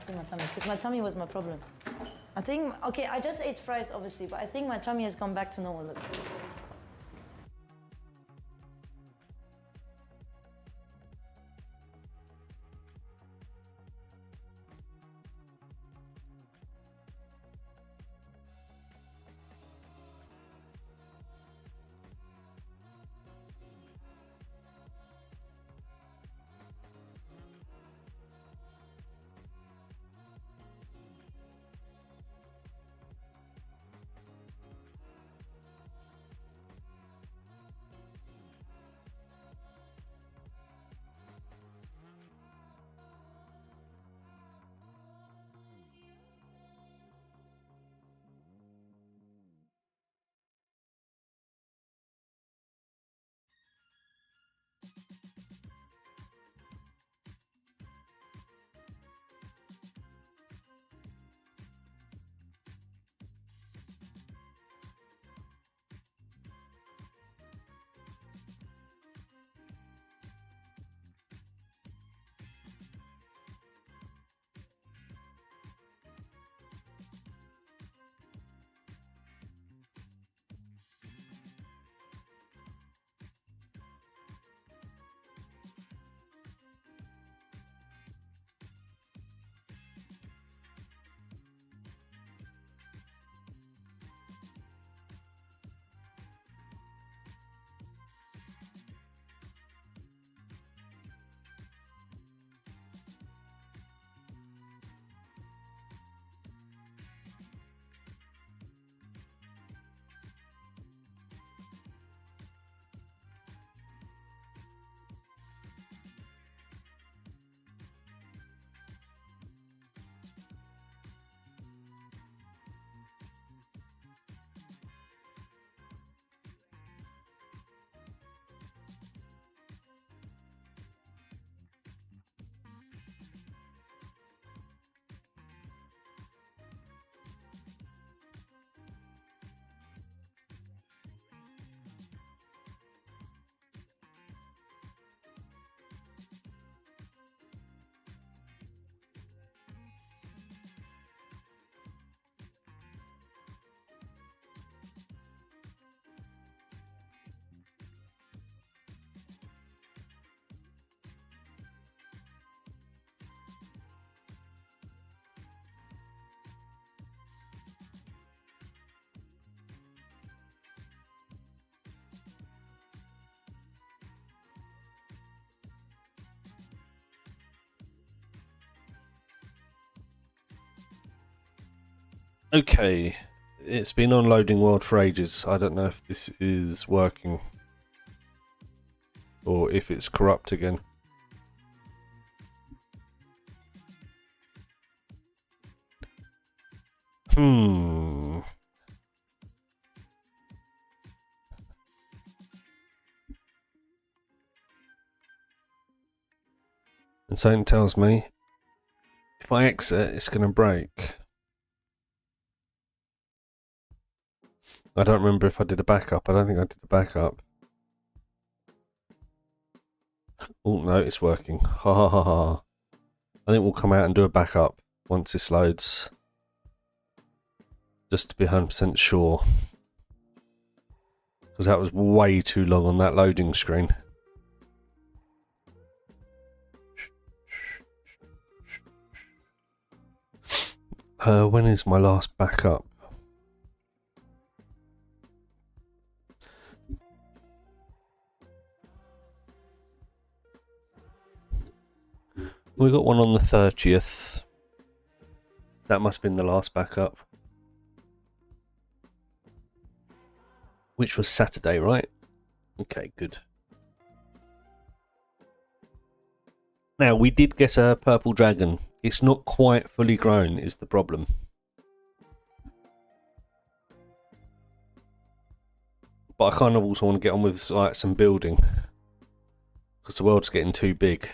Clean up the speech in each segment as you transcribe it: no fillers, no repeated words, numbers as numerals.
see my tummy, because my tummy was my problem. I think, okay, I just ate fries, obviously, but I think my tummy has gone back to normal. Look. Okay, it's been on loading world for ages. I don't know if this is working or if it's corrupt again. And something tells me if I exit, it's going to break. I don't remember if I did a backup. I don't think I did a backup. Oh no, it's working. Ha ha ha ha. I think we'll come out and do a backup once this loads. Just to be 100% sure. Because that was way too long on that loading screen. When is my last backup? We got one on the 30th. That must have been the last backup. Which was Saturday, right? Okay, good. Now, we did get a purple dragon. It's not quite fully grown, is the problem. But I kind of also want to get on with like some building. Because the world's getting too big.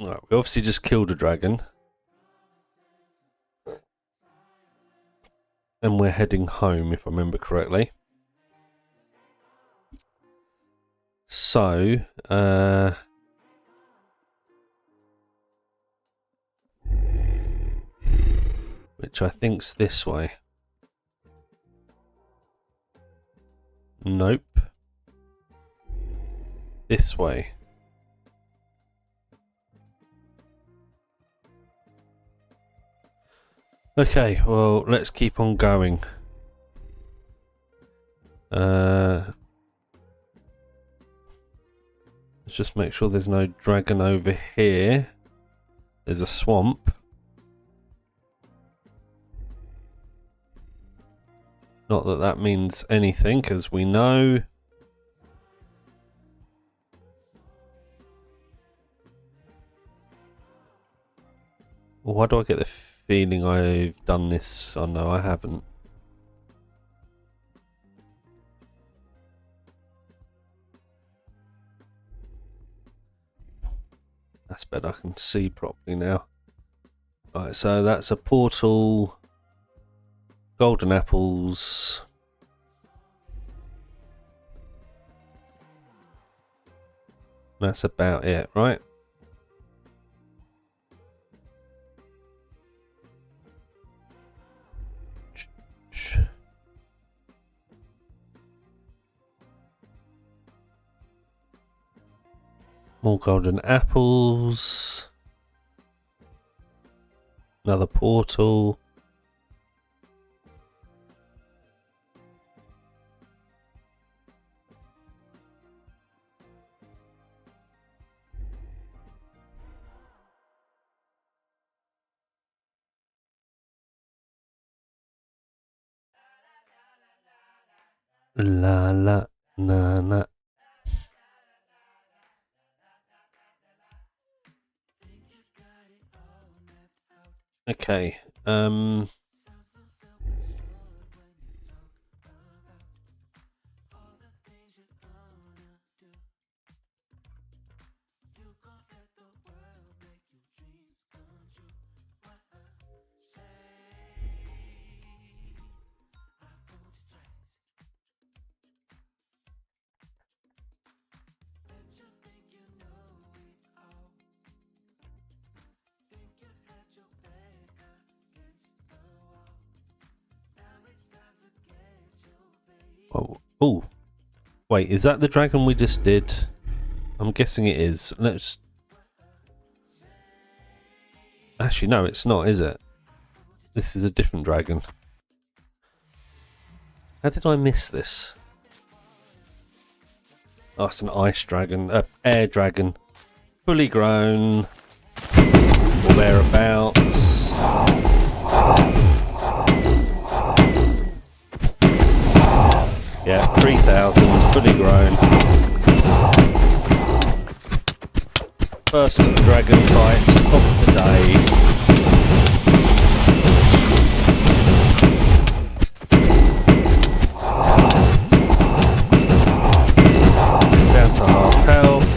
Right, we obviously just killed a dragon. And we're heading home, if I remember correctly. So, which I think's this way. Nope. This way. Okay, well, let's keep on going. Let's just make sure there's no dragon over here. There's a swamp. Not that that means anything, as we know. Why do I get the feeling I've done this? Oh no, I haven't. That's better, I can see properly now. Right, so that's a portal. Golden apples. That's about it, right? More golden apples. Another portal. La la na na. Okay. Oh, wait, is that the dragon we just did? I'm guessing it is. Let's... Actually, no, it's not, is it? This is a different dragon. How did I miss this? Oh, it's an ice dragon. Air dragon. Fully grown. Or thereabouts. Yeah, 3,000, fully grown. First dragon fight of the day. Down to half health.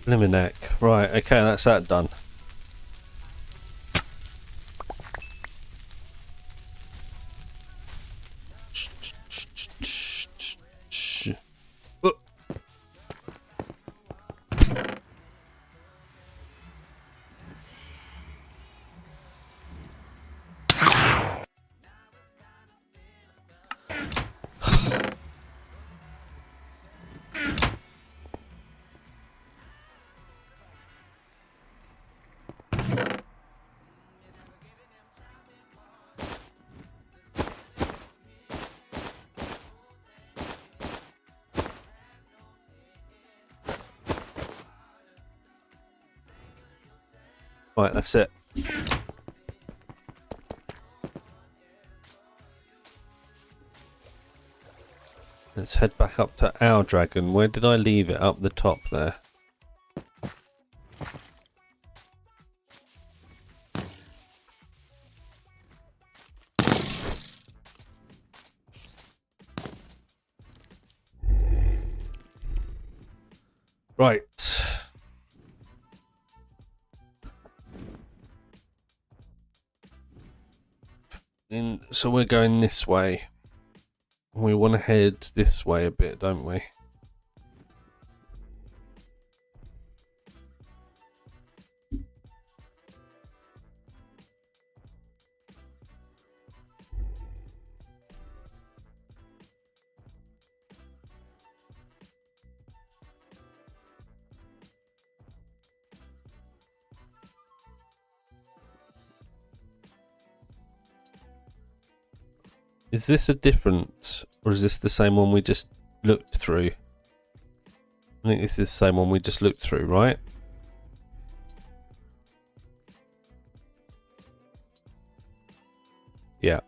Liminek. Right, okay, that's that done. Right, that's it. Let's head back up to our dragon. Where did I leave it? Up the top there. Right. So we're going this way. We want to head this way a bit, don't we? Is this a different, or is this the same one we just looked through? I think this is the same one we just looked through, right? Yeah.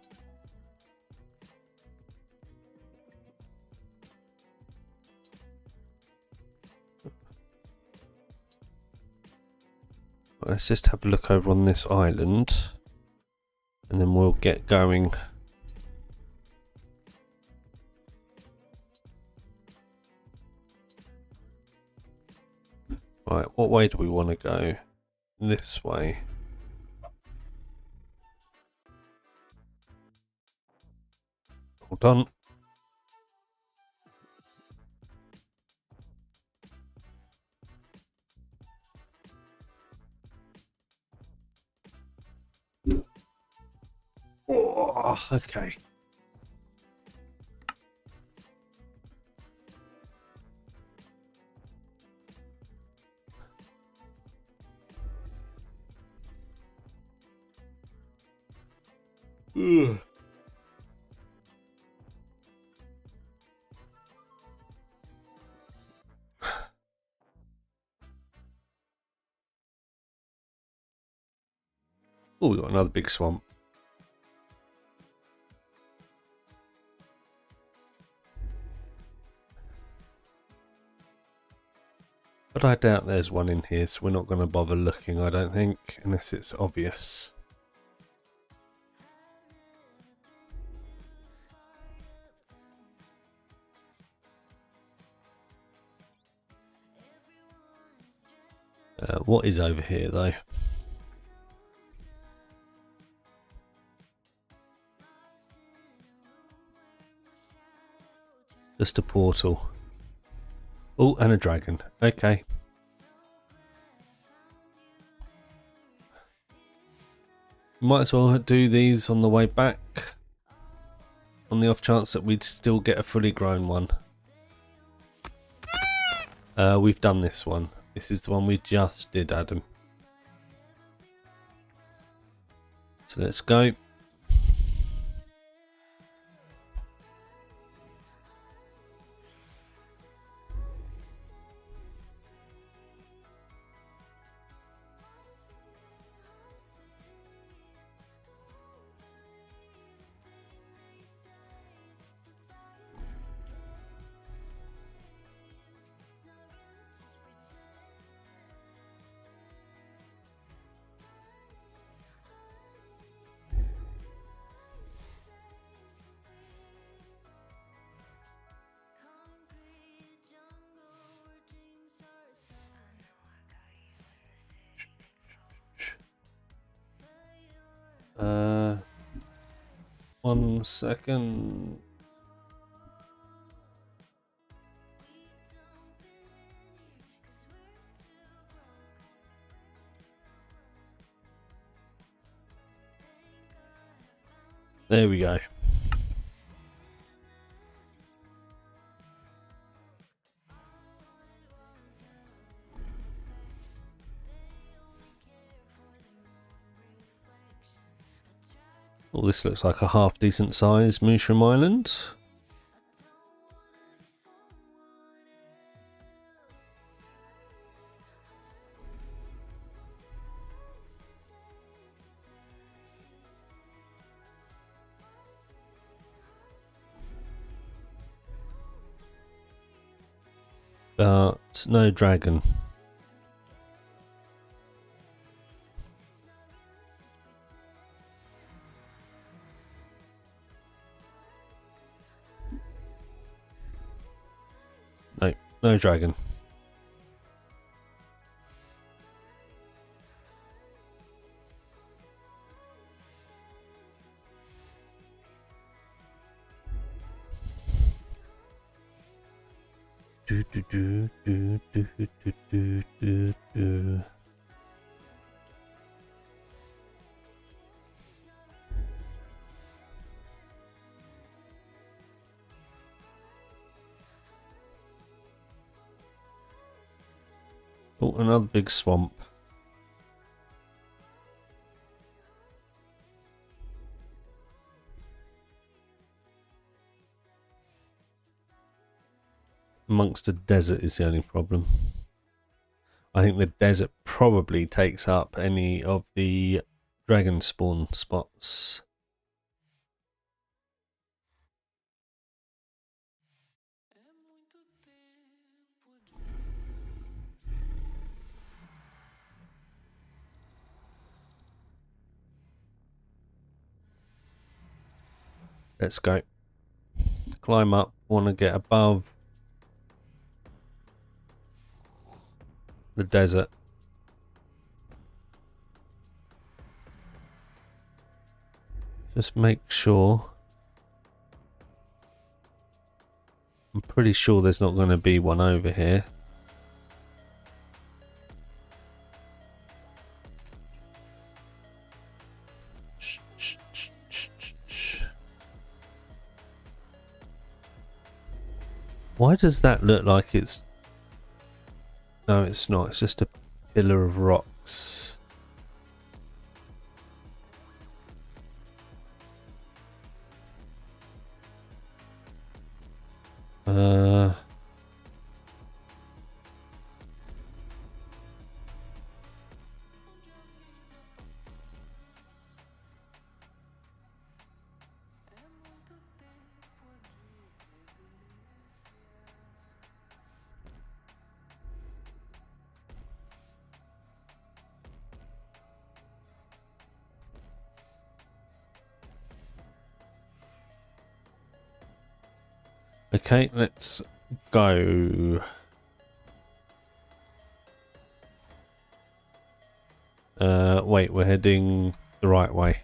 Let's just have a look over on this island, and then we'll get going. Right, what way do we want to go? This way. Hold on. Oh, okay. Ugh. Oh, we got another big swamp. But I doubt there's one in here, so we're not going to bother looking, I don't think, unless it's obvious. What is over here, though? Just a portal. Oh, and a dragon. Okay. Might as well do these on the way back, on the off chance that we'd still get a fully grown one. We've done this one. This is the one we just did, Adam. So let's go. One second. There we go. Well, this looks like a half decent size mushroom island. but no dragon. No, no dragon. Do, do, do, do, do, do, do, do, do. Oh, another big swamp. Amongst the desert is the only problem. I think the desert probably takes up any of the dragon spawn spots. Let's go. Climb up. Want to get above the desert. Just make sure. I'm pretty sure there's not going to be one over here. Why does that look like it's... No, it's not. It's just a pillar of rocks. Okay, let's go. Wait, we're heading the right way.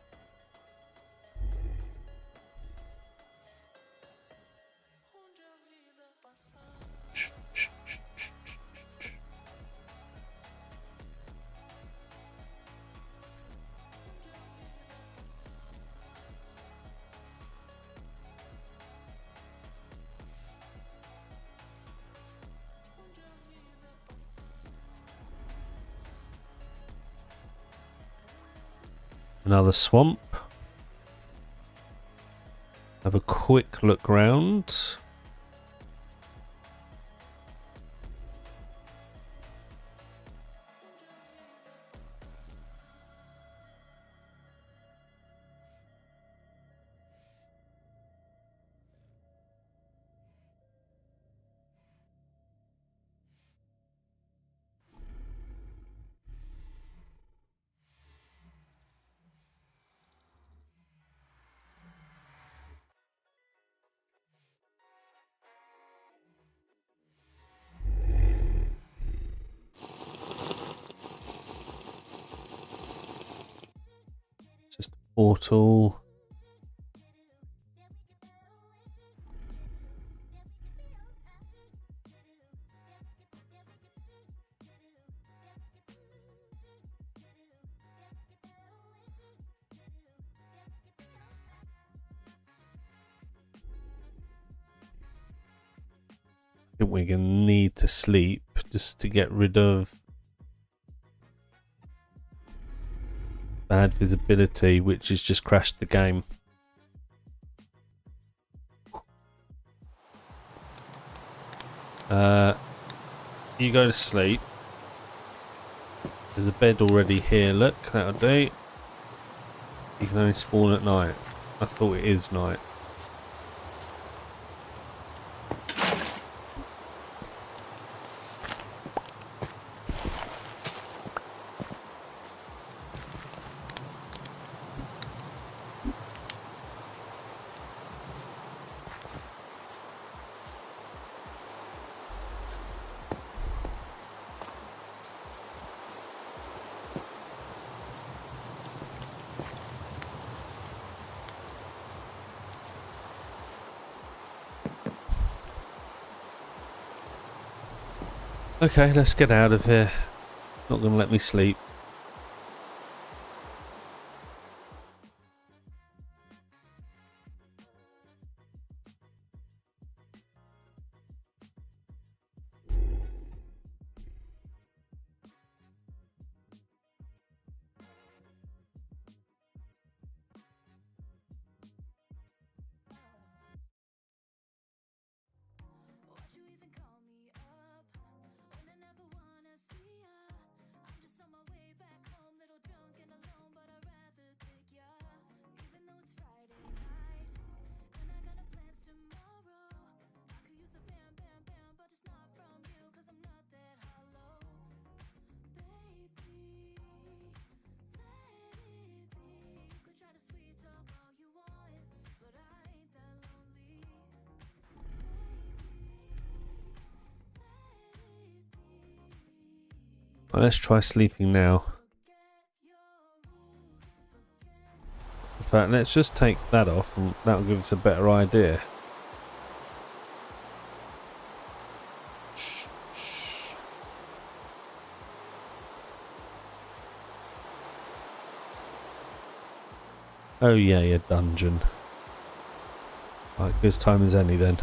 Another swamp. Have a quick look round. Just a portal. I think we're going to need to sleep just to get rid of bad visibility, which has just crashed the game. You go to sleep. There's a bed already here, look, that'll do. You can only spawn at night. I thought it is night. Okay, let's get out of here. Not going to let me sleep. Well, let's try sleeping now. In fact, let's just take that off and that'll give us a better idea. Shh, shh. Oh yeah, your dungeon. Right, good time as any then.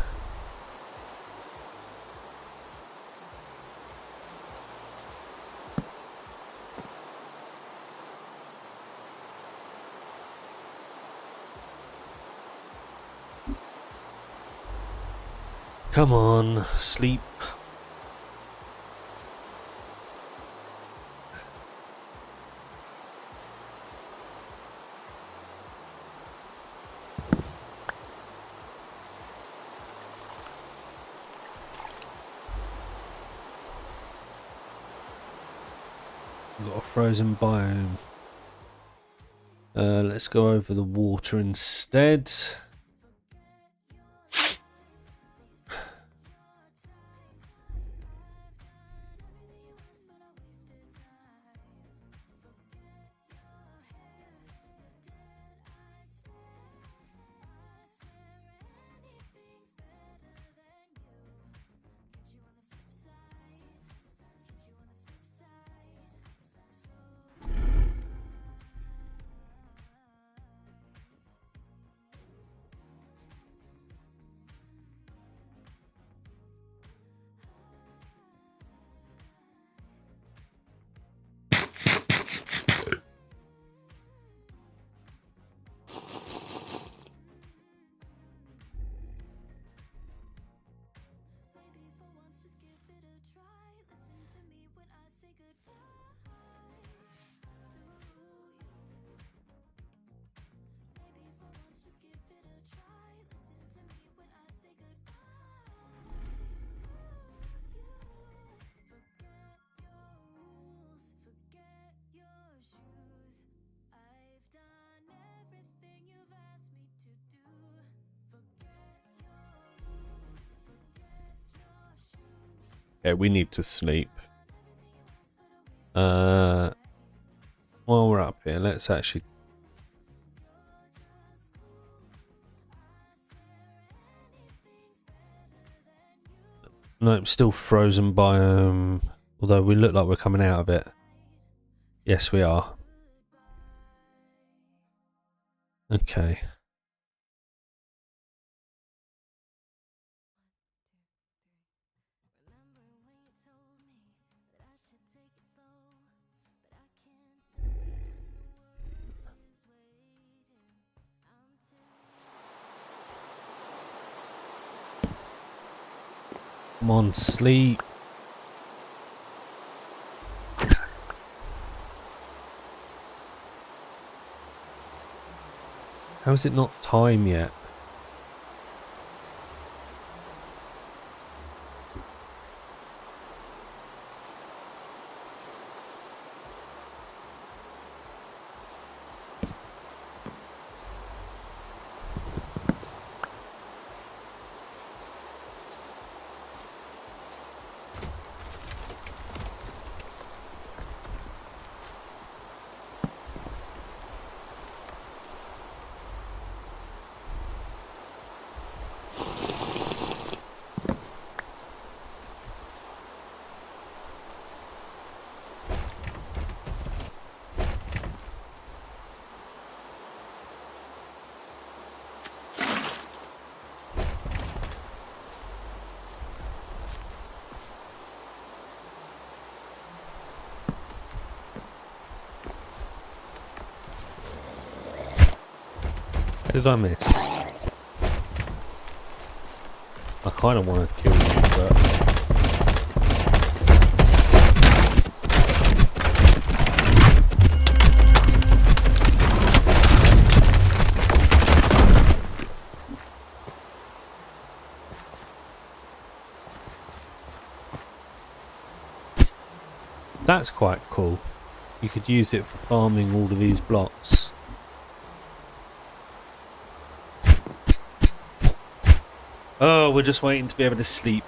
Come on, sleep. Got a frozen biome. Let's go over the water instead. Yeah, we need to sleep. While we're up here, let's actually... Nope, still frozen biome. Although we look like we're coming out of it. Yes, we are. Okay. Come on, sleep. How is it not time yet? did I miss? I kind of want to kill you, but... That's quite cool. You could use it for farming all of these blocks. Oh, we're just waiting to be able to sleep.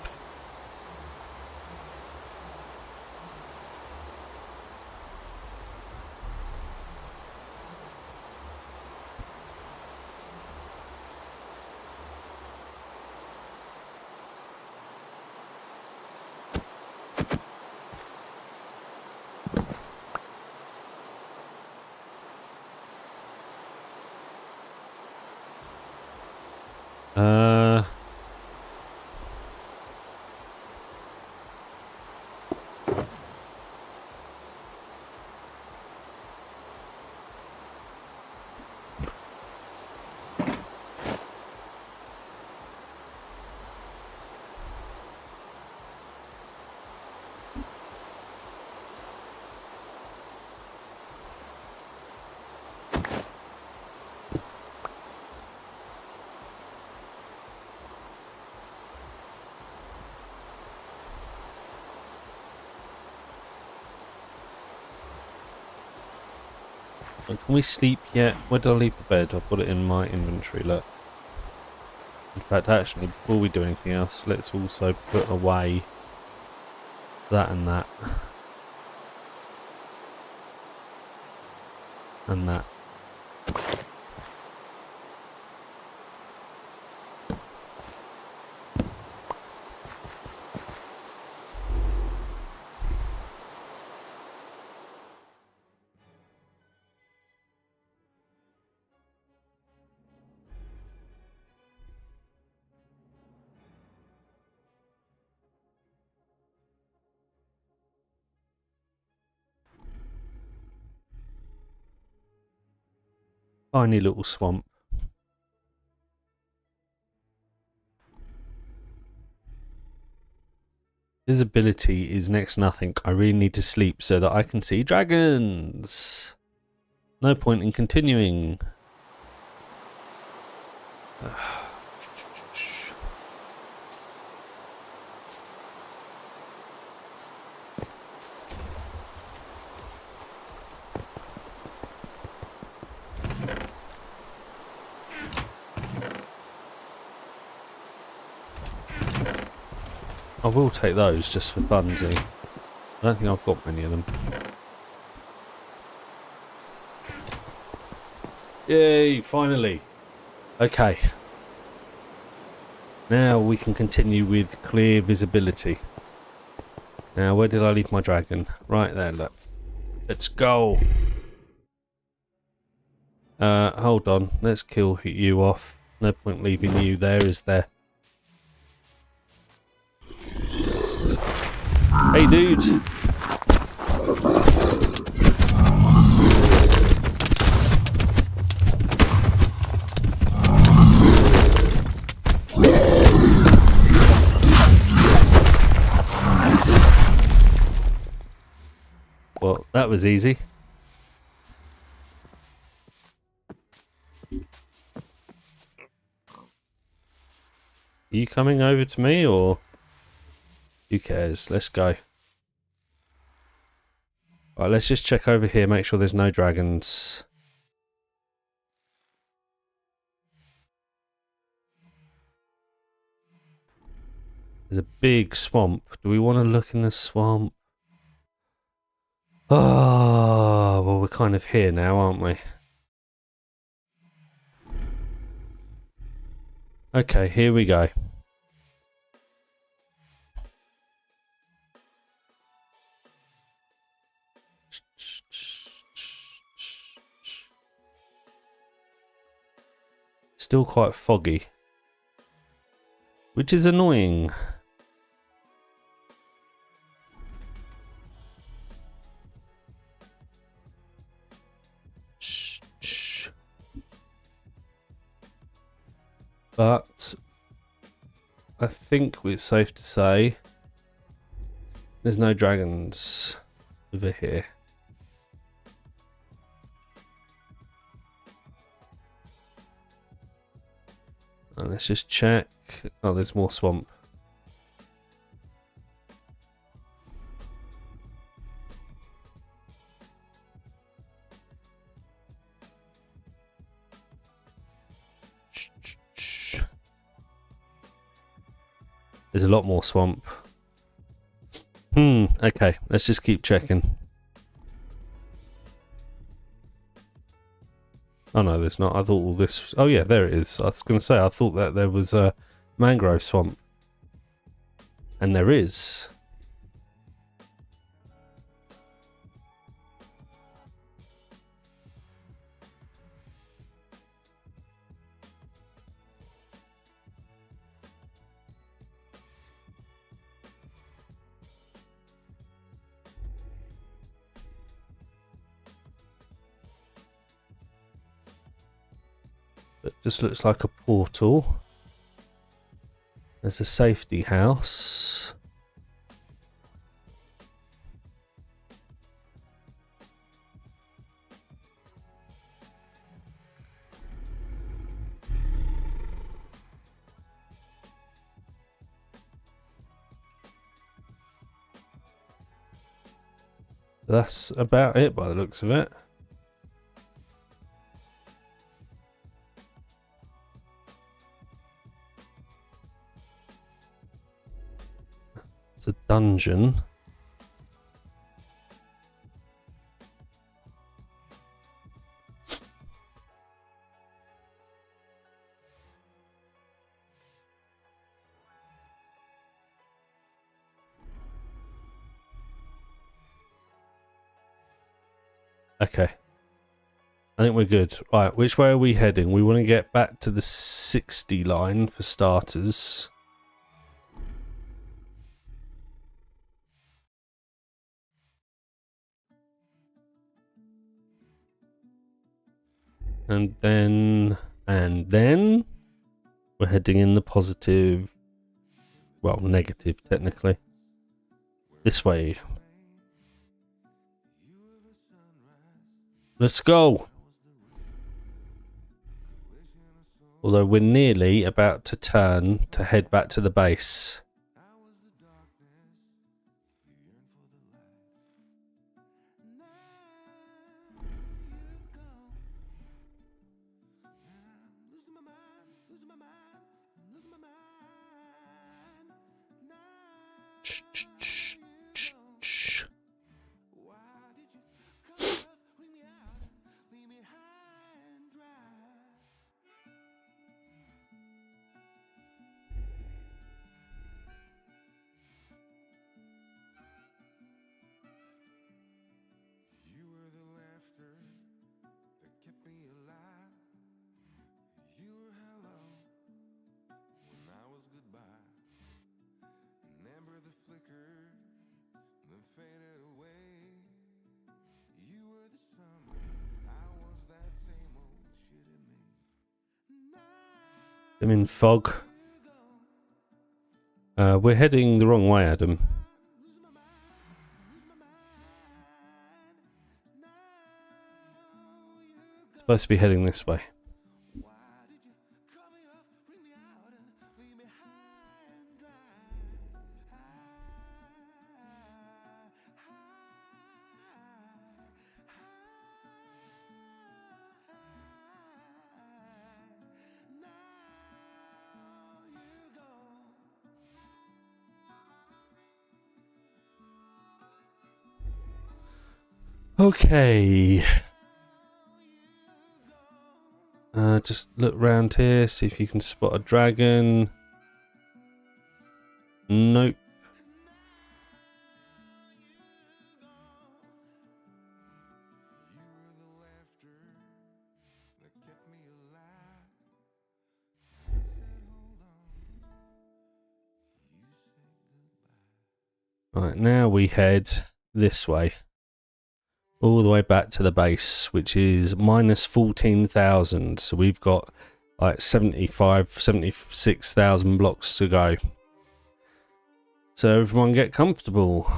Uh... Can we sleep yet? Where did I leave the bed? I'll put it in my inventory, look. In fact, actually, before we do anything else, let's also put away that and that. And that. Tiny little swamp. Visibility is next to nothing. I really need to sleep so that I can see dragons. No point in continuing. I will take those just for funsy. I don't think I've got many of them. Yay, finally. Okay. Now we can continue with clear visibility. Now, where did I leave my dragon? Right there, look. Let's go. Hold on. Let's kill you off. No point leaving you there, is there? Hey, dude. Well, that was easy. Are you coming over to me, or who cares? Let's go. Right, let's just check over here, make sure there's no dragons. There's a big swamp. Do we want to look in the swamp? Oh, well, we're kind of here now, aren't we? Okay, here we go. Still quite foggy, which is annoying. But I think it's safe to say there's no dragons over here. And let's just check. Oh, there's more swamp. There's a lot more swamp. Okay, let's just keep checking. Oh no, there's not. I thought all this... Oh yeah, there it is. I was going to say, I thought that there was a mangrove swamp. And there is. It just looks like a portal. There's a safety house. That's about it by the looks of it. It's a dungeon. Okay. I think we're good. Right, which way are we heading? We want to get back to the 60 line for starters. And then we're heading in the positive, well, negative technically. This way. Let's go. Although we're nearly about to turn to head back to the base. I'm in fog. We're heading the wrong way, Adam. Supposed to be heading this way. Okay. Just look round here, see if you can spot a dragon. Nope. Right, now we head this way. All the way back to the base, which is minus 14,000. So we've got like 76,000 blocks to go. So everyone get comfortable.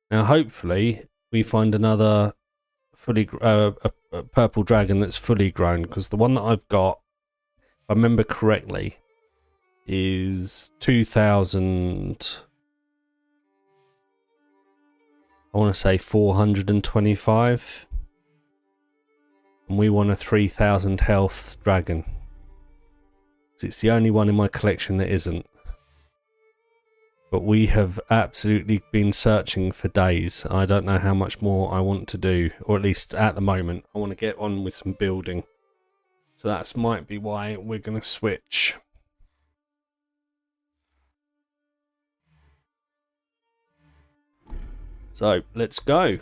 Now hopefully we find another fully a purple dragon that's fully grown, because the one that I've got, if I remember correctly, is 2,000. I want to say 425, and we want a 3,000 health dragon. It's the only one in my collection that isn't. But we have absolutely been searching for days. I don't know how much more I want to do, or at least at the moment I want to get on with some building. So that might be why we're going to switch. So let's go.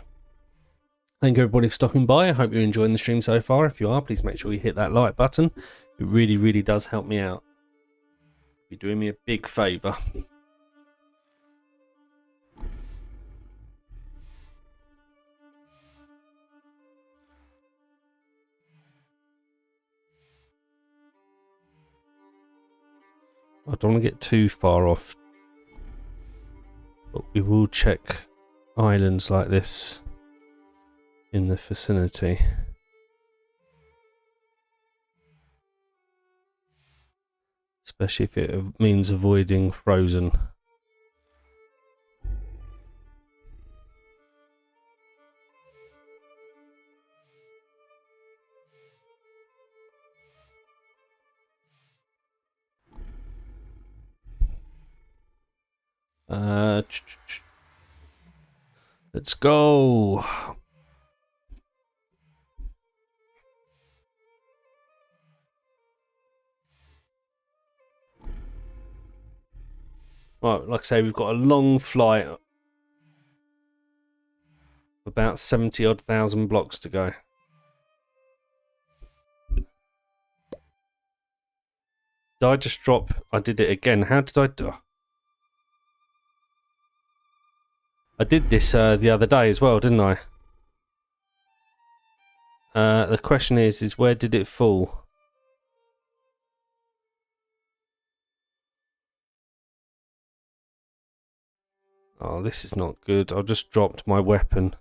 Thank you everybody for stopping by. I hope you're enjoying the stream so far. If you are, please make sure you hit that like button. It really, really does help me out. You're doing me a big favour. I don't want to get too far off, but we will check islands like this in the vicinity. Especially if it means avoiding frozen. Let's go. Right, like I say, we've got a long flight. About 70 odd thousand blocks to go. Did I just drop? I did it again. How did I do? I did this the other day as well, didn't I? The question is where did it fall? Oh, this is not good. I just dropped my weapon.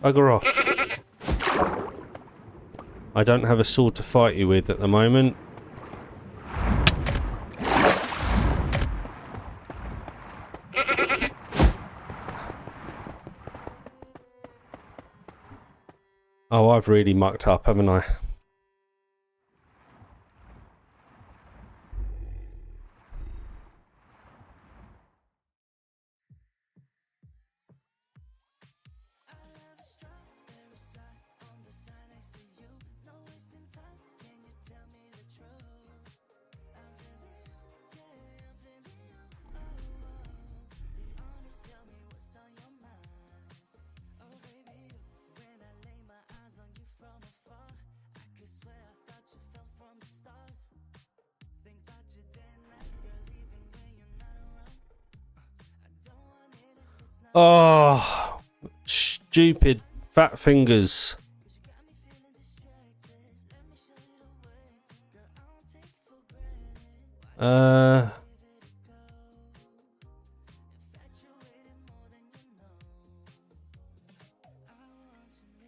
Bugger off. I don't have a sword to fight you with at the moment. Oh, I've really mucked up, haven't I? Oh, stupid fat fingers.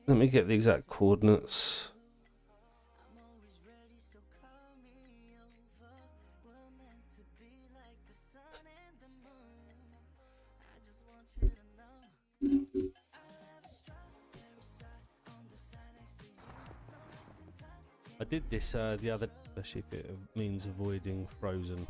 Let me get the exact coordinates. I did this the other, especially if it means avoiding frozen.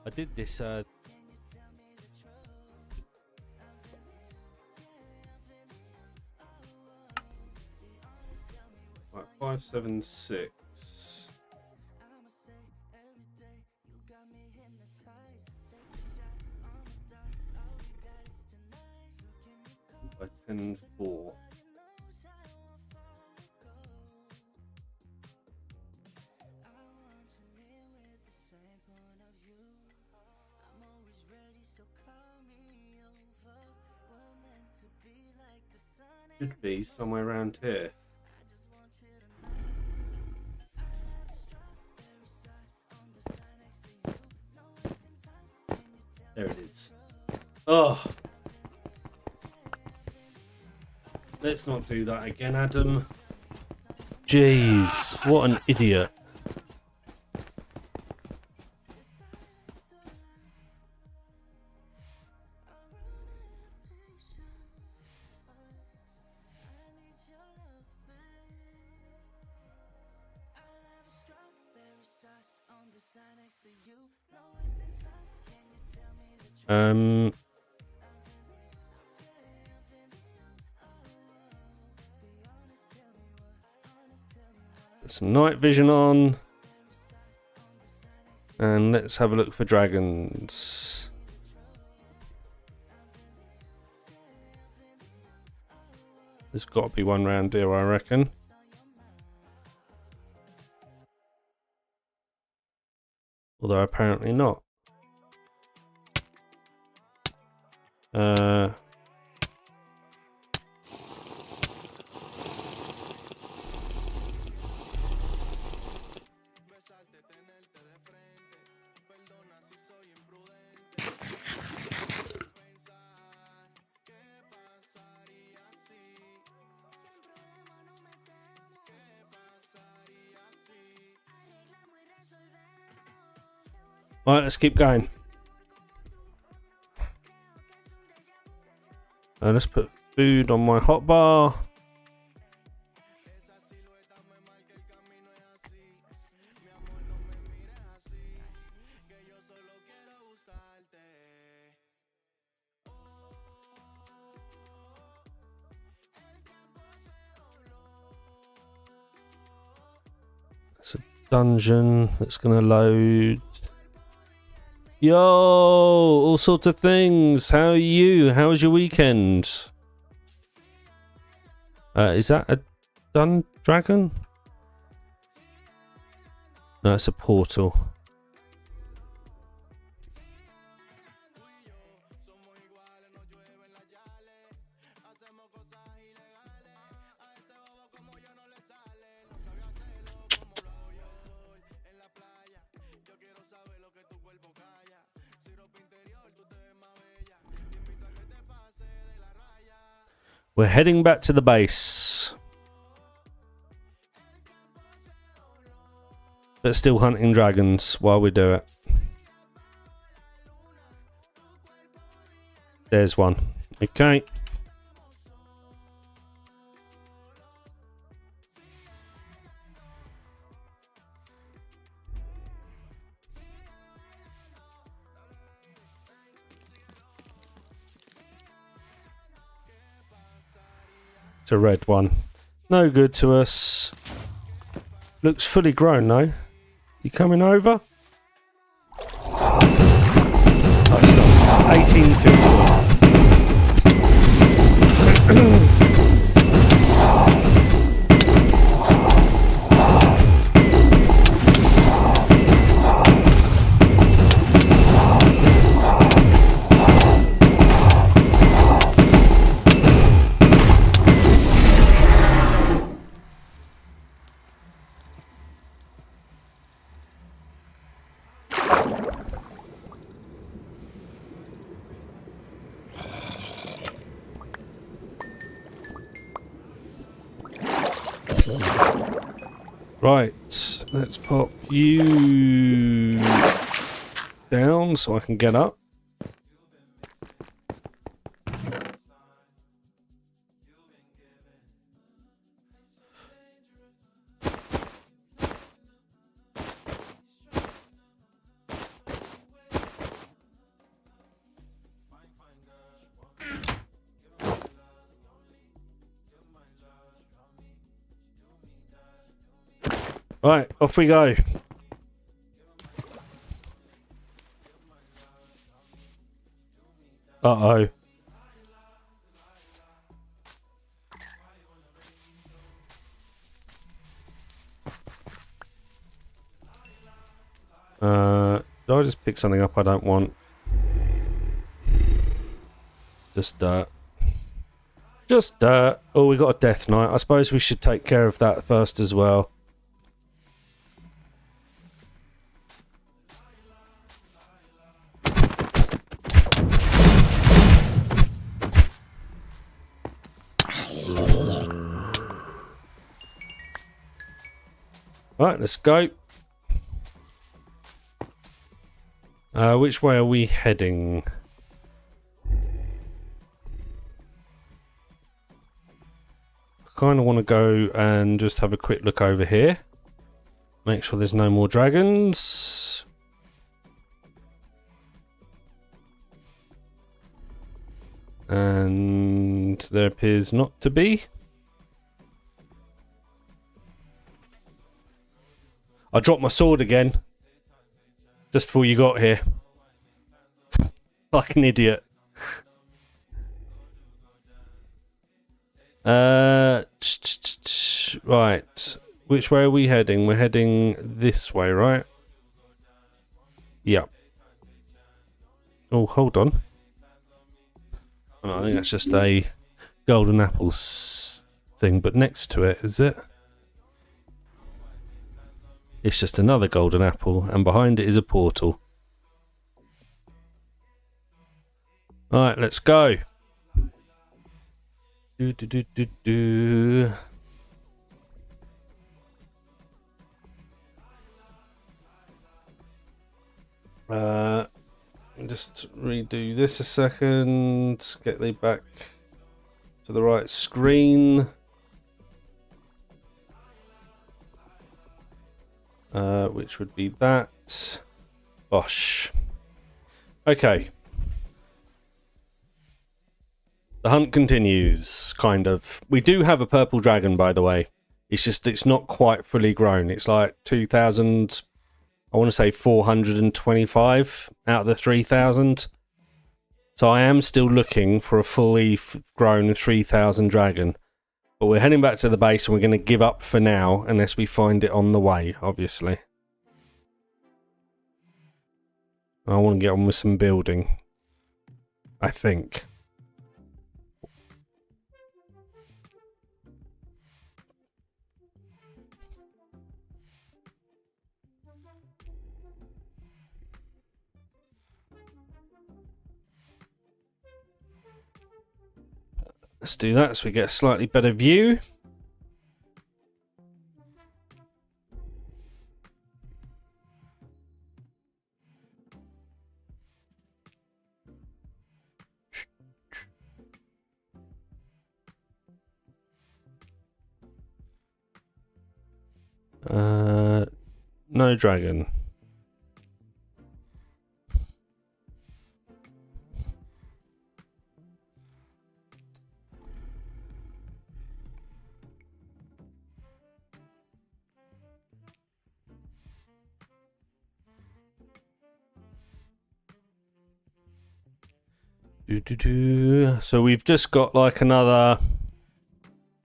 I did this right, 576. and 4. Should be somewhere around here. There it is. Oh, let's not do that again, Adam. Jeez, what an idiot. Some night vision on, and let's have a look for dragons. There's got to be one round here, I reckon. Although apparently not. Right, let's keep going. Let's put food on my hotbar. It's a dungeon that's going to load. Yo, all sorts of things. How are you? How was your weekend? Is that a dragon? No, it's a portal. We're heading back to the base. But still hunting dragons while we do it. There's one. Okay. It's a red one. No good to us. Looks fully grown though. You coming over? Oh, it's not. 1850. Right, let's pop you down so I can get up. Right, off we go. Uh-oh. Did I just pick something up I don't want? Just dirt. Just dirt. Oh, we got a death knight. I suppose we should take care of that first as well. Right, let's go. Which way are we heading? I kind of want to go and just have a quick look over here. Make sure there's no more dragons. And there appears not to be. I dropped my sword again. Just before you got here. Like an idiot. Right. Which way are we heading? We're heading this way, right? Yeah. Oh, hold on. Oh, I think that's just a golden apples thing, but next to it, is it? It's just another golden apple, and behind it is a portal. Alright, let's go. Do do do do do. Just redo this a second. Get the back to the right screen. Which would be that. Bosh. Okay. The hunt continues, kind of. We do have a purple dragon, by the way. It's just, it's not quite fully grown. It's like 2,000, I want to say 425 out of the 3,000. So I am still looking for a fully grown 3,000 dragon. But we're heading back to the base and we're going to give up for now, unless we find it on the way, obviously. I want to get on with some building, I think. Let's do that so we get a slightly better view. No dragon. So we've just got like another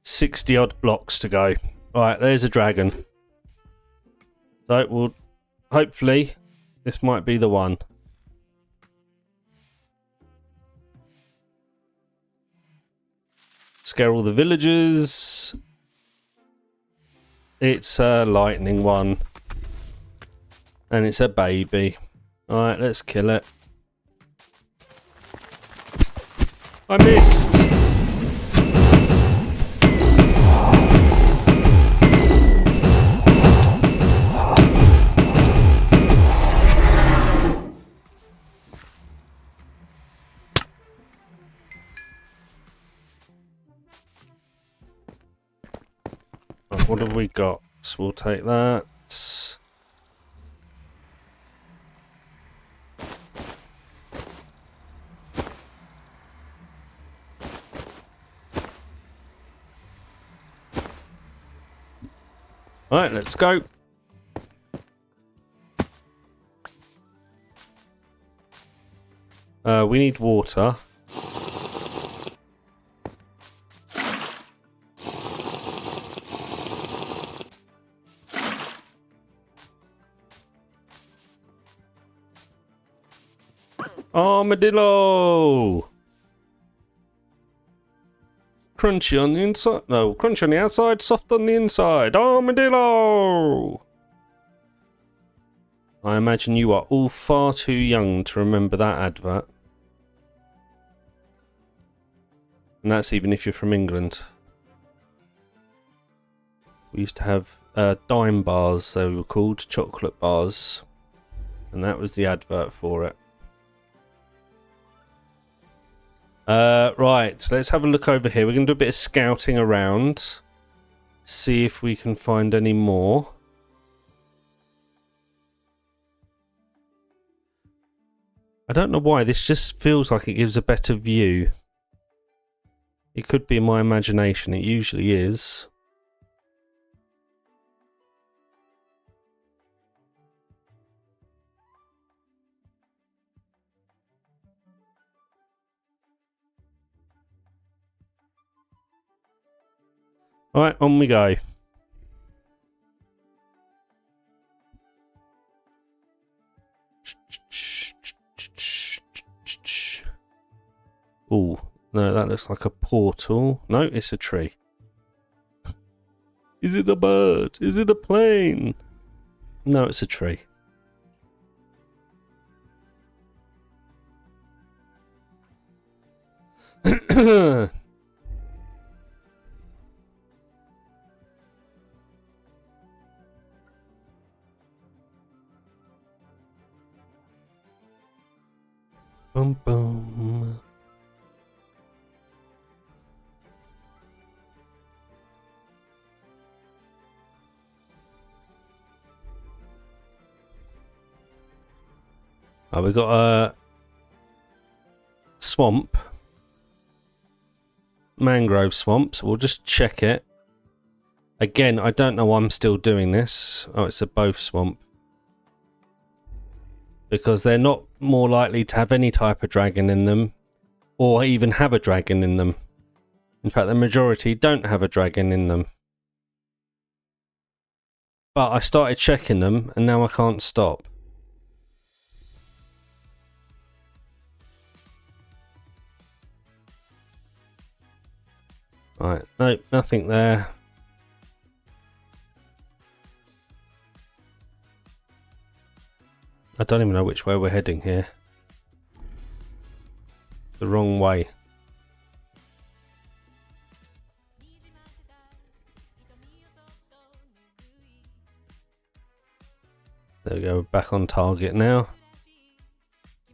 60 odd blocks to go. Right, there's a dragon. So we'll hopefully this might be the one. Scare all the villagers. It's a lightning one. And it's a baby. Alright, let's kill it. I missed! Right, what have we got? So we'll take that. Alright, let's go. We need water. Armadillo! Crunchy on the inside. No, crunchy on the outside, soft on the inside. Armadillo! I imagine you are all far too young to remember that advert. And that's even if you're from England. We used to have dime bars, they were called, chocolate bars. And that was the advert for it. Right, let's have a look over here. We're going to do a bit of scouting around. See if we can find any more. I don't know why, this just feels like it gives a better view. It could be my imagination, it usually is. Alright, on we go. Ooh, no, that looks like a portal. No, it's a tree. Is it a bird? Is it a plane? No, it's a tree. Boom, boom. Oh, we've got a swamp. Mangrove swamp, so we'll just check it. Again, I don't know why I'm still doing this. Oh, it's a both swamp. Because they're not more likely to have any type of dragon in them, or even have a dragon in them. In fact, the majority don't have a dragon in them. But I started checking them, and now I can't stop. Right, nope, nothing there. I don't even know which way we're heading here. The wrong way. There we go, back on target now.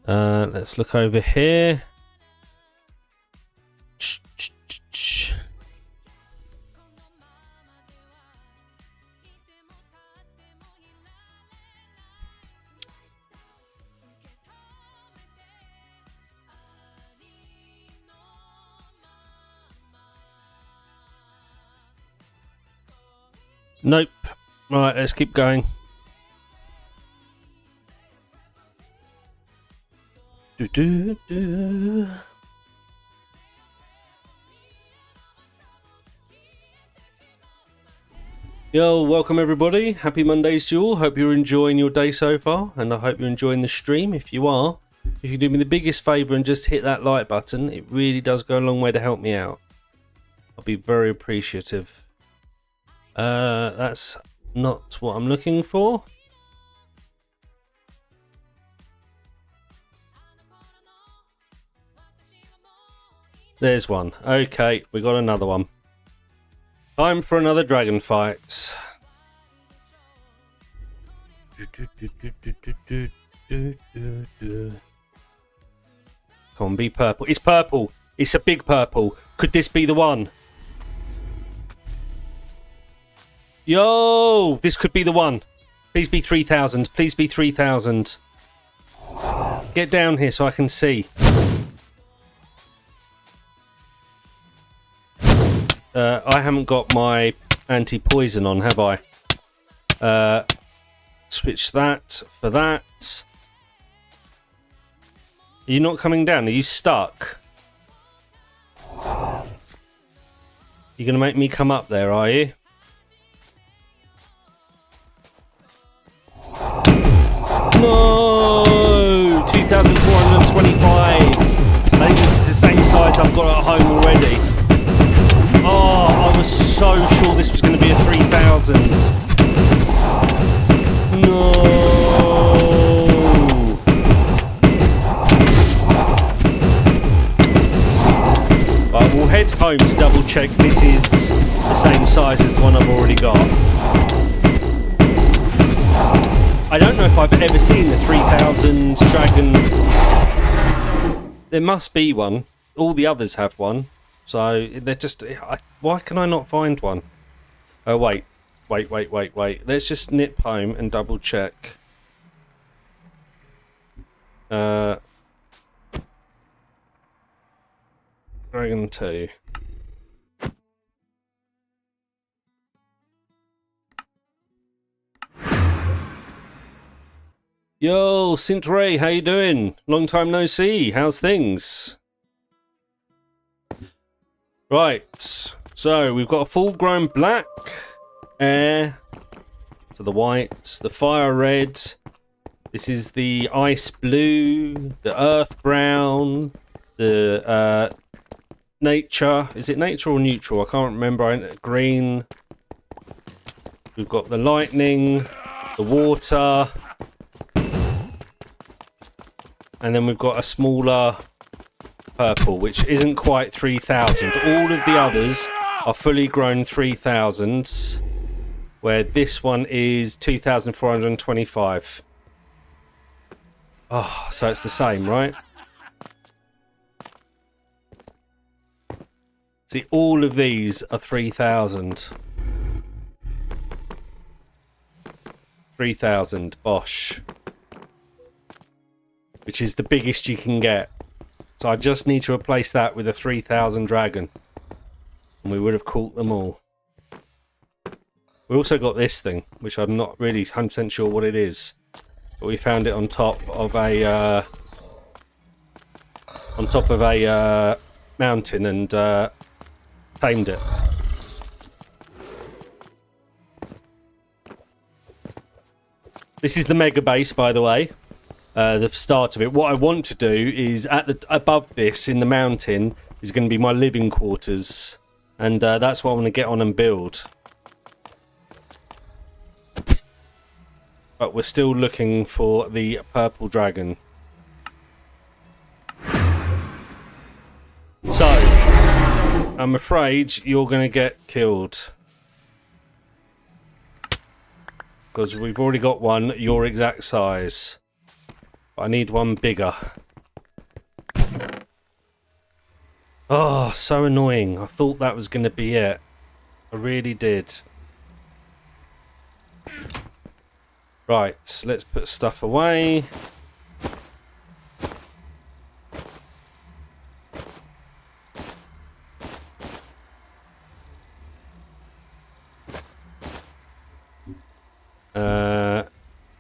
Let's look over here. Nope. Right, let's keep going. Yo, welcome everybody. Happy Mondays to you all. Hope you're enjoying your day so far, and I hope you're enjoying the stream. If you are, if you do me the biggest favour and just hit that like button, it really does go a long way to help me out. I'll be very appreciative. That's not what I'm looking for. There's one. Okay, we got another one. Time for another dragon fight. Come on, be purple. It's purple. It's a big purple. Could this be the one? Yo, this could be the one. Please be 3,000. Please be 3,000. Get down here so I can see. I haven't got my anti-poison on, have I? Switch that for that. Are you not coming down? Are you stuck? You're going to make me come up there, are you? No! 2,420. I think this is the same size I've got at home already. Oh, I was so sure this was going to be a 3000. No. Right, we'll head home to double check this is the same size as the one I've already got. I don't know if I've ever seen the 3000 dragon. There must be one. All the others have one. So they're just... why can I not find one? Oh, wait. Wait. Let's just nip home and double check. Dragon 2. Yo, Sint Ray, how you doing? Long time no see. How's things? Right, so we've got a full-grown black, air, so the white, the fire red, this is the ice blue, the earth brown, the nature, is it nature or neutral? I can't remember, green, we've got the lightning, the water, and then we've got a smaller purple, which isn't quite 3000. All of the others are fully grown 3000s, where this one is 2425. Oh, so it's the same, right? See, all of these are 3000. 3000, Bosch. Which is the biggest you can get. So I just need to replace that with a 3000 dragon. And we would have caught them all. We also got this thing, which I'm not really 100% sure what it is. But we found it on top of a mountain and tamed it. This is the mega base, by the way. The start of it. What I want to do is above this in the mountain is going to be my living quarters, and that's what I want to get on and build. But we're still looking for the purple dragon. So I'm afraid you're going to get killed because we've already got one your exact size. I need one bigger. Oh, so annoying. I thought that was going to be it. I really did. Right, let's put stuff away.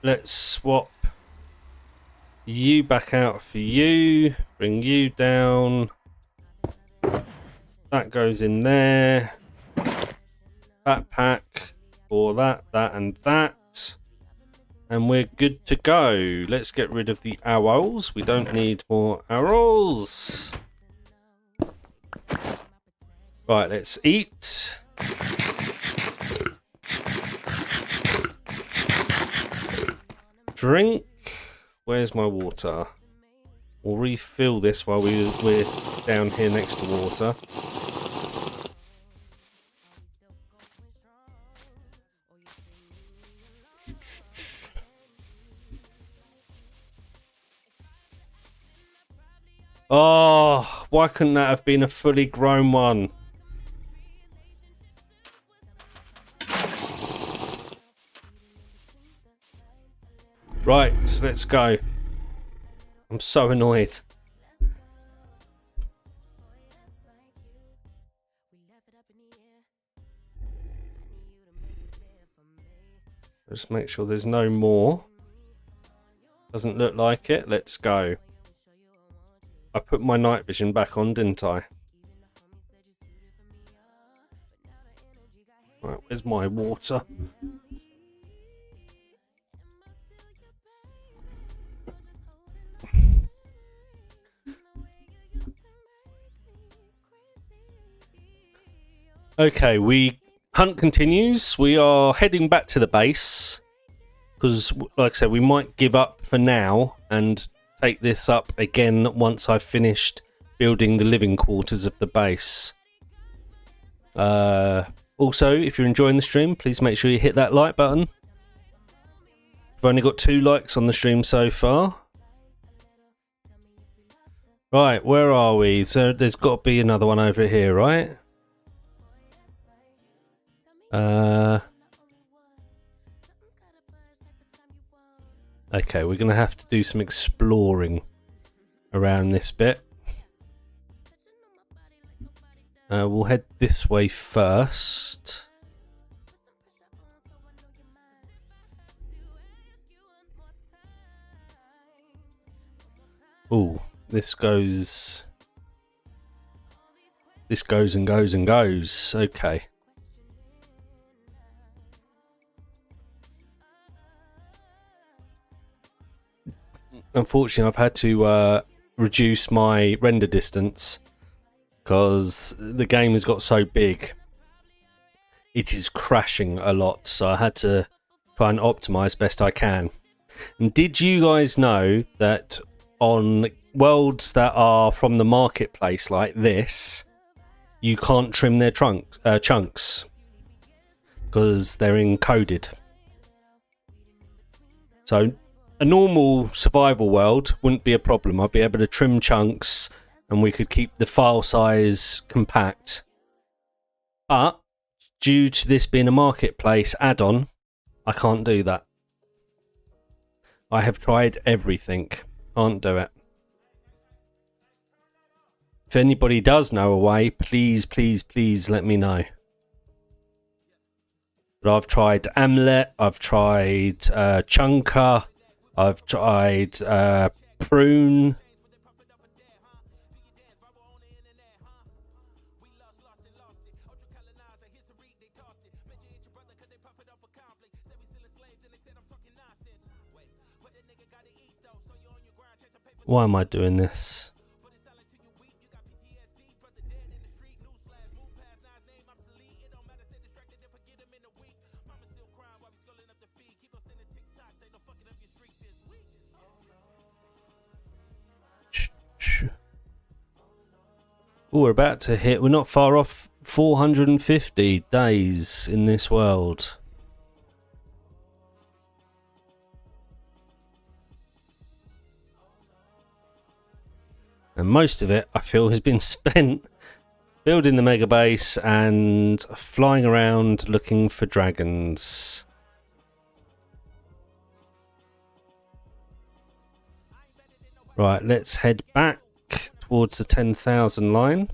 Let's swap you back out for you, bring you down, that goes in there, backpack for that, and that, and we're good to go. Let's get rid of the arrows, we don't need more arrows. Right, let's eat. Drink. Where's my water? We'll refill this while we're down here next to water. Oh, why couldn't that have been a fully grown one? Right, let's go. I'm so annoyed. Just make sure there's no more. Doesn't look like it. Let's go. I put my night vision back on, didn't I? Right, where's my water? Okay, hunt continues. We are heading back to the base because, like I said, we might give up for now and take this up again once I've finished building the living quarters of the base. Also, if you're enjoying the stream, please make sure you hit that like button. I've only got 2 likes on the stream so far. Right, where are we? So there's got to be another one over here, right? Okay, we're going to have to do some exploring around this bit. We'll head this way first. Ooh, this goes and goes and goes. Okay. Unfortunately, I've had to reduce my render distance because the game has got so big. It is crashing a lot, so I had to try and optimize best I can. And did you guys know that on worlds that are from the marketplace like this, you can't trim their chunks because they're encoded? So a normal survival world wouldn't be a problem. I'd be able to trim chunks and we could keep the file size compact. But due to this being a marketplace add-on, I can't do that. I have tried everything. Can't do it. If anybody does know a way, please, please, please let me know. But I've tried Amlet, I've tried Chunker, I've tried Prune. Why am I doing this? Oh, we're about to hit, we're not far off 450 days in this world. And most of it, I feel, has been spent building the mega base and flying around looking for dragons. Right, let's head back towards the 10,000 line.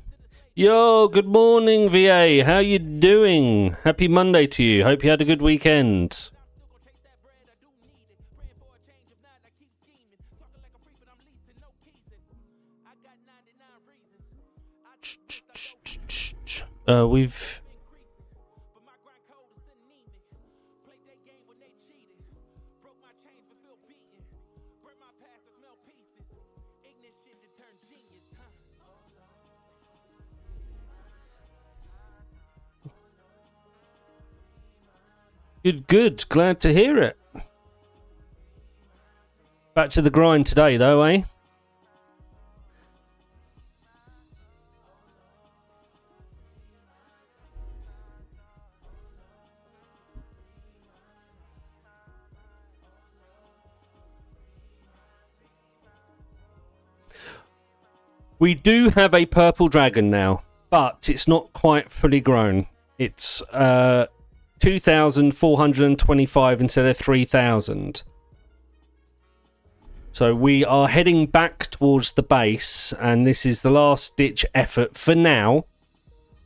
Yo, good morning, VA. How you doing? Happy Monday to you. Hope you had a good weekend. We've... Good. Glad to hear it. Back to the grind today, though, eh? We do have a purple dragon now, but it's not quite fully grown. It's 2,425 instead of 3,000. So we are heading back towards the base, and this is the last ditch effort for now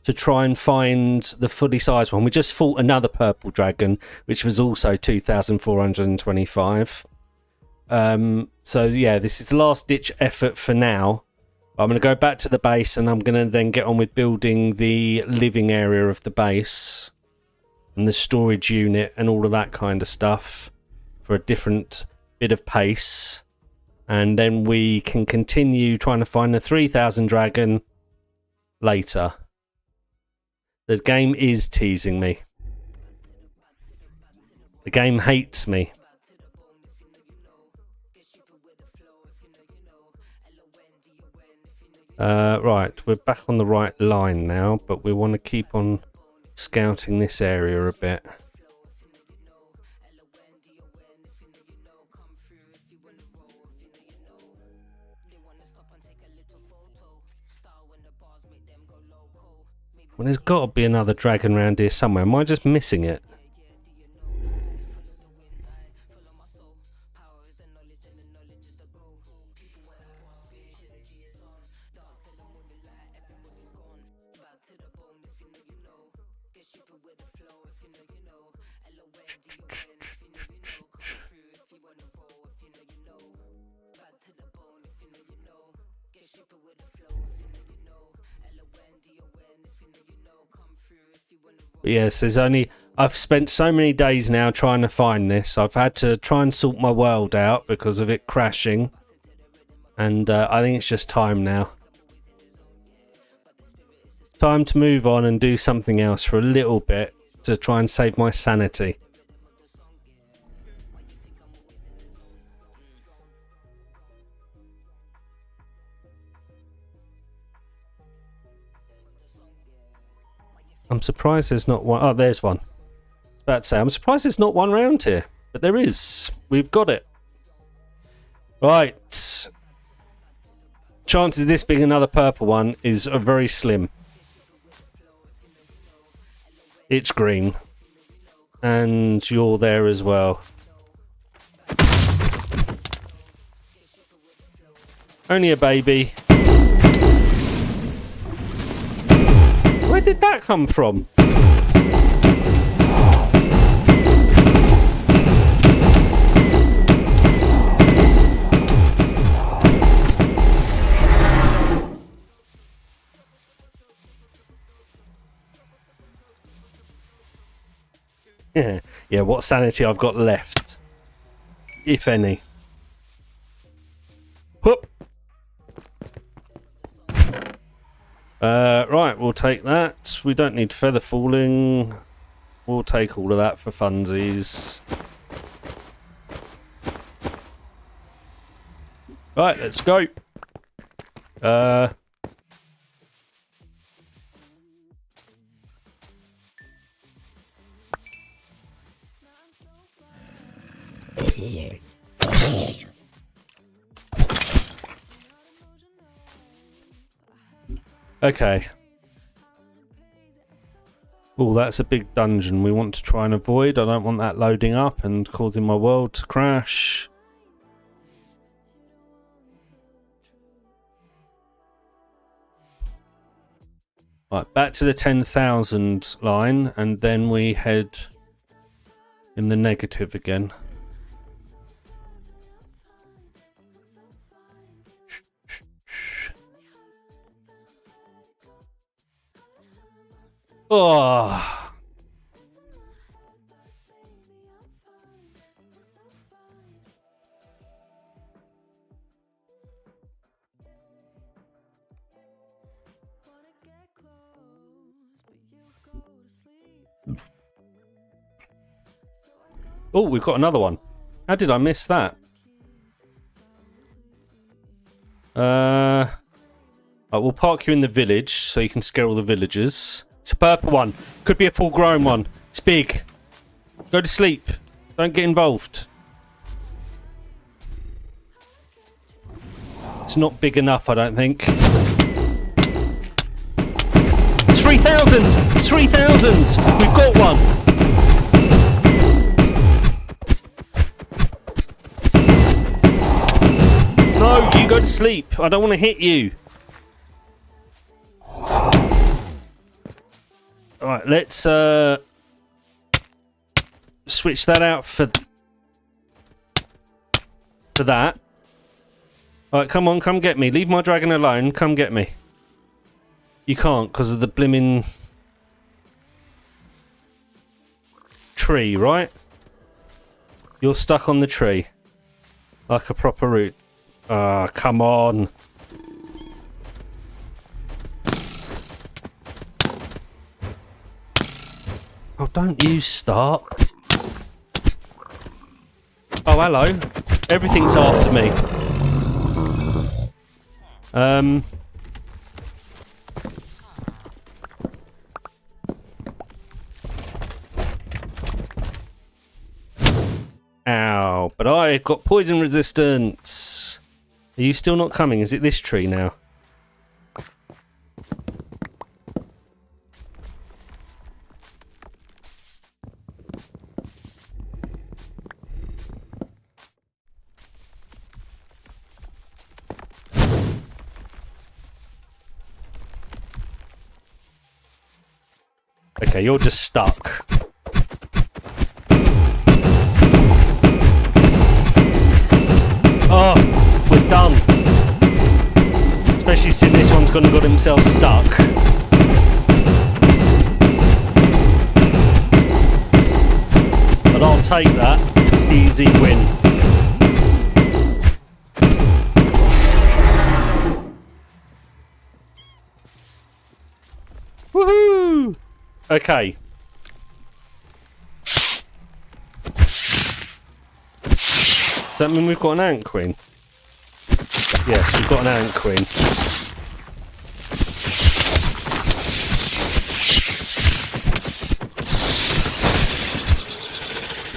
to try and find the fully sized one. We just fought another purple dragon, which was also 2,425. So yeah, this is the last ditch effort for now. I'm going to go back to the base, and I'm going to then get on with building the living area of the base and the storage unit and all of that kind of stuff for a different bit of pace. And then we can continue trying to find the 3,000 dragon later. The game is teasing me. The game hates me. Right, we're back on the right line now, but we want to keep on scouting this area a bit. Well, there's got to be another dragon around here somewhere. Am I just missing it? Yes, there's only... I've spent so many days now trying to find this. I've had to try and sort my world out because of it crashing. And I think it's just time now. Time to move on and do something else for a little bit to try and save my sanity. I'm surprised there's not one. Oh, there's one. I was about to say, I'm surprised there's not one around here. But there is. We've got it. Right. Chances of this being another purple one is very slim. It's green. And you're there as well. Only a baby. Where did that come from? Yeah, what sanity I've got left, if any. Whoop. Right, we'll take that. We don't need feather falling. We'll take all of that for funsies. Right, let's go. Okay. Oh, that's a big dungeon we want to try and avoid. I don't want that loading up and causing my world to crash. Right, back to the 10,000 line, and then we head in the negative again. Oh. Oh, we've got another one. How did I miss that? Right, we'll park you in the village so you can scare all the villagers. It's a purple one. Could be a full-grown one. It's big. Go to sleep. Don't get involved. It's not big enough, I don't think. It's 3,000! It's 3,000! We've got one! No, you go to sleep. I don't want to hit you. Alright, let's switch that out for that. Alright, come on, come get me. Leave my dragon alone. Come get me. You can't because of the blimmin' tree, right? You're stuck on the tree. Like a proper root. Ah, come on. don't you start. Oh, hello. Everything's after me. Ow, but I've got poison resistance. Are you still not coming? Is it this tree now? Okay, you're just stuck. Oh, we're done. Especially since this one's gone and got himself stuck. But I'll take that. Easy win. Woohoo! Okay. Does that mean we've got an ant queen? Yes, we've got an ant queen.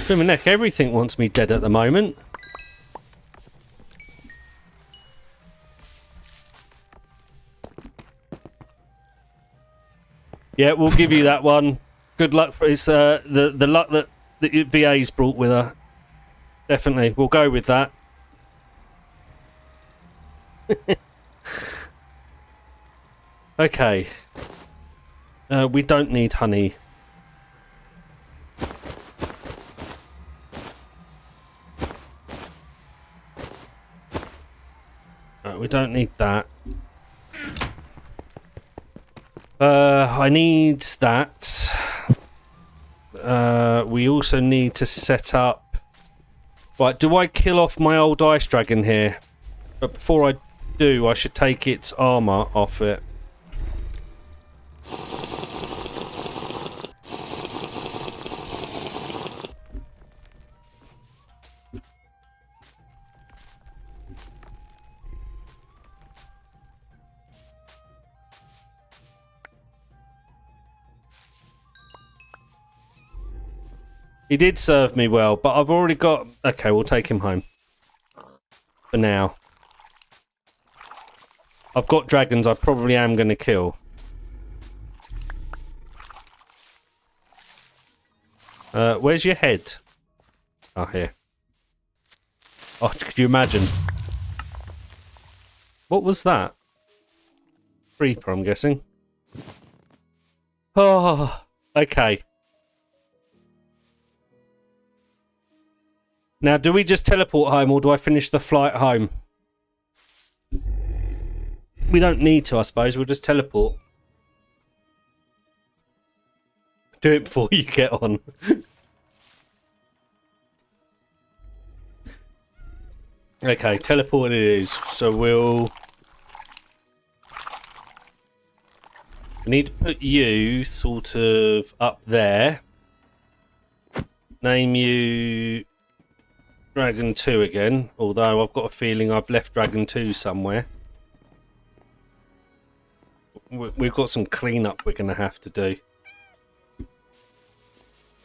Blooming neck, everything wants me dead at the moment. Yeah, we'll give you that one. Good luck for it's the luck that the VA's brought with her. Definitely, we'll go with that. Okay. We don't need honey. We don't need that. I need that. We also need to set up... Right, do I kill off my old ice dragon here? But before I do, I should take its armour off it. He did serve me well, but I've already got... Okay, we'll take him home. For now. I've got dragons I probably am going to kill. Where's your head? Oh, here. Oh, could you imagine? What was that? Creeper, I'm guessing. Oh, okay. Now, do we just teleport home or do I finish the flight home? We don't need to, I suppose. We'll just teleport. Do it before you get on. Okay, teleport it is. So we'll... We need to put you sort of up there. Name you... Dragon 2 again, although I've got a feeling I've left Dragon 2 somewhere. We've got some cleanup we're going to have to do.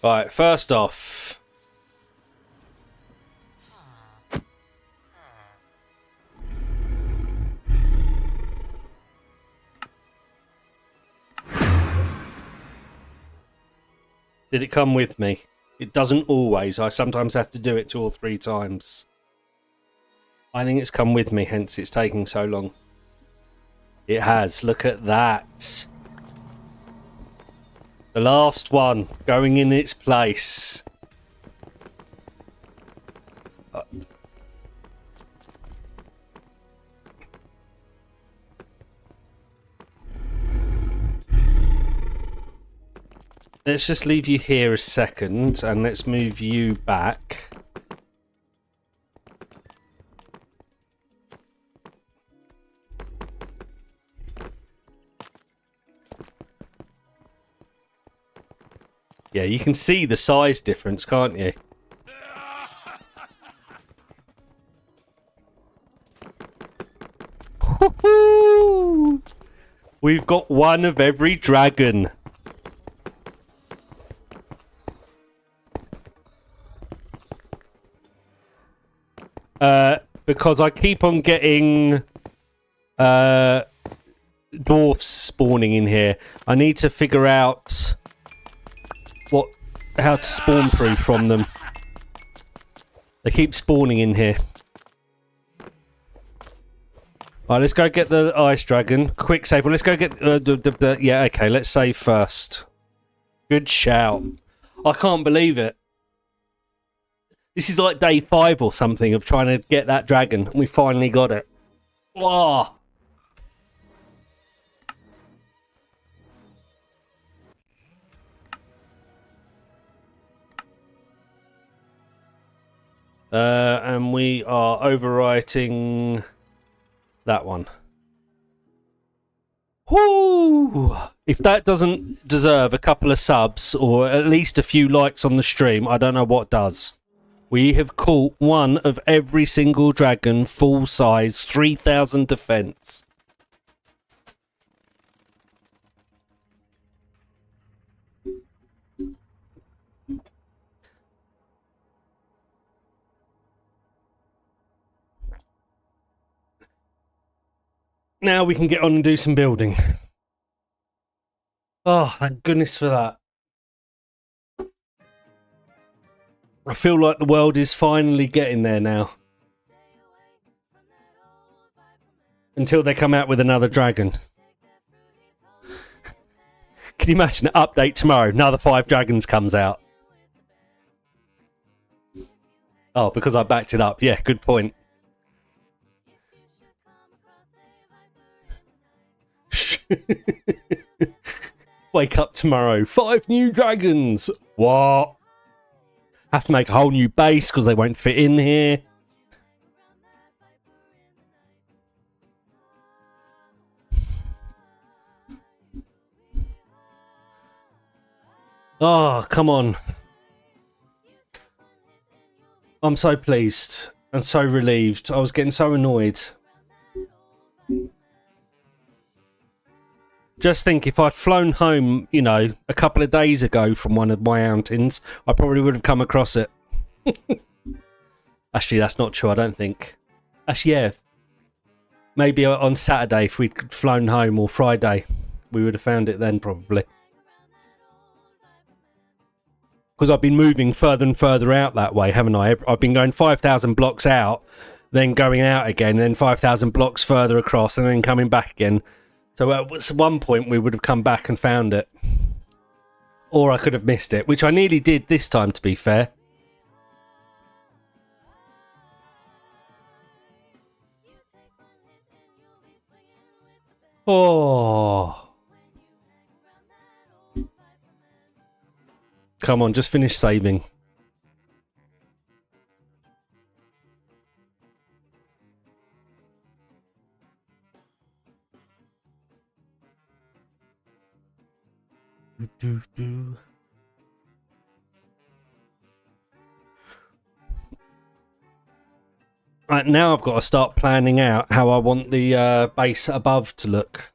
Right, first off... Did it come with me? It doesn't always. I sometimes have to do it 2 or 3 times. I think it's come with me, hence it's taking so long. It has. Look at that. The last one going in its place. Let's just leave you here a second and let's move you back. Yeah, you can see the size difference, can't you? Woohoo! We've got one of every dragon. Because I keep on getting dwarfs spawning in here. I need to figure out how to spawn proof from them. They keep spawning in here. Alright, let's go get the ice dragon. Quick save. Well, let's go get yeah, okay, let's save first. Good shout. I can't believe it. This is like day 5 or something of trying to get that dragon, and we finally got it. Wow. And we are overwriting that one. Whoo! If that doesn't deserve a couple of subs or at least a few likes on the stream, I don't know what does. We have caught one of every single dragon, full size, 3000 defense. Now we can get on and do some building. Oh, thank goodness for that. I feel like the world is finally getting there now. Until they come out with another dragon. Can you imagine an update tomorrow? Another 5 dragons comes out. Oh, because I backed it up. Yeah, good point. Wake up tomorrow. 5 new dragons. What? Have to make a whole new base because they won't fit in here. Oh, come on. I'm so pleased and so relieved. I was getting so annoyed. Just think, if I'd flown home, you know, a couple of days ago from one of my outings, I probably would have come across it. Actually, that's not true, I don't think. Actually, yeah. Maybe on Saturday, if we'd flown home, or Friday, we would have found it then, probably. Because I've been moving further and further out that way, haven't I? I've been going 5,000 blocks out, then going out again, then 5,000 blocks further across, and then coming back again. So at one point we would have come back and found it. Or I could have missed it, which I nearly did this time, to be fair. Oh. Come on, just finish saving. Right, now I've got to start planning out how I want the base above to look.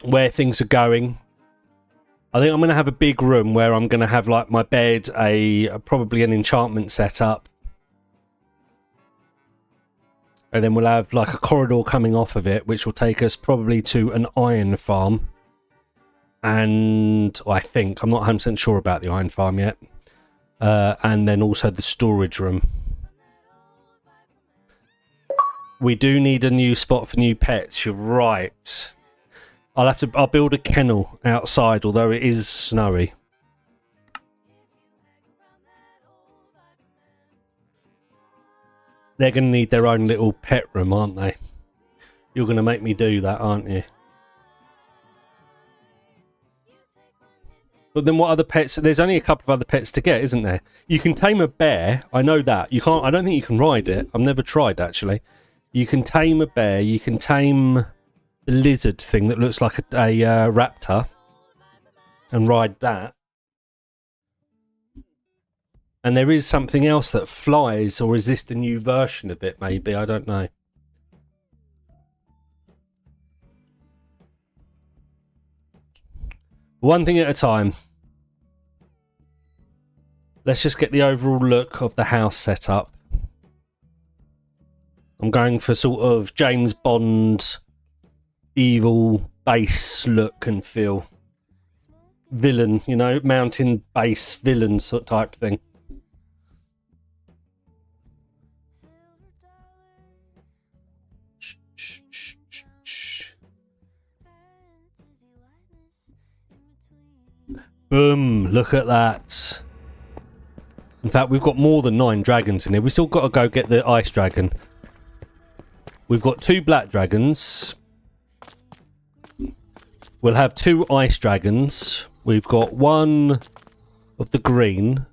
Where things are going. I think I'm going to have a big room where I'm going to have like my bed, probably an enchantment set up. And then we'll have like a corridor coming off of it, which will take us probably to an iron farm. And I think, I'm not 100% sure about the iron farm yet. And then also the storage room. We do need a new spot for new pets, you're right. I'll build a kennel outside, although it is snowy. They're going to need their own little pet room, aren't they? You're going to make me do that, aren't you? But then what other pets? There's only a couple of other pets to get, isn't there? You can tame a bear. I know that. You can't. I don't think you can ride it. I've never tried, actually. You can tame a bear. You can tame the lizard thing that looks like a raptor. and ride that. And there is something else that flies, or is this the new version of it? Maybe, I don't know. One thing at a time. Let's just get the overall look of the house set up. I'm going for sort of James Bond, evil base look and feel. Villain, you know, mountain base villain sort of type thing. Boom, look at that. In fact, we've got more than 9 dragons in here. We've still got to go get the ice dragon. We've got 2 black dragons. We'll have 2 ice dragons. We've got 1 of the green,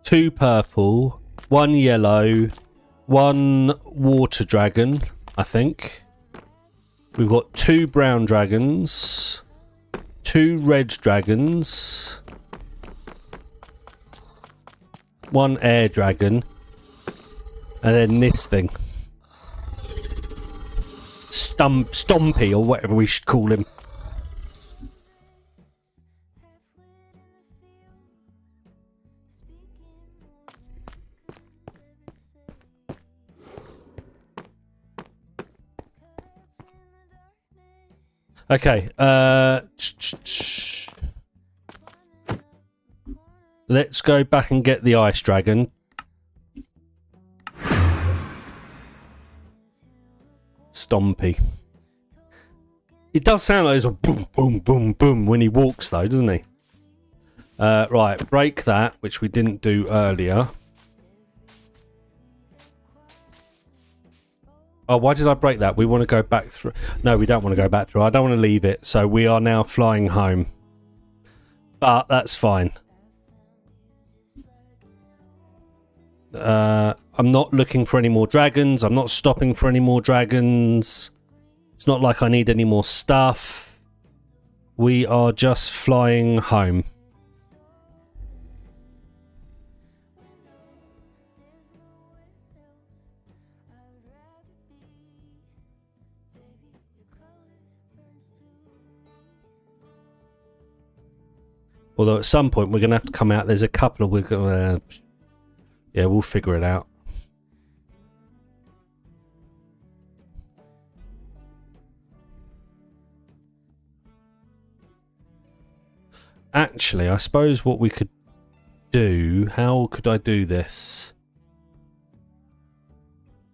2 purple, 1 yellow, 1 water dragon, I think. We've got 2 brown dragons, 2 red dragons, 1 air dragon, and then this thing. Stompy, or whatever we should call him. Okay, let's go back and get the ice dragon. Stompy. It does sound like there's a boom, boom, boom, boom when he walks though, doesn't he? Right, break that, which we didn't do earlier. Oh, why did I break that? We want to go back through. No, we don't want to go back through. I don't want to leave it. So we are now flying home. But that's fine. I'm not looking for any more dragons. I'm not stopping for any more dragons. It's not like I need any more stuff. We are just flying home. Although at some point we're going to have to come out. There's a couple of... yeah, we'll figure it out. Actually, I suppose what we could do... How could I do this?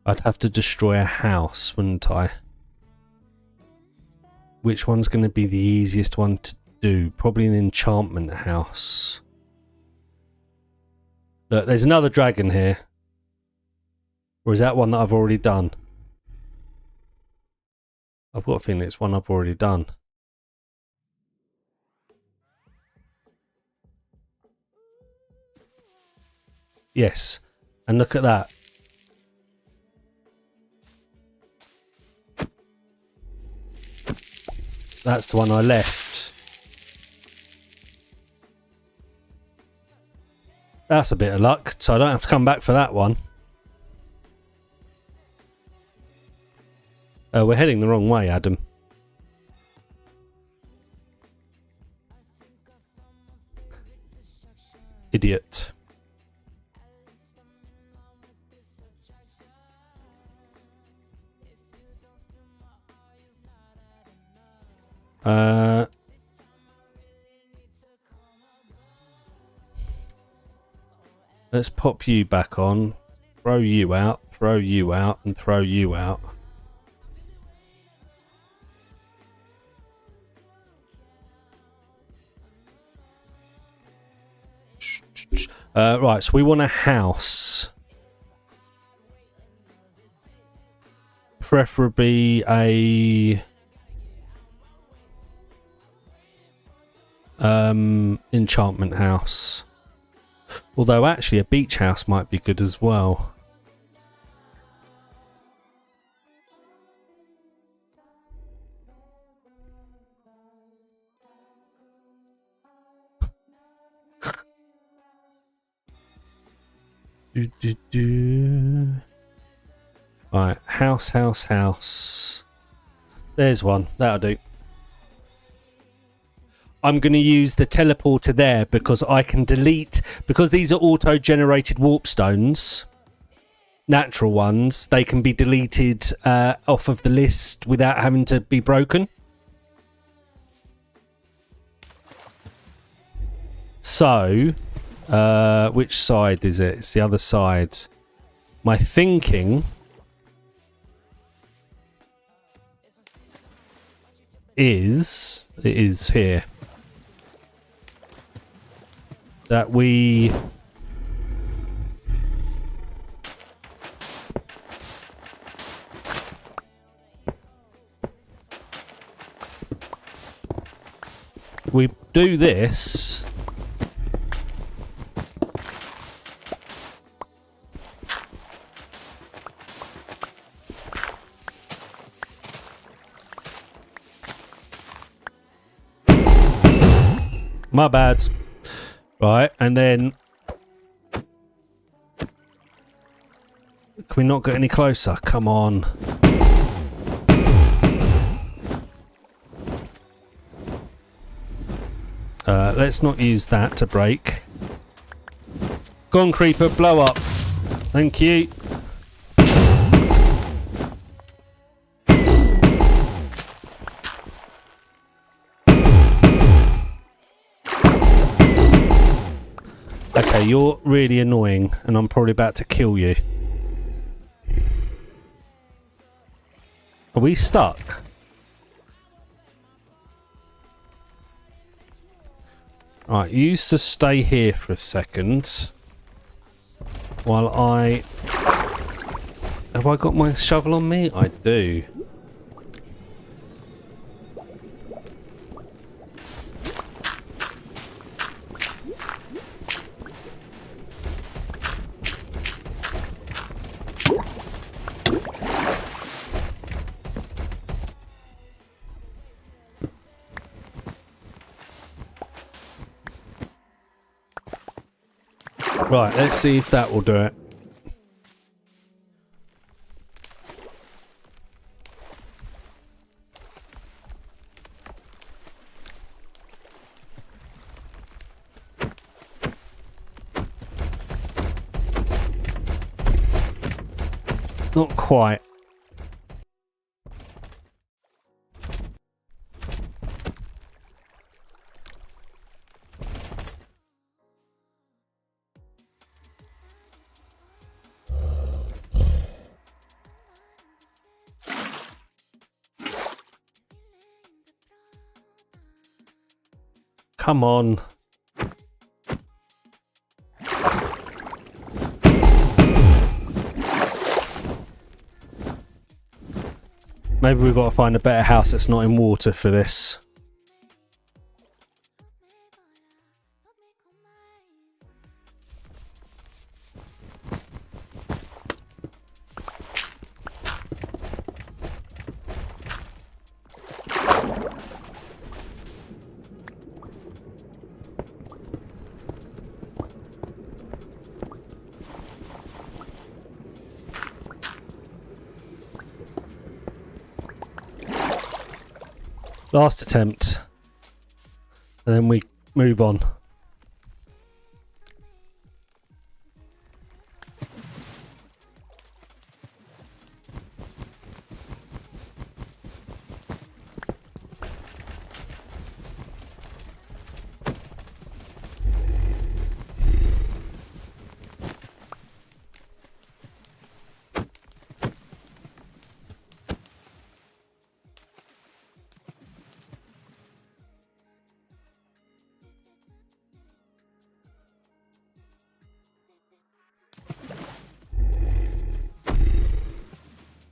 I'd have to destroy a house, wouldn't I? Which one's going to be the easiest one to do? Probably an enchantment house. Look, there's another dragon here. Or is that one that I've already done? I've got a feeling it's one I've already done. Yes. And look at that. That's the one I left. That's a bit of luck, so I don't have to come back for that one. We're heading the wrong way, Adam. Idiot. Let's pop you back on, throw you out, and throw you out. Right, so we want a house. Preferably a... enchantment house. Although actually a beach house might be good as well. Right, house. There's one. That'll do. I'm going to use the teleporter there because I can delete... Because these are auto-generated warp stones, natural ones, they can be deleted off of the list without having to be broken. So, which side is it? It's the other side. My thinking is... It is here. That we... We do this... My bad. Right, and then... Can we not get any closer? Come on. Let's not use that to break. Go on, creeper, blow up. Thank you. Okay, you're really annoying, and I'm probably about to kill you. Are we stuck? Right, you used to stay here for a second. While I... Have I got my shovel on me? I do. Right, let's see if that will do it. Not quite. Come on. Maybe we've got to find a better house that's not in water for this. Last attempt. And then we move on.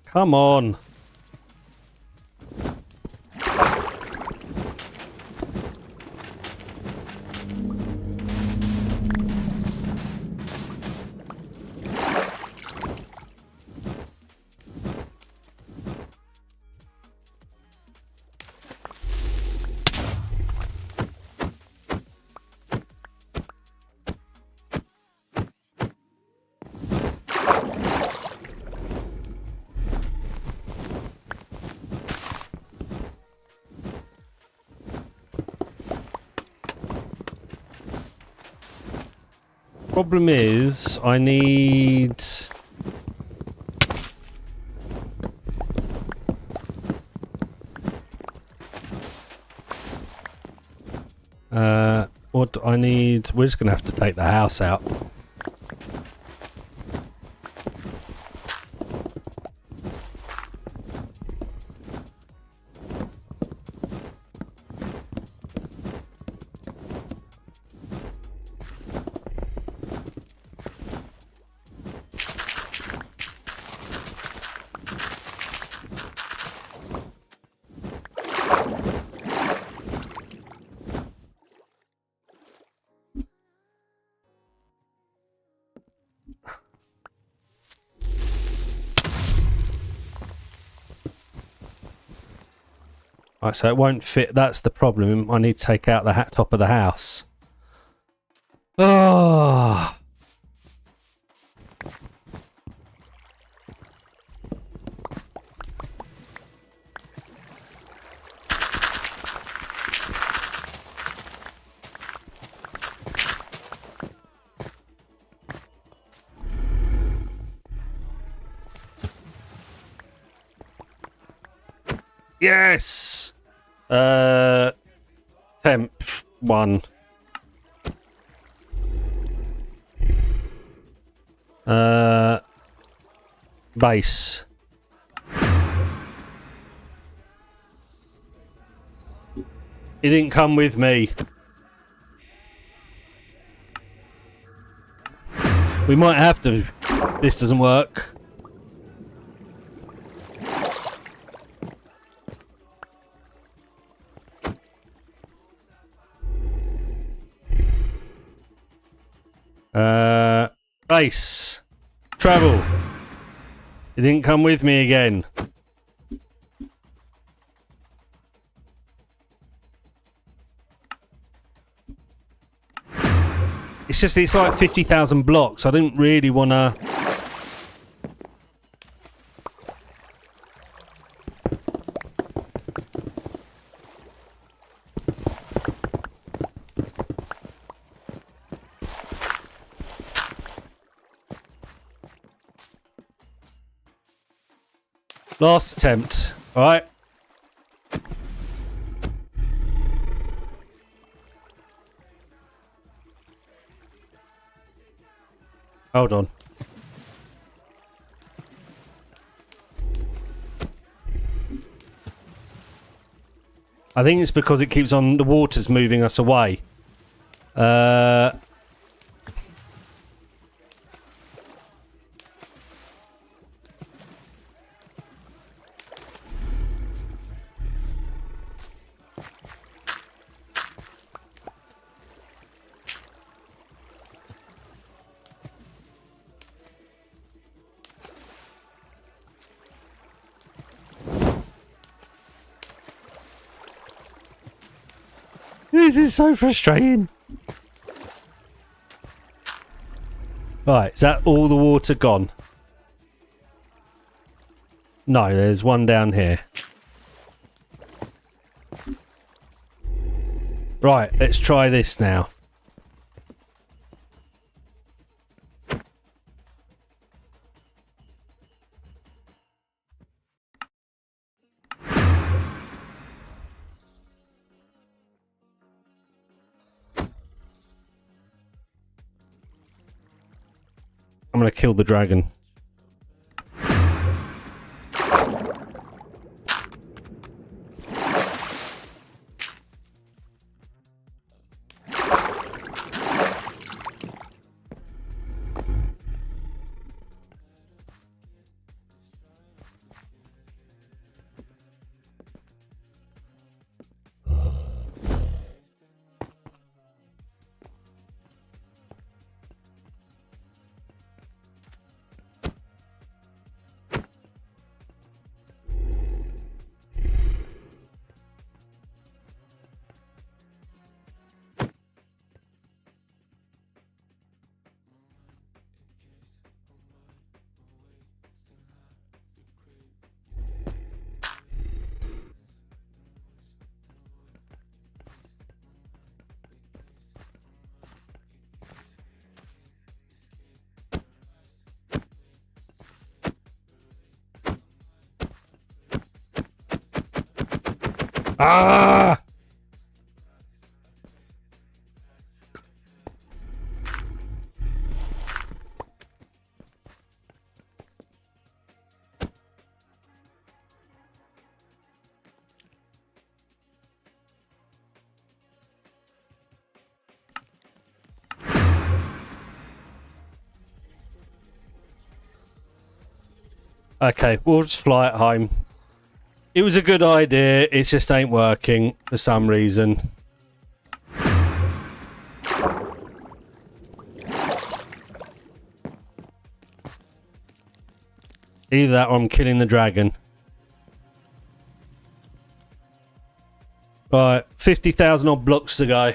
Come on. Problem is, I need... what do I need? We're just going to have to take the house out. Right, so it won't fit. That's the problem. I need to take out the top of the house. Oh. Yes! Temp 1. Base. He didn't come with me. We might have to. This doesn't work. Base. Travel. He didn't come with me again. It's just, it's like 50,000 blocks. I didn't really want to... Last attempt, alright? Hold on. I think it's because it keeps on, the water's moving us away. This is so frustrating. Right, is that all the water gone? No, there's one down here. Right, let's try this now. I'm gonna kill the dragon. Ah! Okay, we'll just fly it home. It was a good idea, it just ain't working for some reason. Either that or I'm killing the dragon. Right, 50,000 odd blocks to go.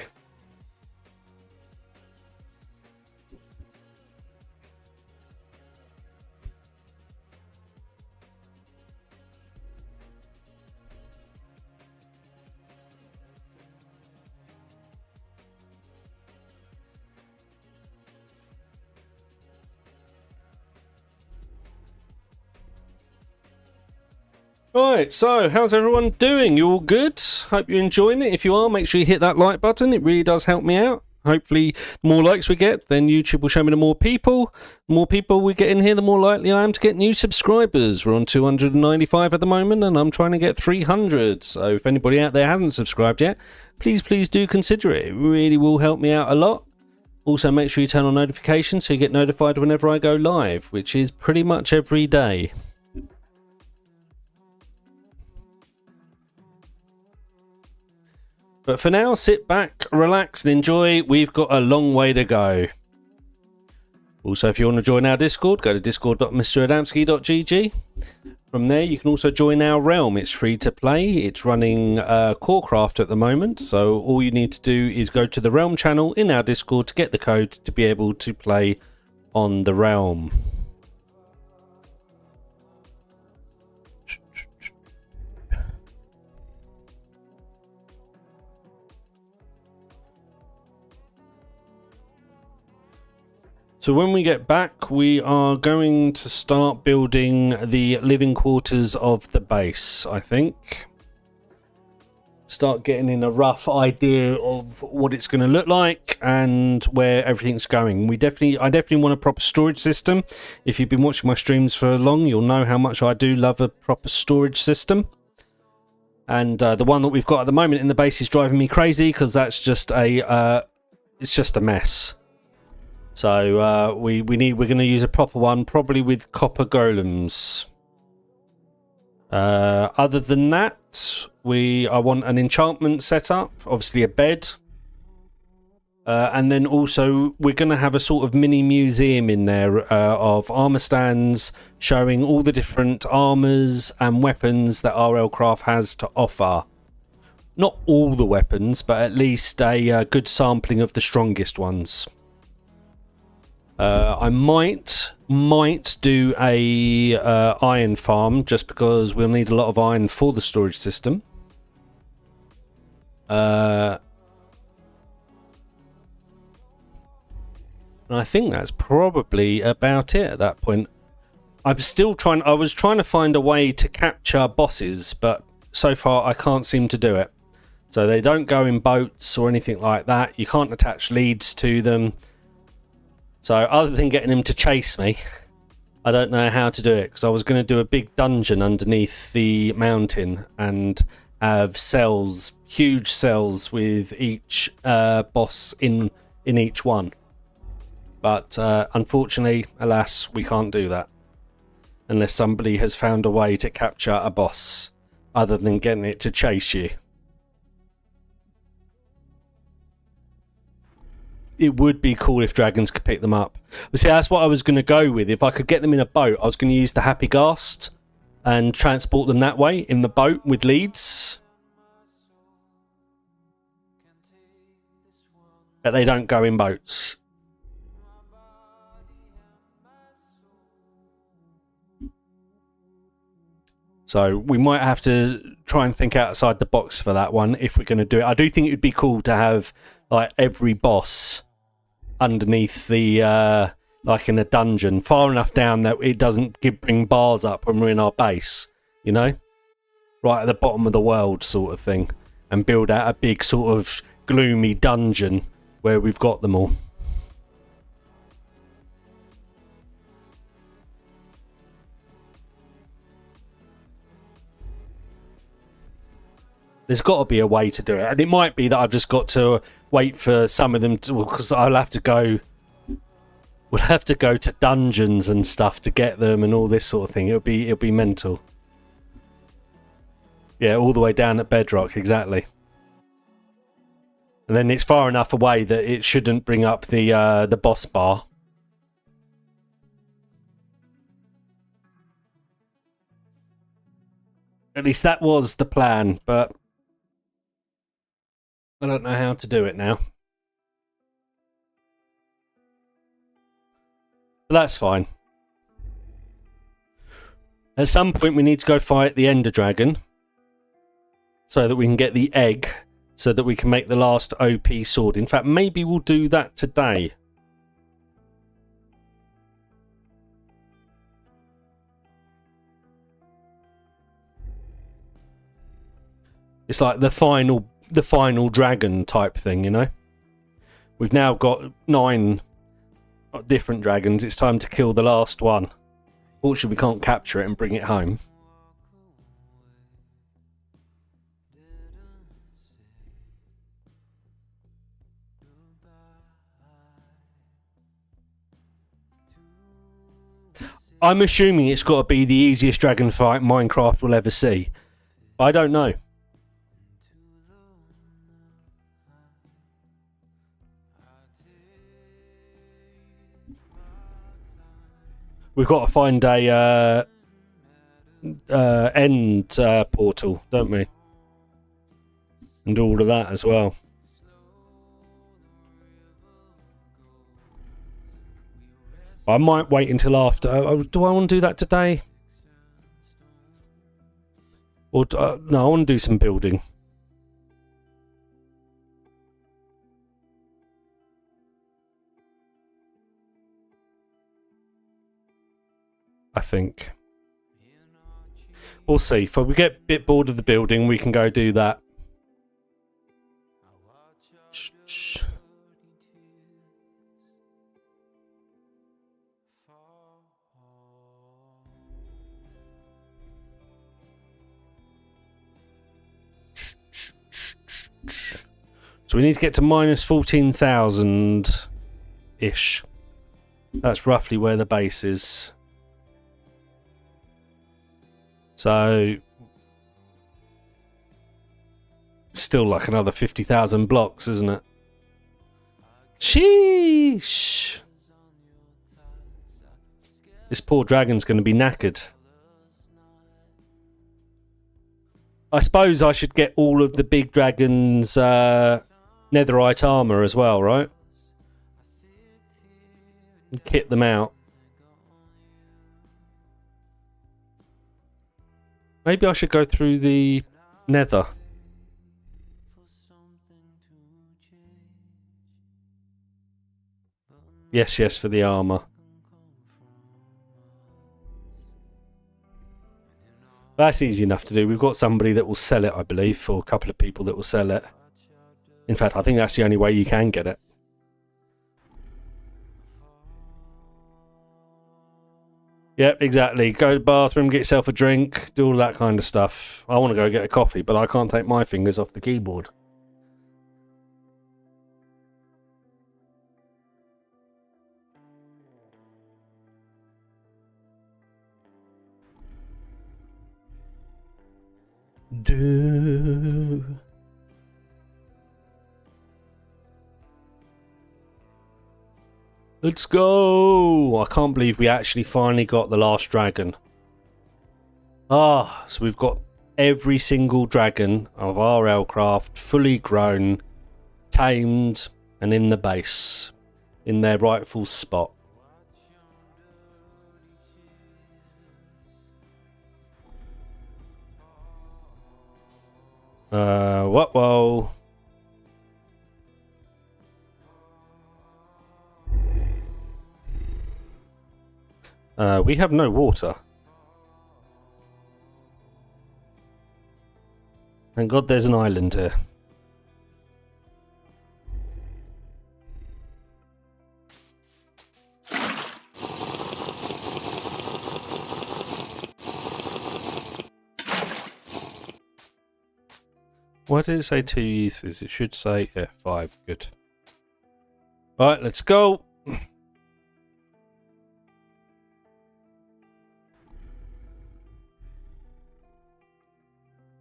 Right, so how's everyone doing? You all good? Hope you're enjoying it. If you are, make sure you hit that like button. It really does help me out. Hopefully, the more likes we get, then YouTube will show me the more people. The more people we get in here, the more likely I am to get new subscribers. We're on 295 at the moment, and I'm trying to get 300. So if anybody out there hasn't subscribed yet, please do consider it. It really will help me out a lot. Also, make sure you turn on notifications so you get notified whenever I go live, which is pretty much every day. But for now, sit back, relax and enjoy. We've got a long way to go. Also, if you want to join our Discord, go to discord.mradamski.gg. From there, you can also join our realm. It's free to play. It's running Corecraft at the moment. So all you need to do is go to the realm channel in our Discord to get the code to be able to play on the realm. So when we get back, we are going to start building the living quarters of the base, I think. Start getting in a rough idea of what it's going to look like and where everything's going. I definitely want a proper storage system. If you've been watching my streams for long, you'll know how much I do love a proper storage system. And the one that we've got at the moment in the base is driving me crazy because that's just it's just a mess. So we're going to use a proper one, probably with copper golems. Other than that, I want an enchantment setup, obviously a bed, and then also we're going to have a sort of mini museum in there of armor stands showing all the different armors and weapons that RLCraft has to offer. Not all the weapons, but at least a good sampling of the strongest ones. I might do a iron farm just because we'll need a lot of iron for the storage system. And I think that's probably about it at that point. I was trying to find a way to capture bosses, but so far I can't seem to do it. So they don't go in boats or anything like that. You can't attach leads to them. So other than getting him to chase me, I don't know how to do it, because I was going to do a big dungeon underneath the mountain and have cells, huge cells with each boss in each one. But unfortunately, alas, we can't do that unless somebody has found a way to capture a boss other than getting it to chase you. It would be cool if dragons could pick them up. But see, that's what I was going to go with. If I could get them in a boat, I was going to use the Happy Ghast and transport them that way in the boat with leads. But they don't go in boats. So we might have to try and think outside the box for that one if we're going to do it. I do think it would be cool to have like every boss underneath the like in a dungeon, far enough down that it doesn't bring bars up when we're in our base, you know. right at the bottom of the world sort of thing, and build out a big sort of gloomy dungeon where we've got them all. There's got to be a way to do it, and it might be that I've just got to wait for some of them to, because I'll have to go. We'll have to go to dungeons and stuff to get them and all this sort of thing. It'll be mental. Yeah, all the way down at Bedrock, exactly. And then it's far enough away that it shouldn't bring up the boss bar. At least that was the plan, but I don't know how to do it now. But that's fine. At some point we need to go fight the Ender Dragon so that we can get the egg, so that we can make the last OP sword. In fact, maybe we'll do that today. It's like the final dragon type thing, you know? We've now got 9 different dragons. It's time to kill the last one. Fortunately, we can't capture it and bring it home. I'm assuming it's got to be the easiest dragon fight Minecraft will ever see. I don't know. We've got to find a end portal, don't we? And all of that as well. I might wait until after. Do I want to do that today? Or no, I want to do some building. I think. We'll see. If we get a bit bored of the building, we can go do that. So we need to get to minus 14,000-ish. That's roughly where the base is. So still like another 50,000 blocks, isn't it? Sheesh. This poor dragon's going to be knackered. I suppose I should get all of the big dragon's netherite armor as well, right? And kit them out. Maybe I should go through the nether. Yes, yes, for the armor. That's easy enough to do. We've got somebody that will sell it, I believe, or a couple of people that will sell it. In fact, I think that's the only way you can get it. Yep, exactly. Go to the bathroom, get yourself a drink, do all that kind of stuff. I want to go get a coffee, but I can't take my fingers off the keyboard. Let's go! I can't believe we actually finally got the last dragon. Ah, so we've got every single dragon of RLCraft fully grown, tamed, and in the base, in their rightful spot. Whoa. We have no water. Thank God there's an island here. Why did it say 2 uses? It should say 5. Good. Right, let's go.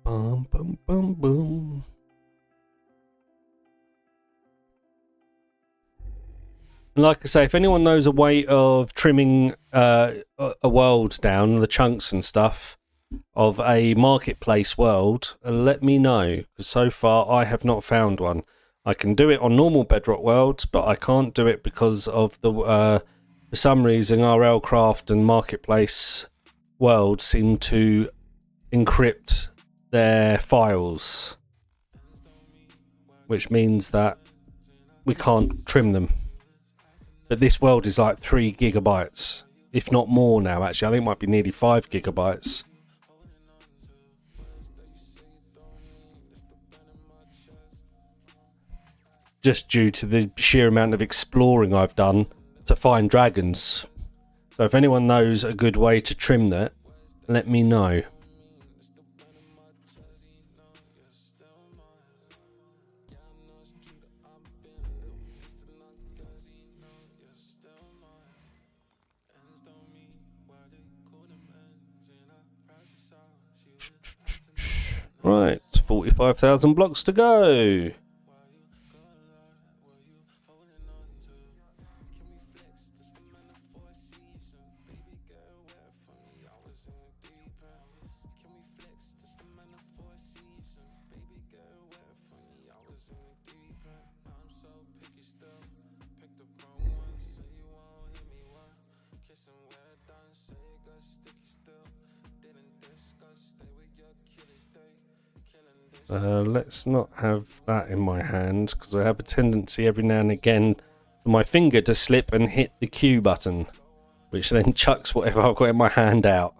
Boom, boom, boom, boom. Like I say, if anyone knows a way of trimming a world down, the chunks and stuff of a marketplace world, let me know, because so far I have not found one. I can do it on normal Bedrock worlds, but I can't do it because of the for some reason RLCraft and marketplace worlds seem to encrypt their files, which means that we can't trim them. But this world is like 3 gigabytes, if not more now. Actually, I think it might be nearly 5 gigabytes. Just due to the sheer amount of exploring I've done to find dragons. So if anyone knows a good way to trim that, let me know. Right, 45,000 blocks to go. Let's not have that in my hand, because I have a tendency every now and again for my finger to slip and hit the Q button, which then chucks whatever I've got in my hand out.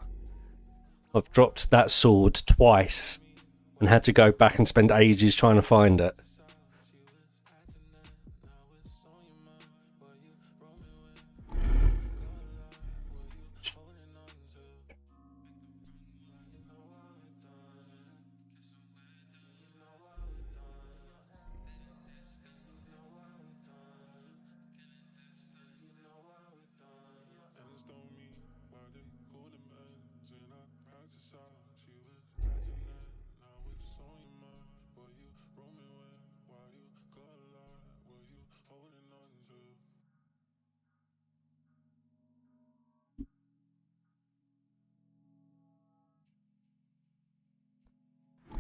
I've dropped that sword twice and had to go back and spend ages trying to find it.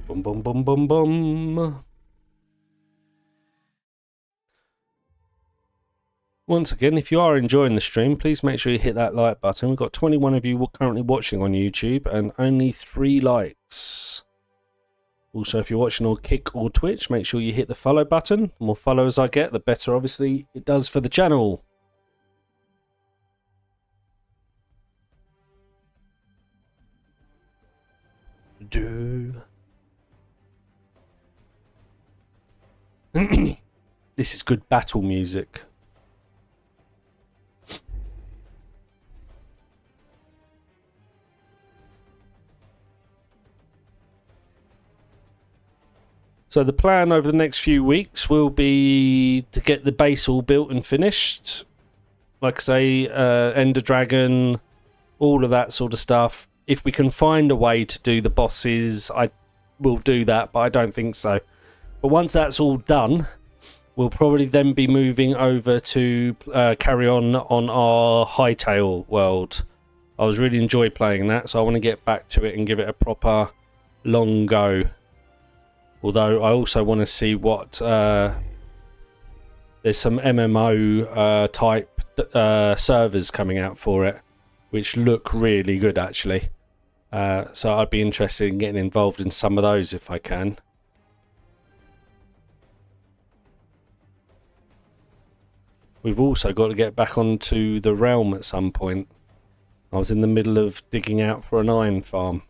Boom, boom, boom, boom, boom. Once again, if you are enjoying the stream, please make sure you hit that like button. We've got 21 of you currently watching on YouTube and only 3 likes. Also, if you're watching on Kick or Twitch, make sure you hit the follow button. The more followers I get, the better, obviously, it does for the channel. This is good battle music. So the plan over the next few weeks will be to get the base all built and finished. Like I say, Ender Dragon, all of that sort of stuff. If we can find a way to do the bosses, I will do that, but I don't think so. But once that's all done, we'll probably then be moving over to carry on our Hightail world. I was really enjoying playing that, so I want to get back to it and give it a proper long go. Although I also want to see what there's some MMO type servers coming out for it, which look really good actually. So I'd be interested in getting involved in some of those if I can. We've also got to get back onto the realm at some point. I was in the middle of digging out for an iron farm.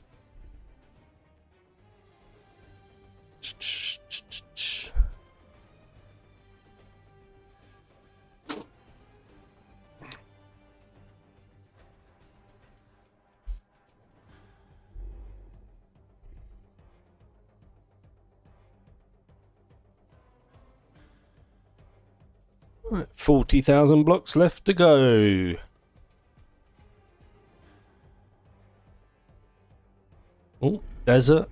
Right, 40,000 blocks left to go. Oh, desert.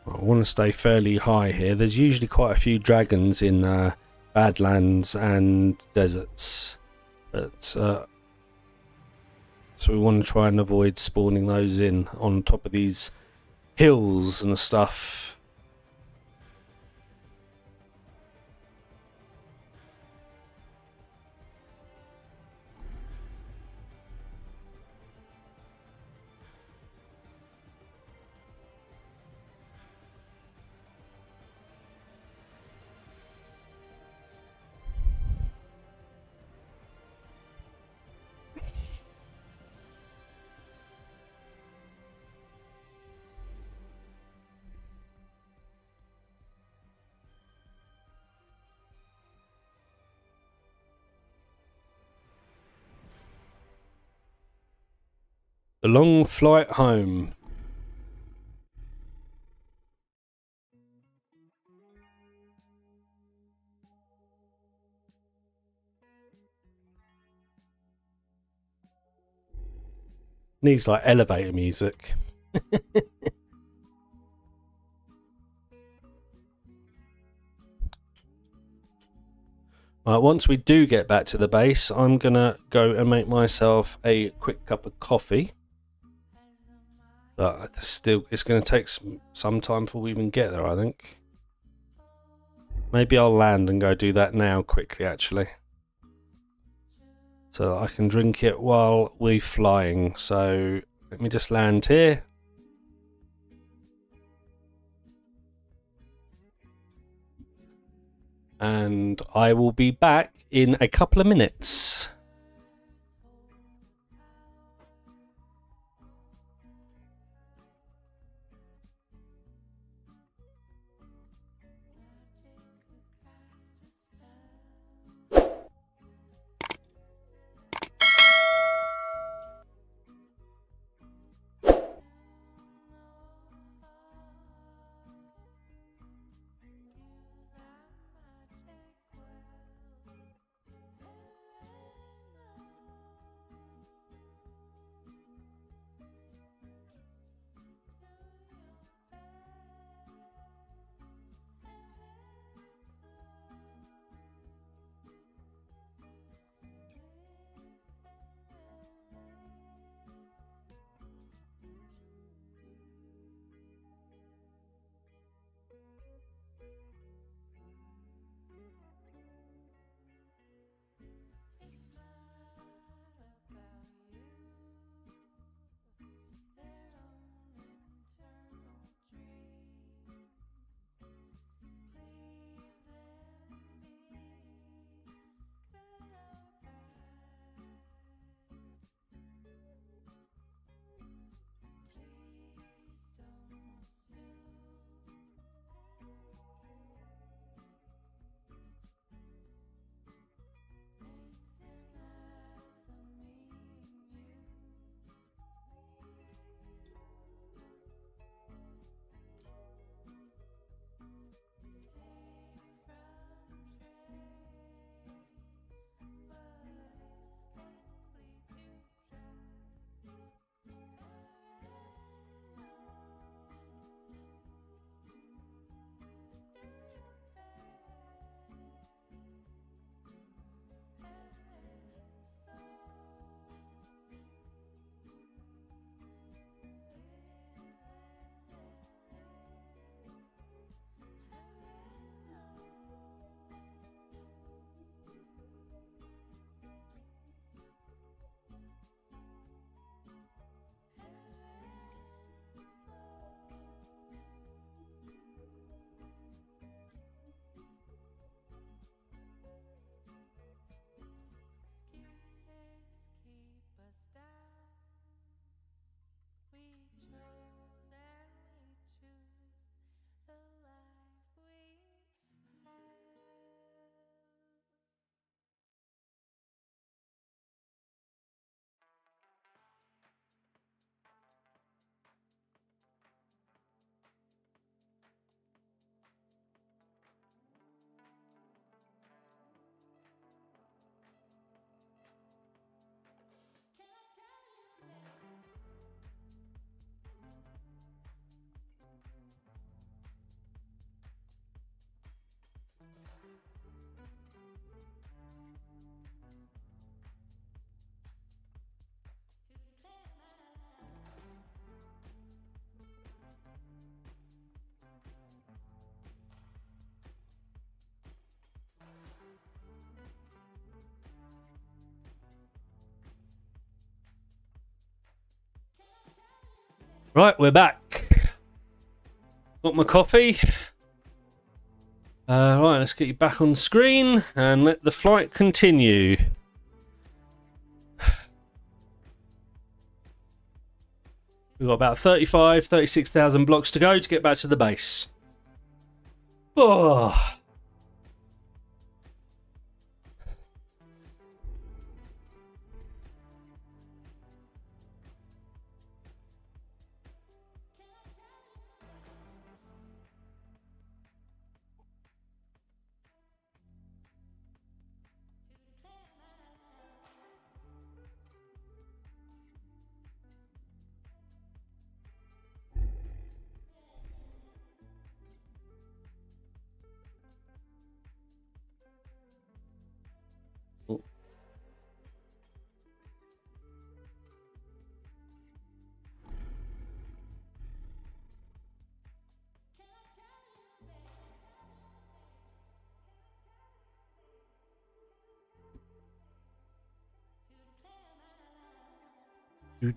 I want to stay fairly high here. There's usually quite a few dragons in Badlands and deserts, but so we want to try and avoid spawning those in on top of these hills and stuff. The long flight home. Needs like elevator music. Once we do get back to the base, I'm gonna go and make myself a quick cup of coffee. But still, it's going to take some time before we even get there, I think. Maybe I'll land and go do that now quickly, actually. So I can drink it while we're flying. So let me just land here. And I will be back in a couple of minutes. Right, we're back. Got my coffee. Right, let's get you back on screen and let the flight continue. We've got about 36,000 blocks to go to get back to the base. Oh.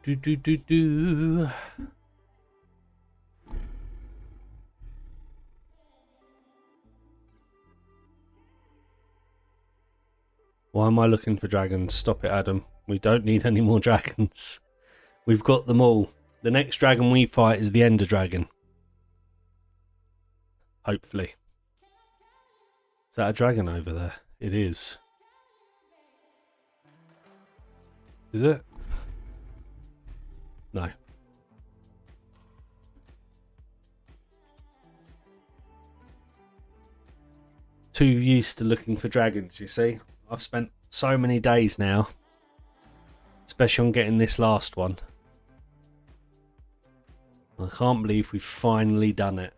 Do. Why am I looking for dragons? Stop it, Adam. We don't need any more dragons. We've got them all. The next dragon we fight is the Ender Dragon. Hopefully. Is that a dragon over there? It is. Is it? No. Too used to looking for dragons, you see. I've spent so many days now, especially on getting this last one. I can't believe we've finally done it.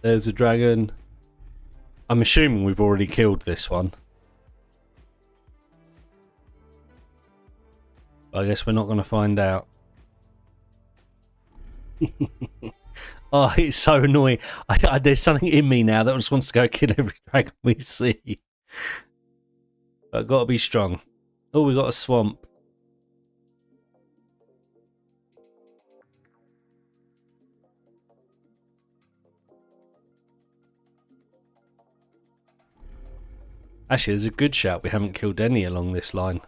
There's a dragon. I'm assuming we've already killed this one. I guess we're not going to find out. Oh, it's so annoying. There's something in me now that just wants to go kill every dragon we see. But I've got to be strong. Oh, we got a swamp. Actually, there's a good shout. We haven't killed any along this line.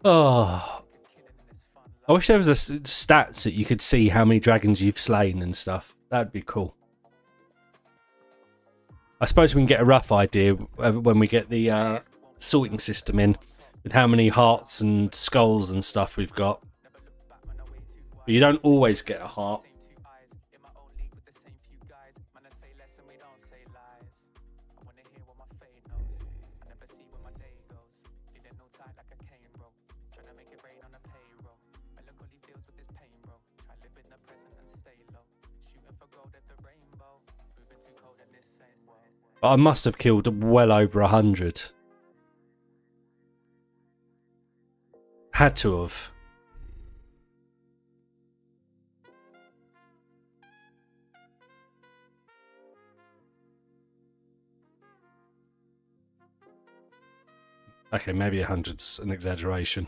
Oh, I wish there was a stats that you could see how many dragons you've slain and stuff. That'd be cool. I suppose we can get a rough idea when we get the sorting system in with how many hearts and skulls and stuff we've got. But you don't always get a heart. I must have killed well over 100. Had to have. Okay, maybe 100's an exaggeration.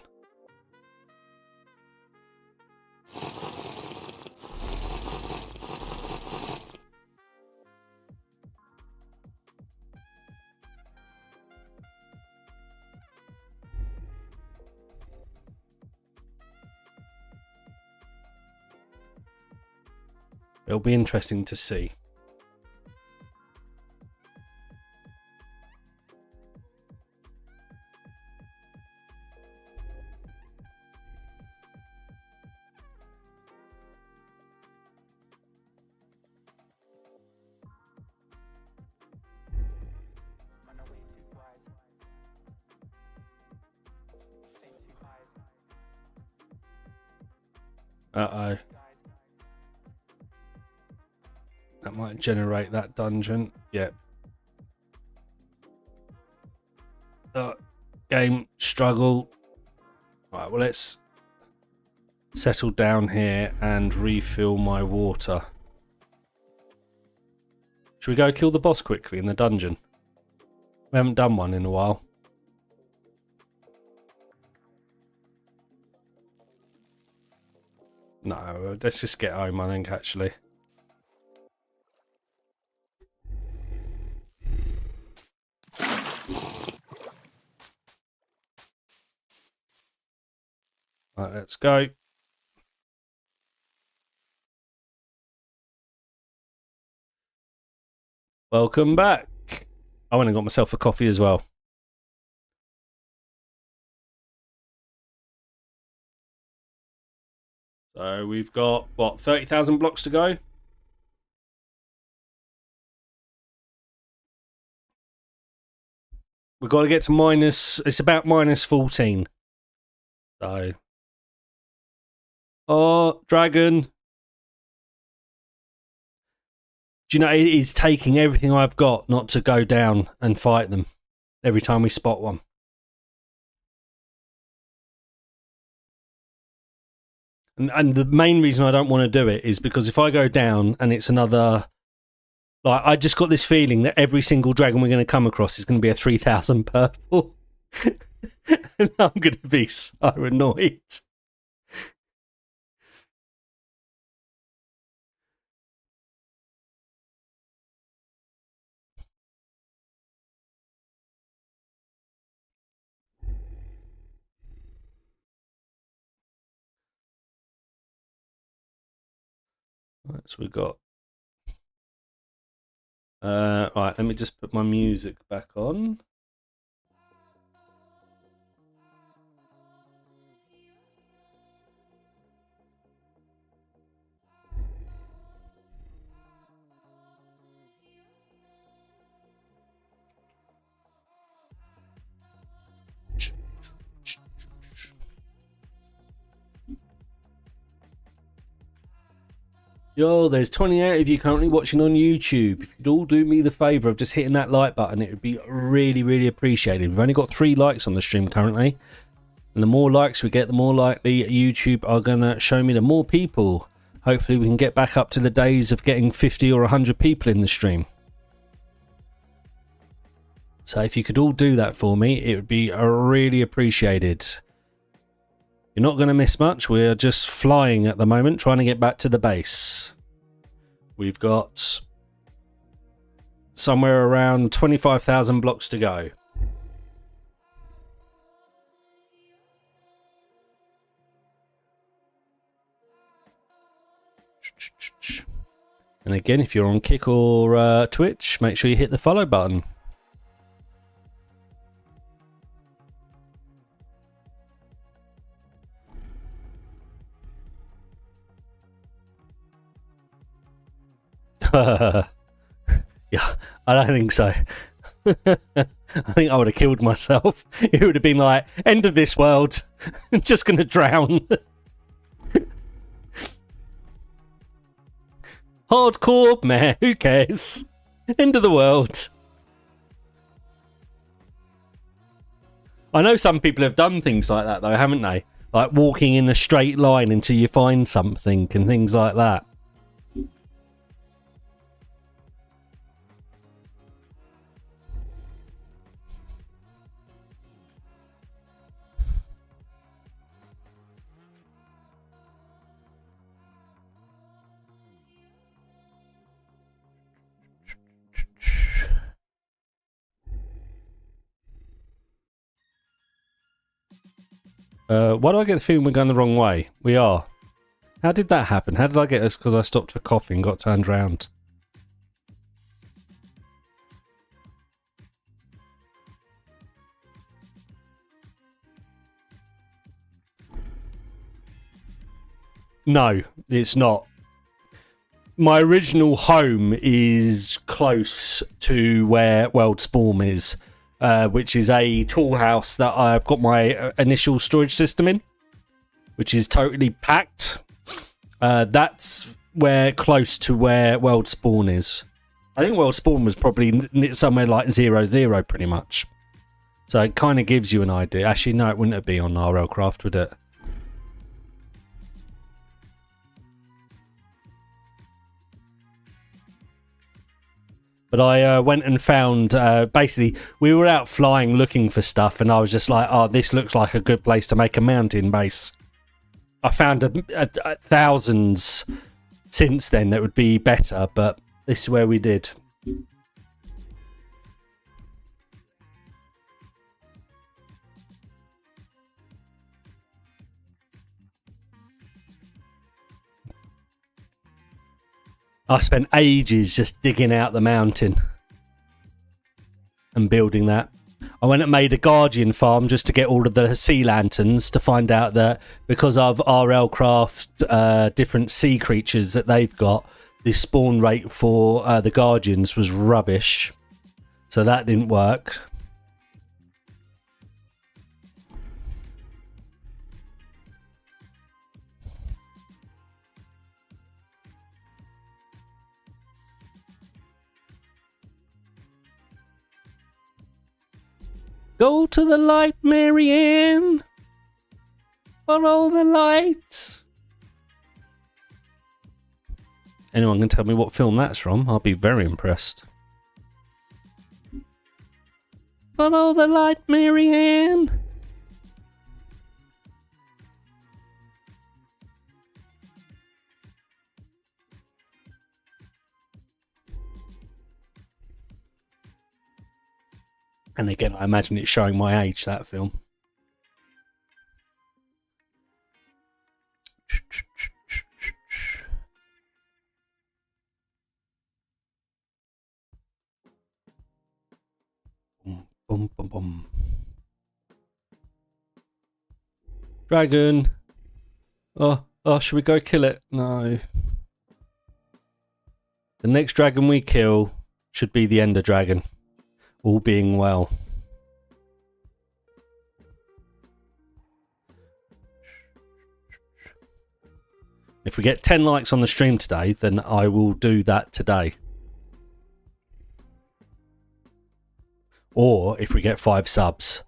It'll be interesting to see. Uh-oh. That might generate that dungeon. Yep. Game struggle. Right, well, let's settle down here and refill my water. Should we go kill the boss quickly in the dungeon? We haven't done one in a while. No, let's just get home, I think, actually. Right, let's go. Welcome back. I went and got myself a coffee as well. So we've got, what, 30,000 blocks to go? We've got to get to minus, it's about minus 14. So. Oh, dragon. Do you know, it is taking everything I've got not to go down and fight them every time we spot one. And the main reason I don't want to do it is because if I go down and it's another... Like, I just got this feeling that every single dragon we're going to come across is going to be a 3,000 purple. And I'm going to be so annoyed. Right, so we've got... right, let me just put my music back on. Yo, there's 28 of you currently watching on YouTube. If you'd all do me the favour of just hitting that like button, it would be really, really appreciated. We've only got 3 likes on the stream currently. And the more likes we get, the more likely YouTube are going to show me to more people. Hopefully we can get back up to the days of getting 50 or 100 people in the stream. So if you could all do that for me, it would be really appreciated. You're not going to miss much. We're just flying at the moment, trying to get back to the base. We've got somewhere around 25,000 blocks to go. And again, if you're on Kick or Twitch, make sure you hit the follow button. Yeah, I don't think so. I think I would have killed myself. It would have been like, end of this world. I'm just going to drown. Hardcore? Meh, who cares? End of the world. I know some people have done things like that though, haven't they? Like walking in a straight line until you find something and things like that. Why do I get the feeling we're going the wrong way? We are. How did that happen? How did I get this? Because I stopped for coffee and got turned round. No, it's not. My original home is close to where World Spawn is, which is a tall house that I've got my initial storage system in, which is totally packed. That's close to where World Spawn is. I think World Spawn was probably somewhere like 0-0 pretty much. So it kind of gives you an idea. Actually, no, it wouldn't have been on RLCraft, would it? But I went and found, basically, we were out flying looking for stuff, and I was just like, oh, this looks like a good place to make a mountain base. I found thousands since then that would be better, but this is where we did. I spent ages just digging out the mountain and building that. I went and made a guardian farm just to get all of the sea lanterns, to find out that because of RLCraft different sea creatures that they've got, the spawn rate for the guardians was rubbish. So that didn't work. Go to the light, Marianne. Follow the light. Anyone can tell me what film that's from? I'll be very impressed. Follow the light, Marianne. And again, I imagine it's showing my age, that film. Boom, boom, boom. Dragon. Oh, should we go kill it? No. The next dragon we kill should be the Ender Dragon. All being well. If we get 10 likes on the stream today, then I will do that today. Or if we get 5 subs.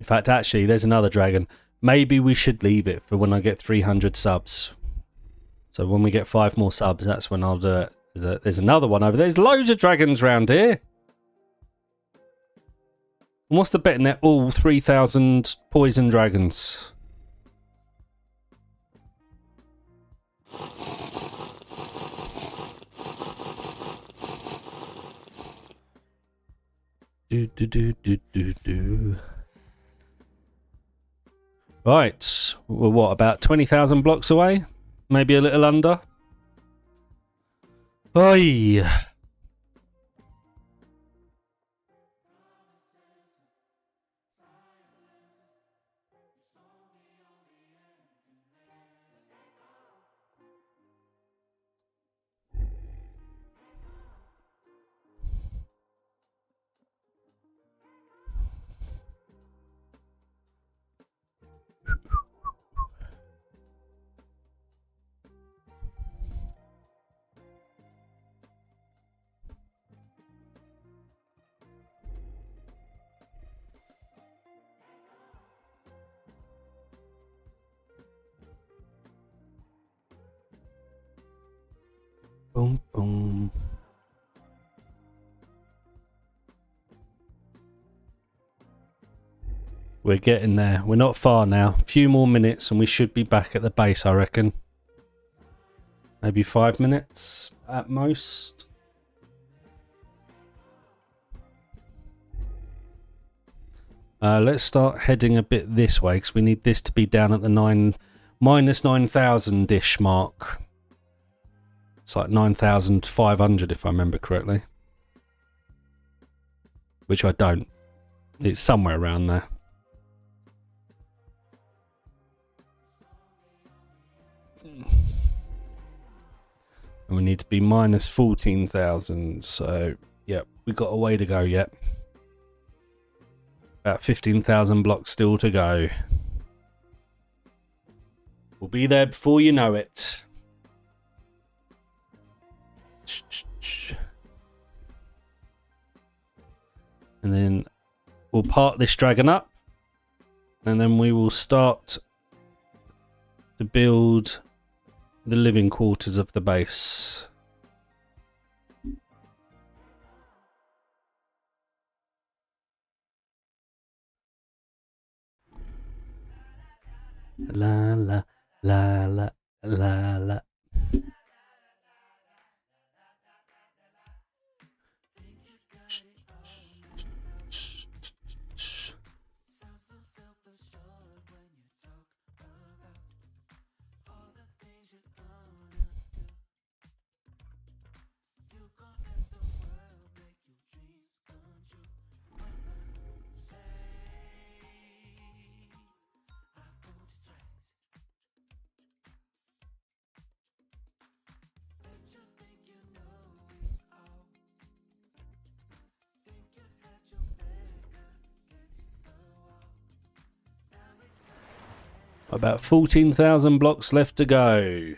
In fact, actually, there's another dragon. Maybe we should leave it for when I get 300 subs. So when we get 5 more subs, that's when I'll do it. There's another one over there. There's loads of dragons around here. And what's the betting they're all 3,000 poison dragons? Do. Right, we're what, about 20,000 blocks away? Maybe a little under? Oi! Boom, boom. We're getting there. We're not far now. A few more minutes and we should be back at the base, I reckon. Maybe 5 minutes at most. Let's start heading a bit this way because we need this to be down at the minus 9,000-ish mark. It's like 9,500 if I remember correctly. Which I don't. It's somewhere around there. And we need to be minus 14,000. So, yeah, we've got a way to go yet. About 15,000 blocks still to go. We'll be there before you know it. And then we'll park this dragon up. And then we will start to build the living quarters of the base. La la la la la la. About 14,000 blocks left to go.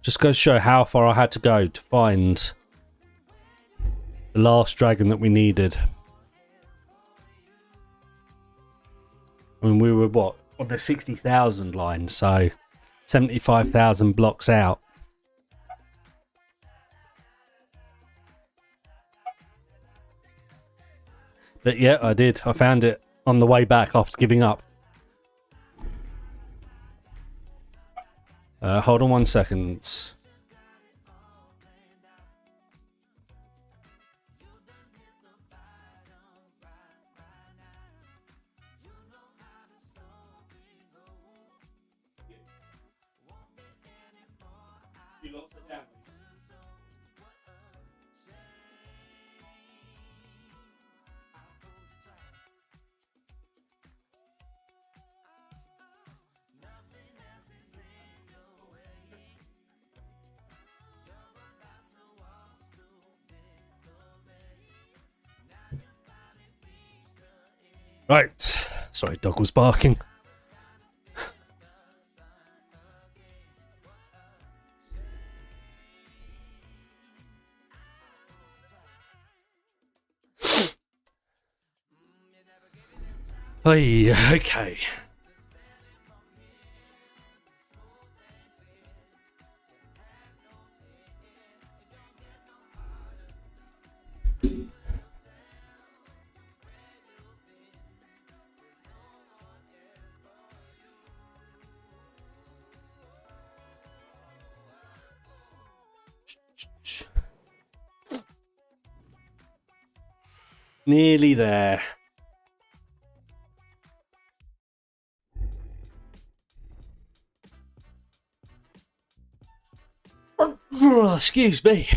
Just goes to show how far I had to go to find the last dragon that we needed. I mean, we were what, on the 60,000 line, so 75,000 blocks out. But yeah, I did. I found it on the way back after giving up. Hold on 1 second. Right. Sorry, dog was barking. Hey, okay. Nearly there. Oh, excuse me.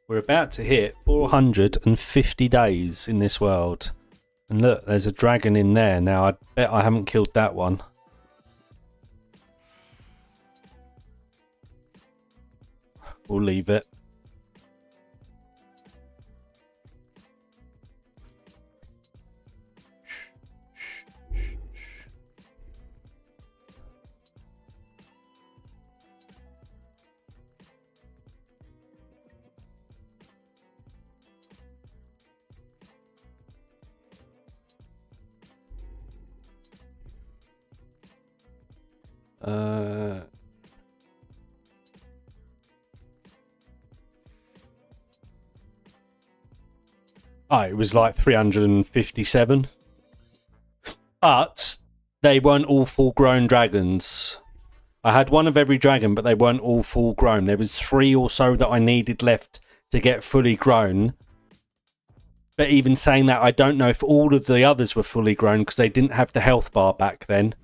We're about to hit 450 days in this world. And look, there's a dragon in there. Now, I bet I haven't killed that one. We'll leave it. It was like 357. But they weren't all full-grown dragons. I had one of every dragon, but they weren't all full-grown. There was 3 or so that I needed left to get fully grown. But even saying that, I don't know if all of the others were fully grown because they didn't have the health bar back then.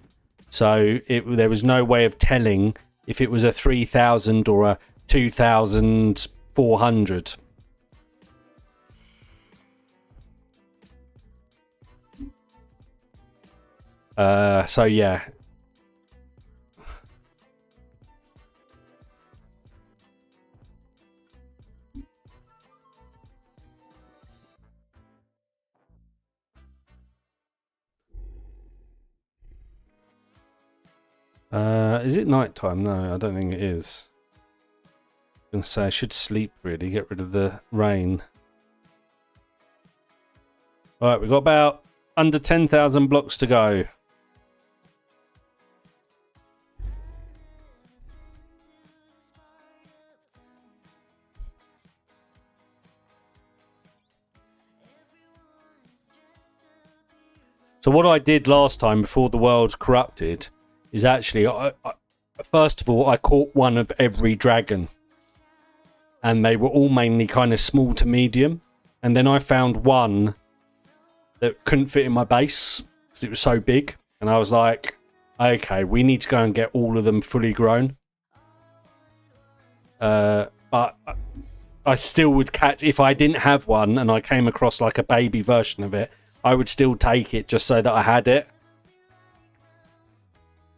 So there was no way of telling if it was a 3,000 or a 2,400. So yeah. Is it night time? No, I don't think it is. I'm going to say I should sleep really, get rid of the rain. Alright, we've got about under 10,000 blocks to go. So what I did last time before the world's corrupted is actually, first of all, I caught one of every dragon. And they were all mainly kind of small to medium. And then I found one that couldn't fit in my base because it was so big. And I was like, okay, we need to go and get all of them fully grown. But I still would catch, if I didn't have one and I came across like a baby version of it, I would still take it just so that I had it.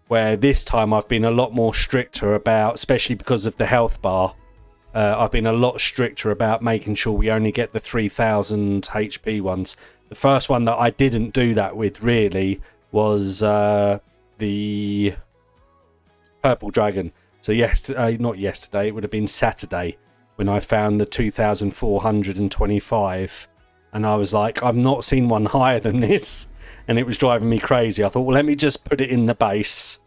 Where this time I've been a lot more stricter about, especially because of the health bar, I've been a lot stricter about making sure we only get the 3,000 HP ones. The first one that I didn't do that with really was the purple dragon. So not yesterday, it would have been Saturday when I found the 2,425. And I was like, I've not seen one higher than this. And it was driving me crazy. I thought, well, let me just put it in the base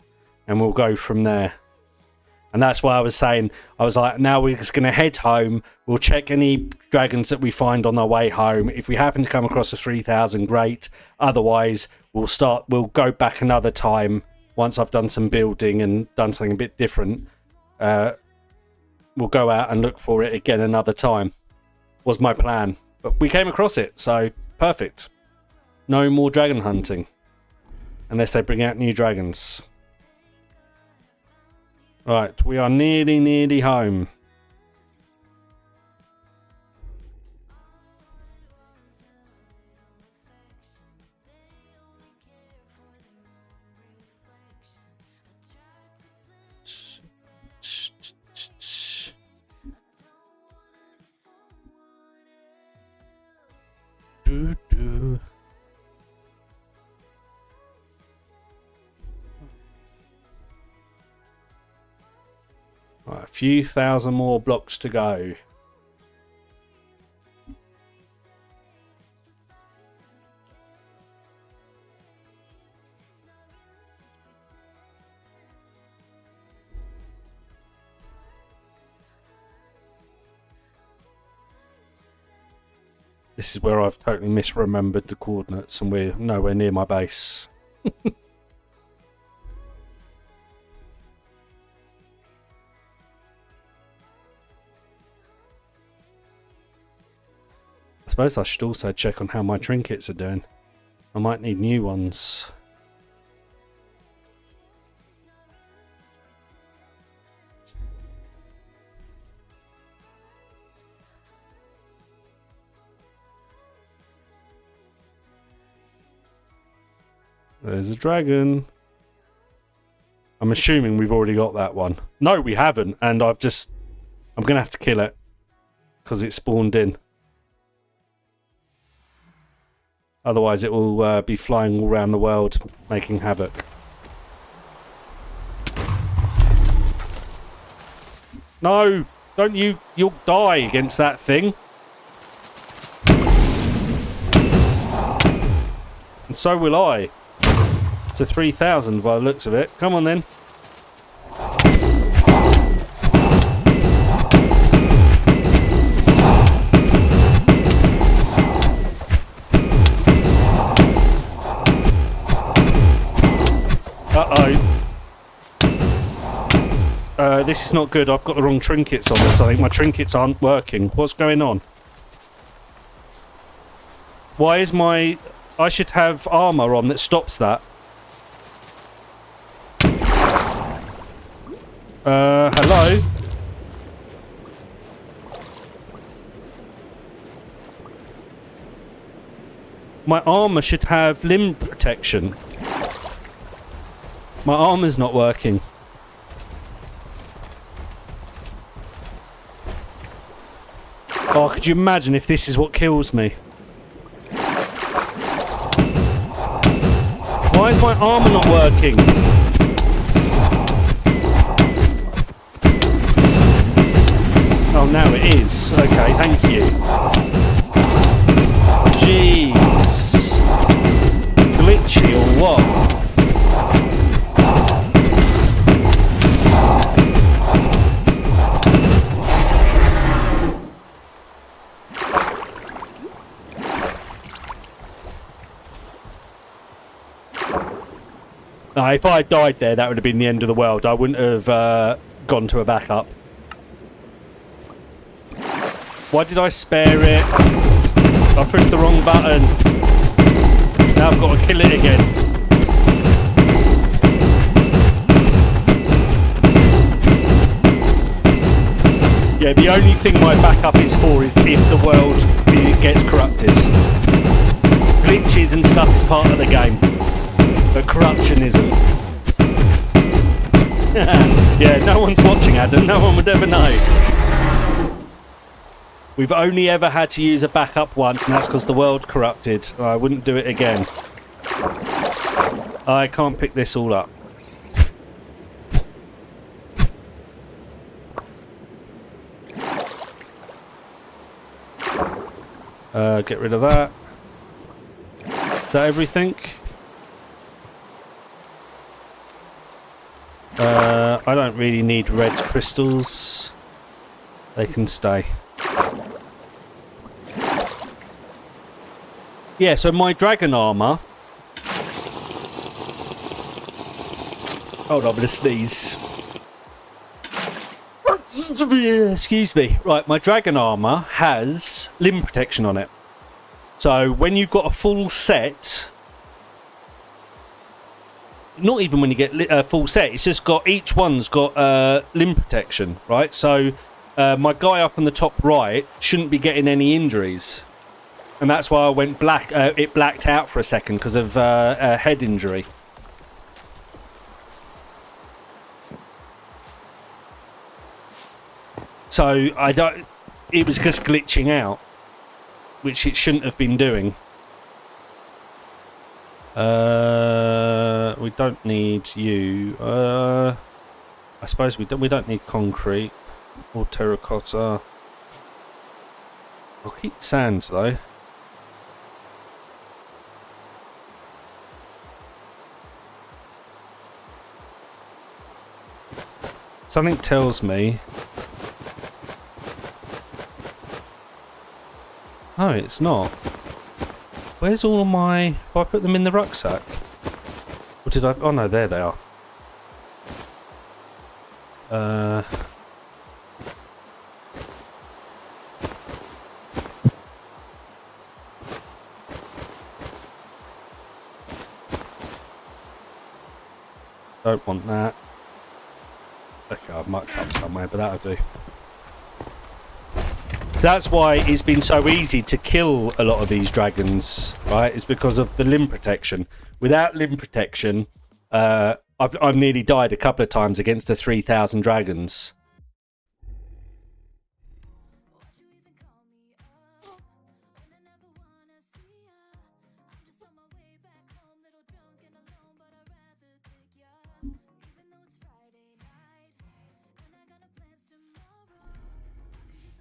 and we'll go from there. And that's why I was saying, I was like, now we're just going to head home. We'll check any dragons that we find on our way home. If we happen to come across a 3,000, great. Otherwise, we'll go back another time once I've done some building and done something a bit different. We'll go out and look for it again another time, was my plan. But we came across it, so perfect. No more dragon hunting. Unless they bring out new dragons. Right, we are nearly home. Right, a few thousand more blocks to go. This is where I've totally misremembered the coordinates and we're nowhere near my base. I suppose I should also check on how my trinkets are doing. I might need new ones. There's a dragon. I'm assuming we've already got that one. No, we haven't, and I'm going to have to kill it because it spawned in. Otherwise it will be flying all around the world making havoc. No! Don't you... You'll die against that thing. And so will I. It's a 3,000 by the looks of it. Come on then. This is not good. I've got the wrong trinkets on this. I think my trinkets aren't working. What's going on? Why is my... I should have armour on that stops that. Hello? My armour should have limb protection. My armour's not working. Oh, could you imagine if this is what kills me? Why is my armour not working? Oh, now it is. Okay, thank you. Jeez. Glitchy or what? If I died there, that would have been the end of the world. I wouldn't have gone to a backup. Why did I spare it? I pushed the wrong button. Now I've got to kill it again. Yeah, the only thing my backup is for is if the world gets corrupted. Glitches and stuff is part of the game. But corruption isn't. Yeah, no one's watching, Adam. No one would ever know. We've only ever had to use a backup once, and that's because the world corrupted. I wouldn't do it again. I can't pick this all up. Get rid of that. Is that everything? I don't really need red crystals. They can stay. Yeah, so my dragon armour... Hold on, I'm going to sneeze. Excuse me. Right, my dragon armour has limb protection on it. So when you've got a full set... Not even when you get a full set, it's just got... Each one's got limb protection, right? So my guy up on the top right shouldn't be getting any injuries. And that's why I went black. It blacked out for a second because of a head injury. So I don't. It was just glitching out, which it shouldn't have been doing. We don't need you. I suppose we don't. We don't need concrete or terracotta. I'll keep sand though. Something tells me... No, it's not. Where's all of my... If I put them in the rucksack? Or did I... Oh no, there they are. Don't want that. Okay, I've mucked up somewhere, but that'll do. So that's why it's been so easy to kill a lot of these dragons, right? It's because of the limb protection. Without limb protection, I've nearly died a couple of times against the 3,000 dragons.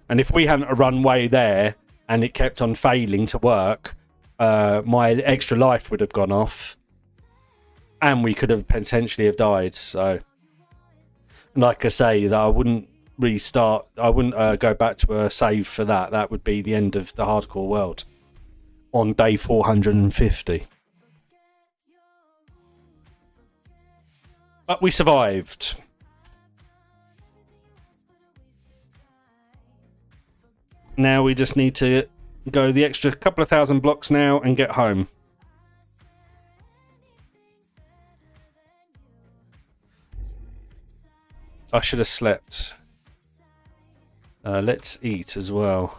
And if we hadn't run way there and it kept on failing to work, my extra life would have gone off. And we could have potentially have died. So, like I say, that I wouldn't restart. I wouldn't go back to a save for that. That would be the end of the hardcore world on day 450. But we survived. Now we just need to go the extra couple of thousand blocks now and get home. I should have slept. Let's eat as well.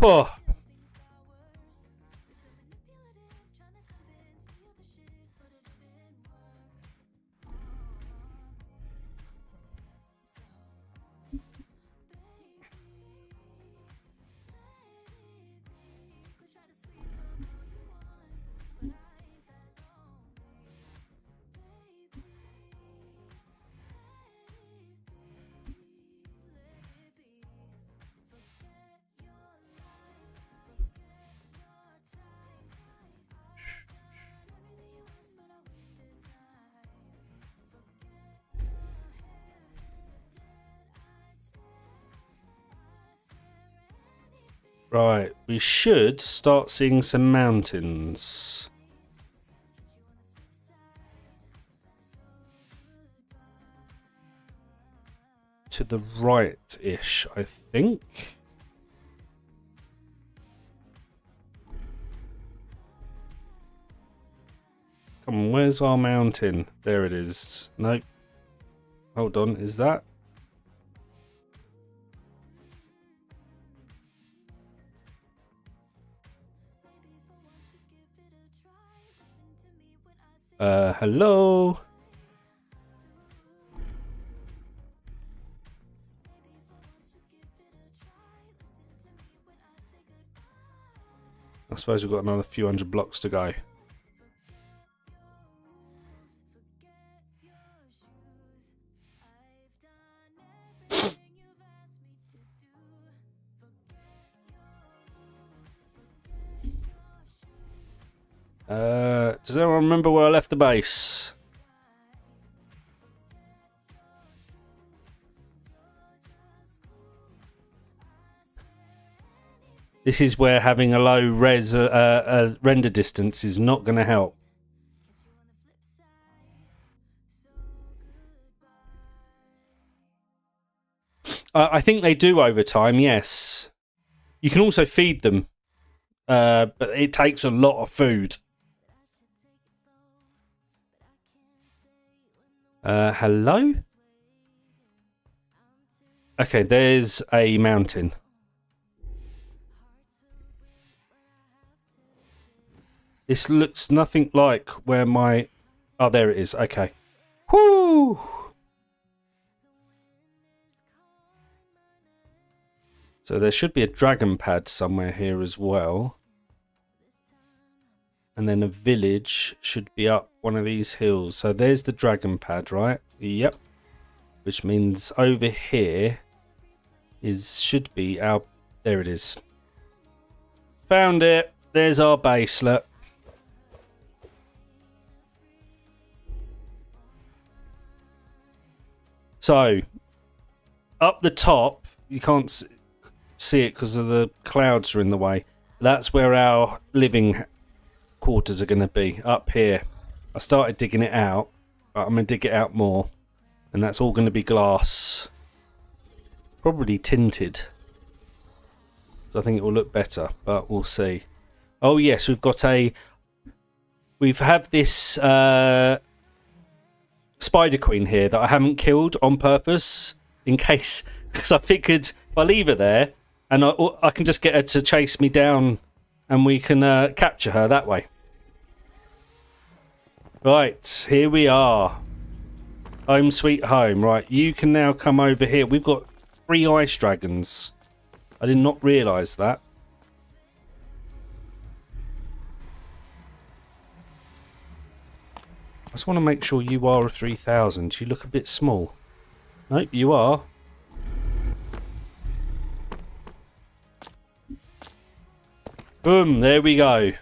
Oh. Right, we should start seeing some mountains. To the right-ish, I think. Come on, where's our mountain? There it is. Nope. Hold on, is that? Hello? I suppose we've got another few hundred blocks to go. Does anyone remember where I left the base? This is where having a low res render distance is not going to help. I think they do over time, yes. You can also feed them, but it takes a lot of food. Hello? Okay, there's a mountain. This looks nothing like where my... Oh, there it is. Okay. Whoo! So there should be a dragon pad somewhere here as well. And then a village should be up one of these hills. So there's the dragon pad, right? Yep. Which means over here should be our... There it is. Found it. There's our base, look. So, up the top, you can't see it because of the clouds are in the way. That's where our living quarters are going to be, up here. I started digging it out, but I'm going to dig it out more. And that's all going to be glass. Probably tinted. So I think it will look better, but we'll see. Oh yes, we've had this spider queen here that I haven't killed on purpose in case, because I figured if I leave her there and I can just get her to chase me down and we can capture her that way. Right, here we are. Home sweet home. Right, you can now come over here. We've got 3 ice dragons. I did not realise that. I just want to make sure you are a 3000. You look a bit small. Nope, you are. Boom, there we go.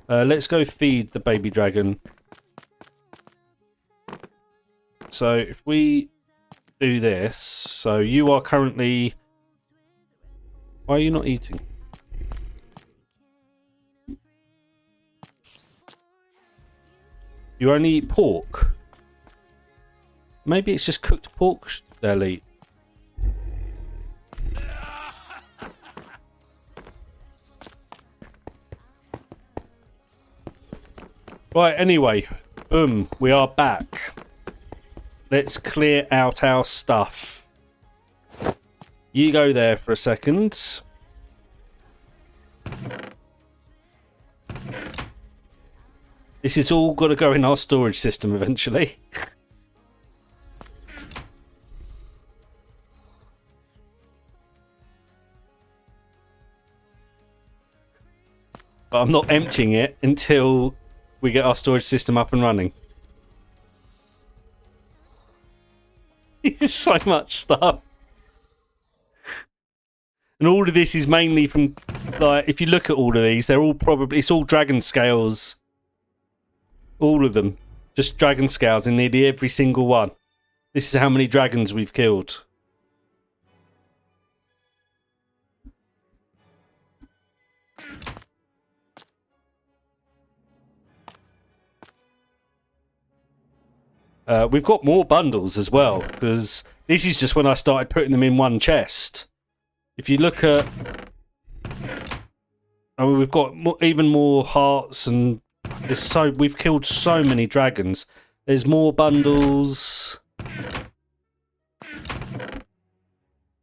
Let's go feed the baby dragon. So if we do this, so you are currently... Why are you not eating? You only eat pork. Maybe it's just cooked pork they'll eat. Right, anyway, we are back. Let's clear out our stuff. You go there for a second. This is all got to go in our storage system eventually. But I'm not emptying it until we get our storage system up and running. It's so much stuff. And all of this is mainly from, like, if you look at all of these, they're all probably, it's all dragon scales. All of them. Just dragon scales in nearly every single one. This is how many dragons we've killed. We've got more bundles as well, because this is just when I started putting them in one chest. If you look at... I mean, we've got even more hearts, and we've killed so many dragons. There's more bundles.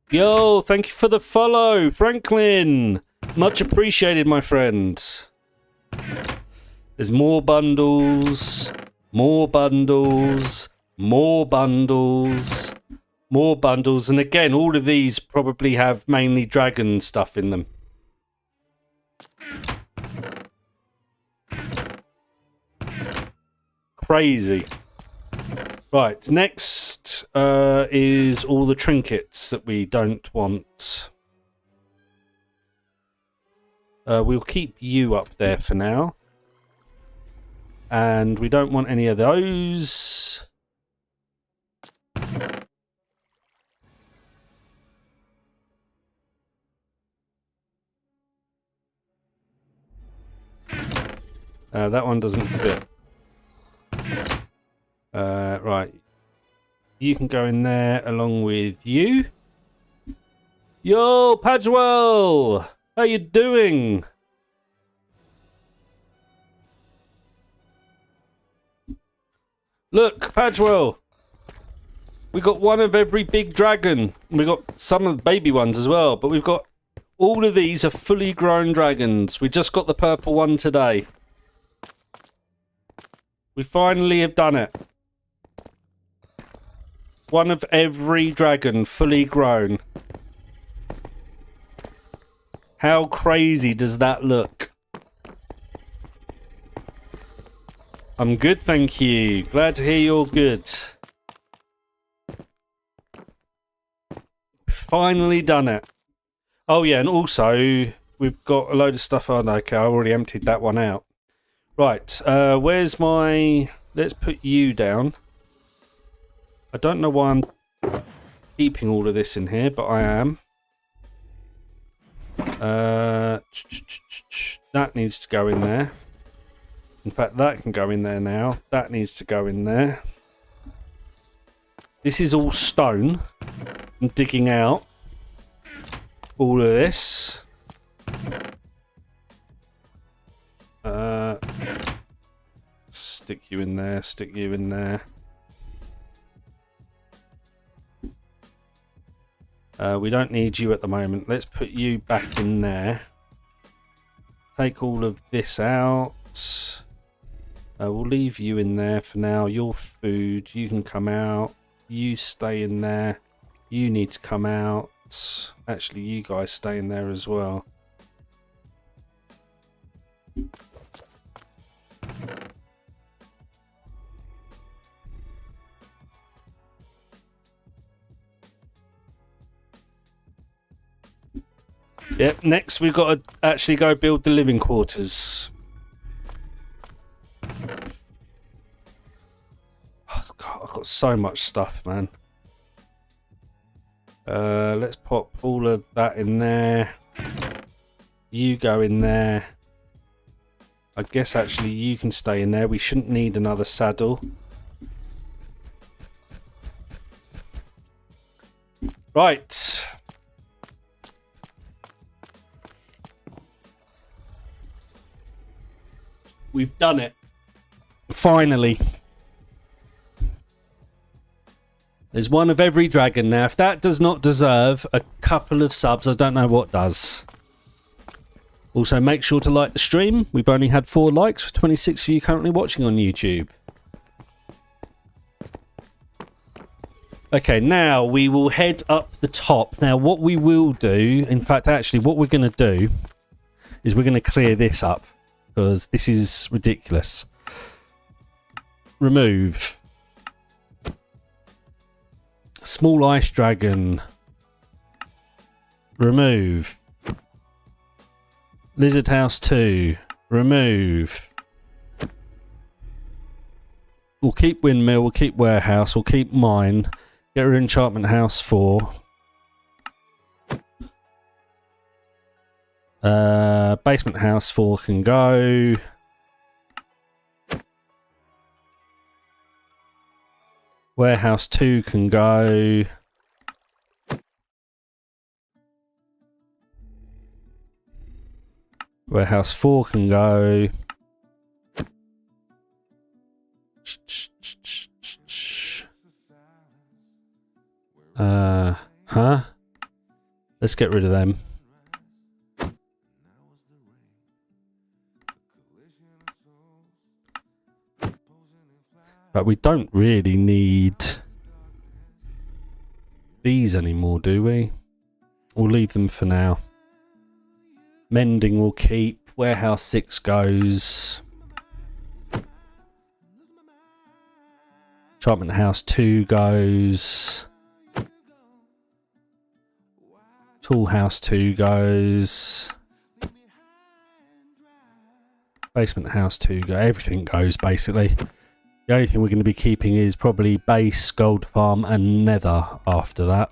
Yo, thank you for the follow, Franklin. Much appreciated, my friend. There's more bundles. More bundles, more bundles, more bundles, and again, all of these probably have mainly dragon stuff in them. Crazy. Right, next is all the trinkets that we don't want. We'll keep you up there for now. And we don't want any of those. That one doesn't fit. Right. You can go in there along with you. Yo, Padgewell! How you doing? Look, Padgewell! We got one of every big dragon. We got some of the baby ones as well, but we've got all of these are fully grown dragons. We just got the purple one today. We finally have done it. One of every dragon fully grown. How crazy does that look? I'm good, thank you. Glad to hear you're good. Finally done it. Oh yeah, and also we've got a load of stuff on. Okay, I already emptied that one out. Right, where's my... Let's put you down. I don't know why I'm keeping all of this in here, but I am. That needs to go in there. In fact, that can go in there now. That needs to go in there. This is all stone. I'm digging out all of this. Stick you in there, stick you in there. We don't need you at the moment. Let's put you back in there. Take all of this out. We'll leave you in there for now. Your food, you can come out. You stay in there. You need to come out. Actually, you guys stay in there as well. Yep, next we've got to actually go build the living quarters. I've got so much stuff, man. Let's pop all of that in there. You go in there. I guess actually you can stay in there. We shouldn't need another saddle. Right. We've done it. Finally. There's one of every dragon now. If that does not deserve a couple of subs, I don't know what does. Also, make sure to like the stream. We've only had 4 likes, with 26 of you currently watching on YouTube. Okay, now we will head up the top. Now, what we will do, in fact, actually, what we're going to do is we're going to clear this up, because this is ridiculous. Remove. Small ice dragon. Remove. Lizard house 2. Remove. We'll keep windmill, we'll keep warehouse, we'll keep mine. Get rid of enchantment house 4. Basement house 4 can go. Warehouse 2 can go. Warehouse 4 can go. Huh? Let's get rid of them. But we don't really need these anymore, do we? We'll leave them for now. Mending will keep. Warehouse 6 goes. Enchantment house 2 goes. Tool house 2 goes. Basement house 2 goes. Everything goes basically. The only thing we're going to be keeping is probably base, gold farm and nether after that.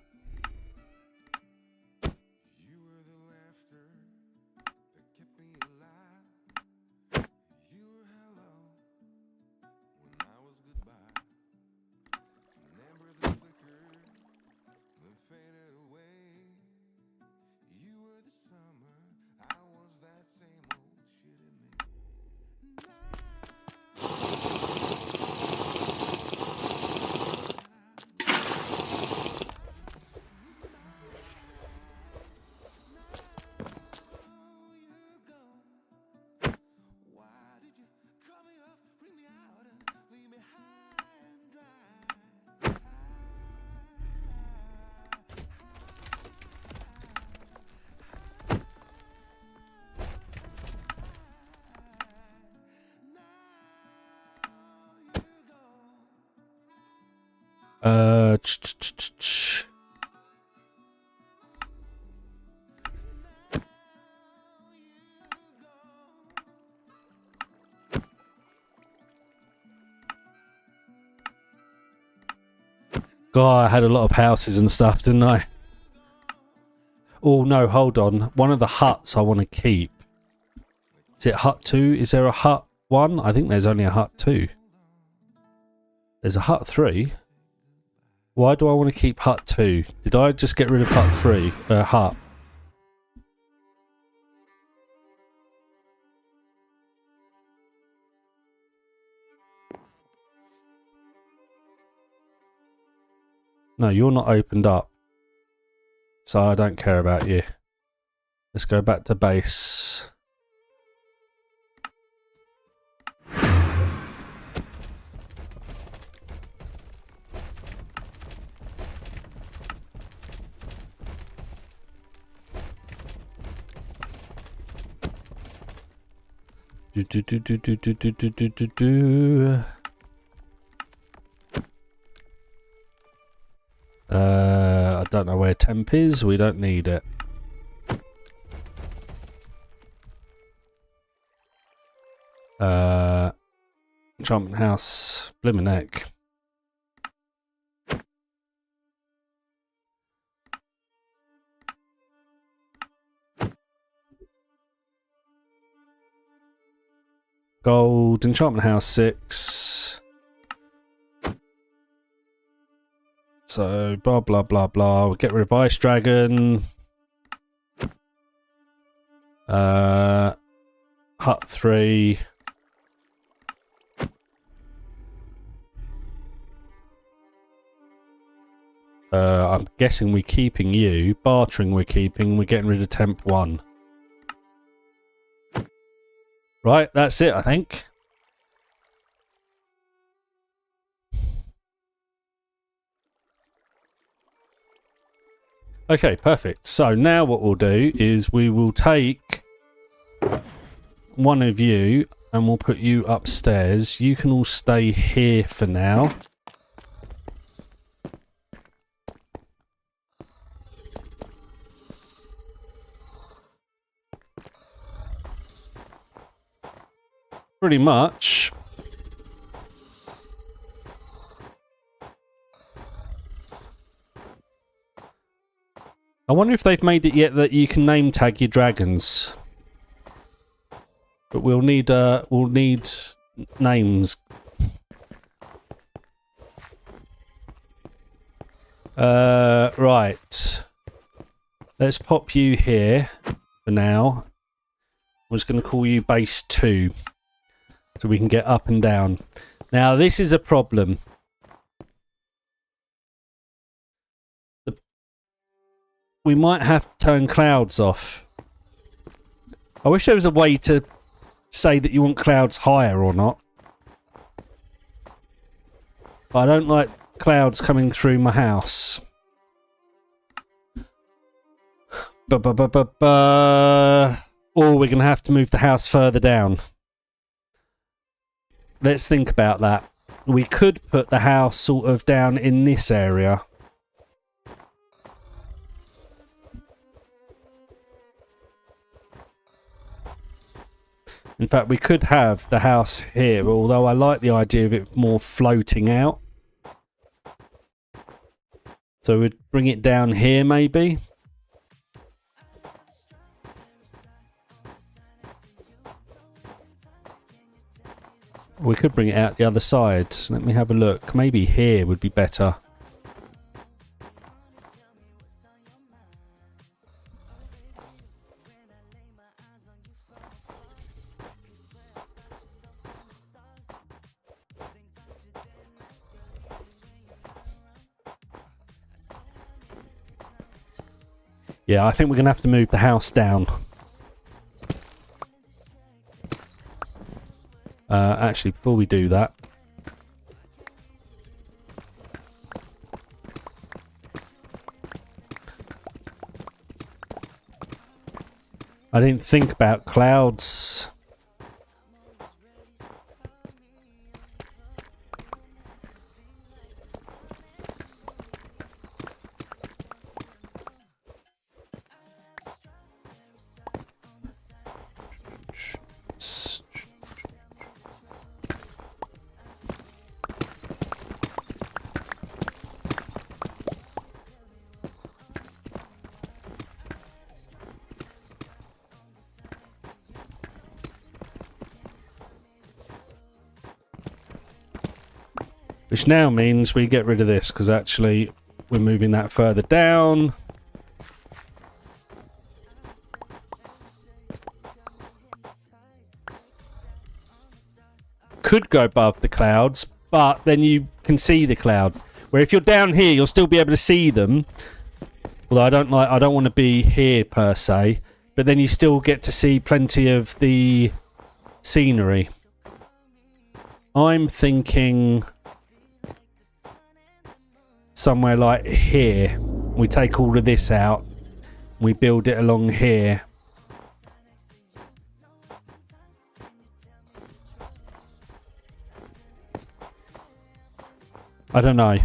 God, I had a lot of houses and stuff, didn't I? Oh no, hold on. One of the huts I want to keep. Is it hut 2? Is there a hut 1? I think there's only a hut 2. There's a hut 3. Why do I want to keep hut 2? Did I just get rid of hut 3? Hut. No, you're not opened up. So I don't care about you. Let's go back to base. I don't know where temp is. We don't need it. Enchantment house, blimmin' heck. Gold, enchantment house 6. So, blah, blah, blah, blah. We'll get rid of Ice Dragon. Hut 3. I'm guessing we're keeping you. Bartering we're keeping. We're getting rid of Temp 1. Right, that's it, I think. Okay, perfect. So now what we'll do is we will take one of you and we'll put you upstairs. You can all stay here for now. Pretty much. I wonder if they've made it yet that you can name tag your dragons. But we'll need names. Right. Let's pop you here for now. I'm just going to call you base 2. So we can get up and down. Now this is a problem. We might have to turn clouds off. I wish there was a way to say that you want clouds higher or not. But I don't like clouds coming through my house. Or we're going to have to move the house further down. Let's think about that. We could put the house sort of down in this area. In fact, we could have the house here, although I like the idea of it more floating out. So we'd bring it down here, maybe. We could bring it out the other side. Let me have a look. Maybe here would be better. Yeah, I think we're going to have to move the house down. Actually, before we do that... I didn't think about clouds. Which now means we get rid of this, because actually we're moving that further down. Could go above the clouds, but then you can see the clouds. Where if you're down here, you'll still be able to see them. Although I don't want to be here per se, but then you still get to see plenty of the scenery. I'm thinking somewhere like here. We take all of this out. We build it along here. I don't know.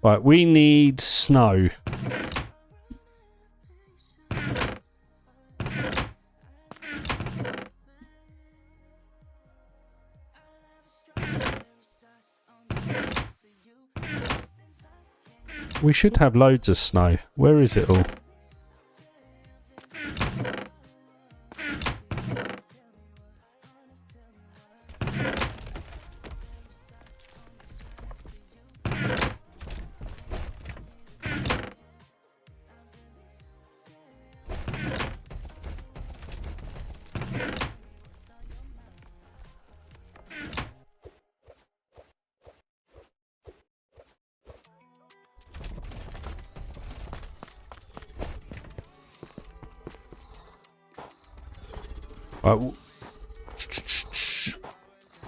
Right, we need snow. We should have loads of snow. Where is it all? Right,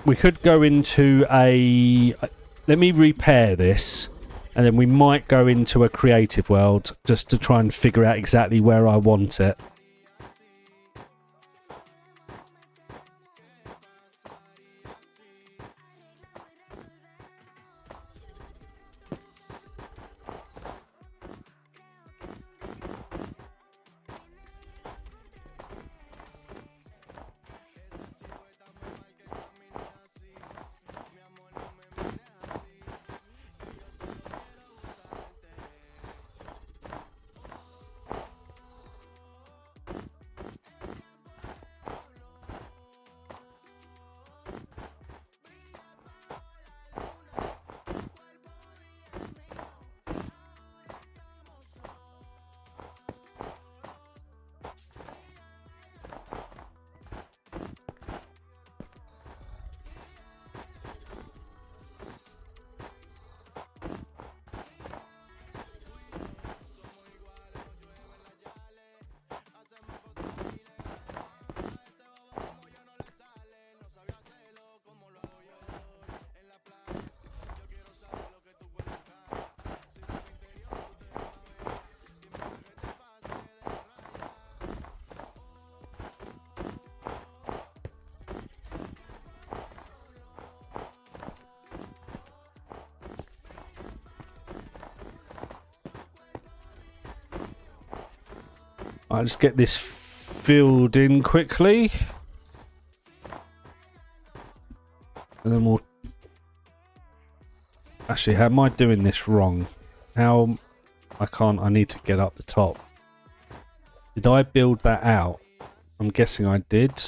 we could go into a... Let me repair this, and then we might go into a creative world just to try and figure out exactly where I want it. I'll just get this filled in quickly. And then we'll... Actually, how am I doing this wrong? How... I need to get up the top. Did I build that out? I'm guessing I did.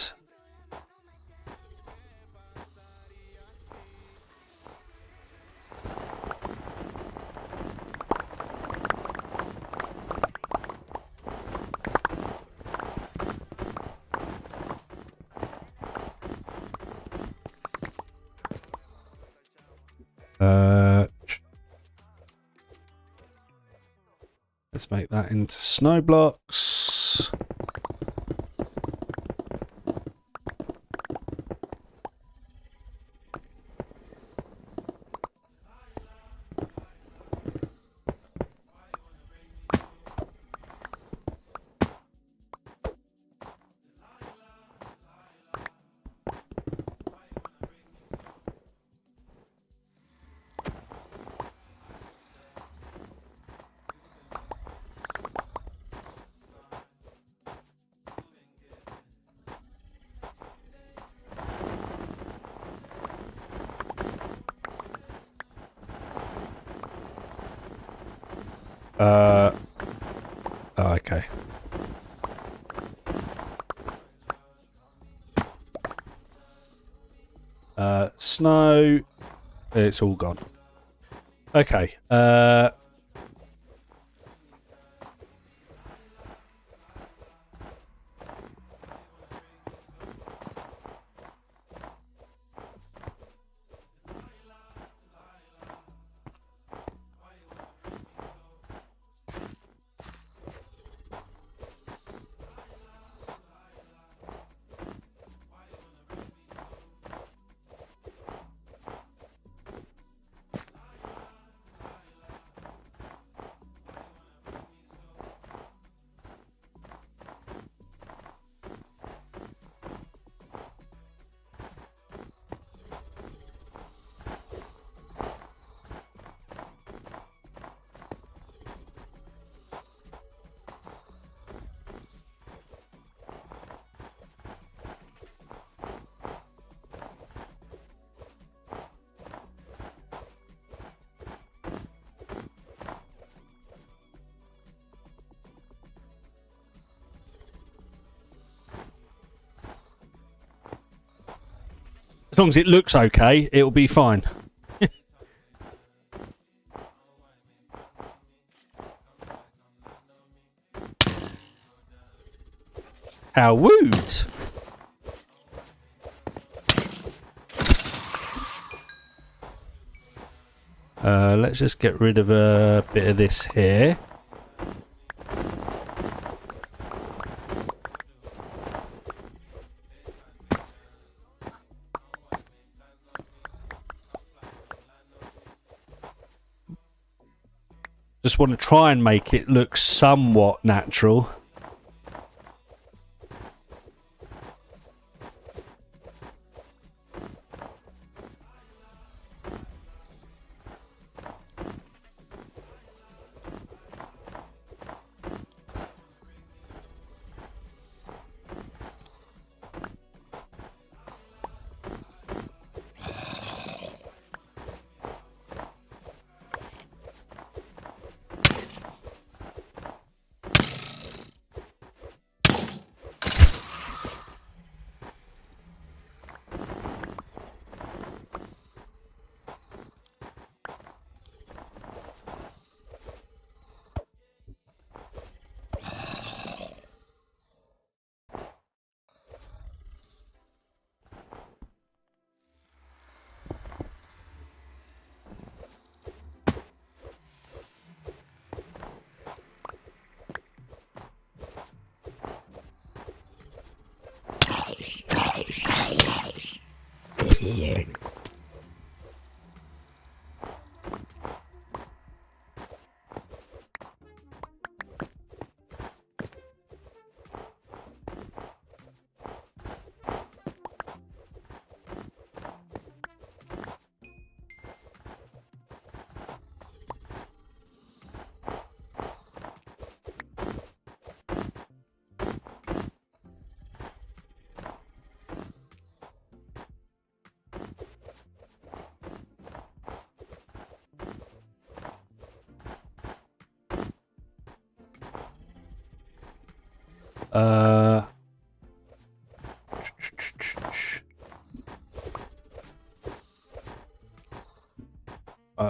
Let's make that into snow blocks. Oh, okay. Snow. It's all gone. Okay. As long as it looks okay, it'll be fine. How woot! Let's just get rid of a bit of this here. Just want to try and make it look somewhat natural.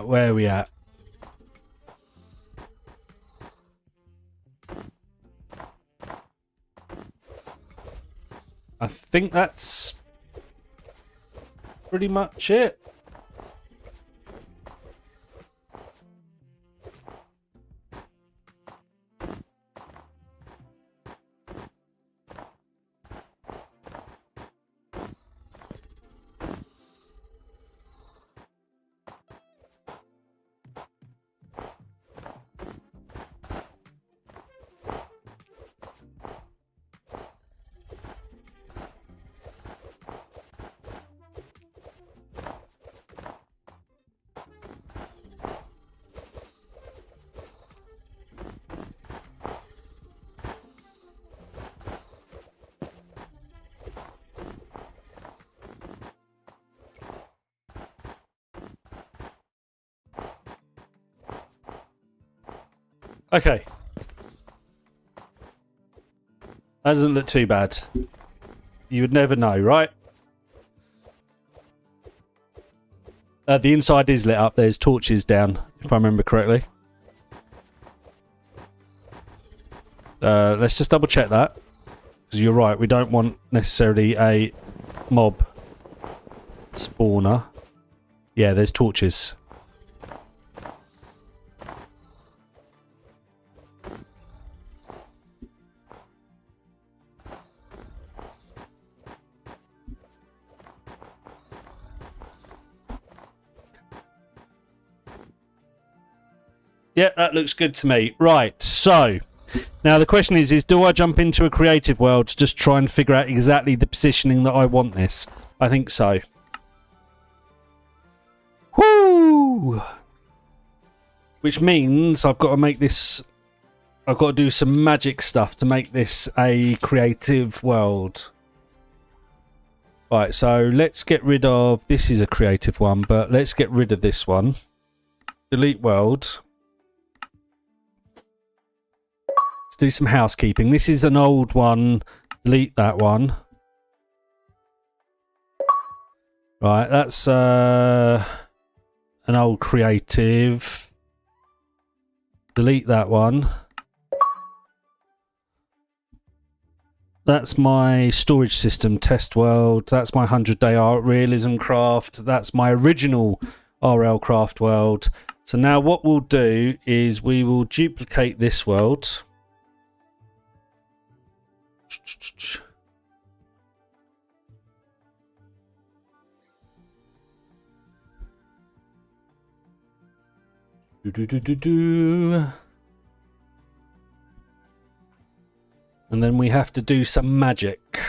Where are we at? I think that's pretty much it. Okay. That doesn't look too bad. You would never know, right? The inside is lit up. There's torches down, if I remember correctly. Let's just double check that. Because you're right, we don't want necessarily a mob spawner. Yeah, there's torches. Yeah, that looks good to me. Right, so now the question is do I jump into a creative world to just try and figure out exactly the positioning that I want this? I think so. Whoo! Which means I've got to make this... I've got to do some magic stuff to make this a creative world. Right, so let's get rid of... This is a creative one, but let's get rid of this one. Delete world. Let's do some housekeeping. This is an old one. Delete that one. Right, that's an old creative. Delete that one. That's my storage system test world. That's my 100-day art realism craft. That's my original RLCraft world. So now what we'll do is we will duplicate this world. And then we have to do some magic.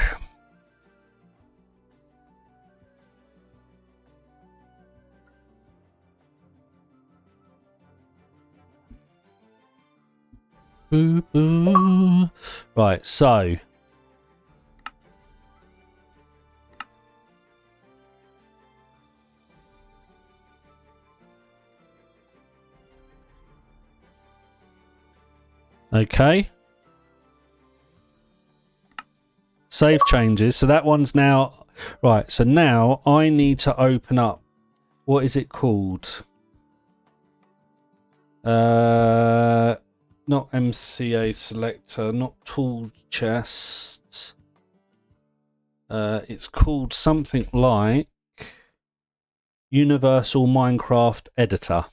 Boo boo. Right, so okay. Save changes. So that one's now right. So now I need to open up. What is it called? Not MCA selector, not tool chest. It's called something like Universal Minecraft Editor.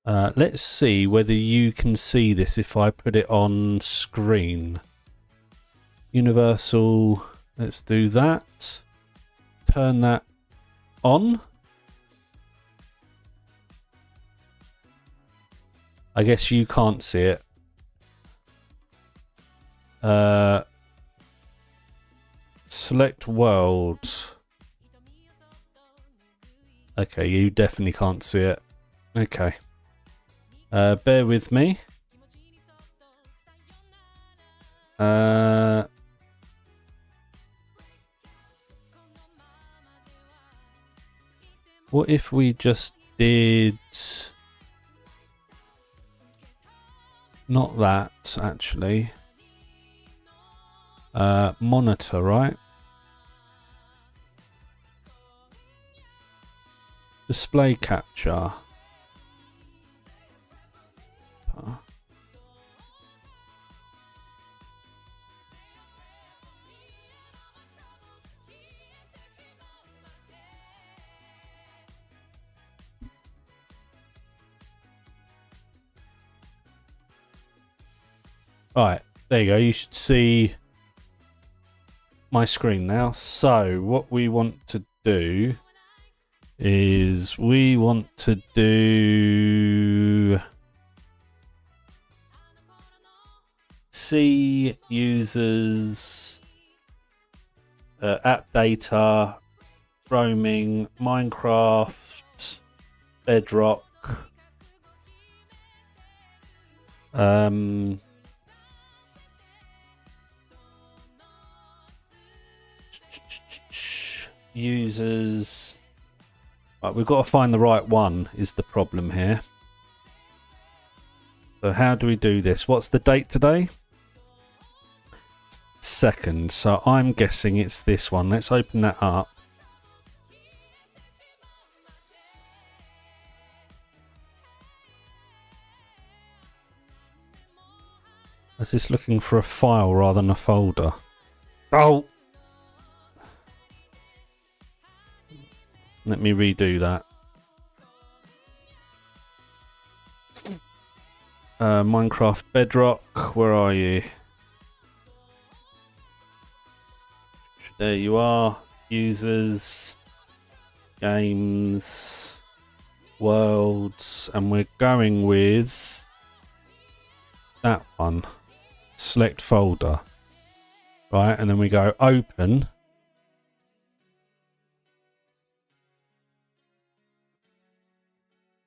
Let's see whether you can see this if I put it on screen. Universal, let's do that. Turn that on. I guess you can't see it. Select world. Okay, you definitely can't see it. Okay. Bear with me. What if we just did... Not that, actually. Monitor, right? Display capture. Right, there you go. You should see my screen now. So what we want to do is we want to do see users, app data, roaming, Minecraft, Bedrock, users. Right, we've got to find the right one is the problem here. So how do we do this? What's the date today? 2nd. So I'm guessing it's this one. Let's open that up. Is this looking for a file rather than a folder? Oh! Let me redo that. Minecraft Bedrock, where are you? There you are. Users, games, worlds, and we're going with that one. Select folder. Right, and then we go open.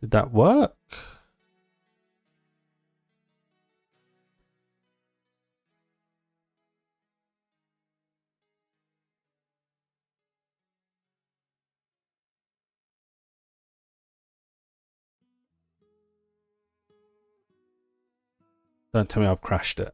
Did that work? Don't tell me I've crashed it.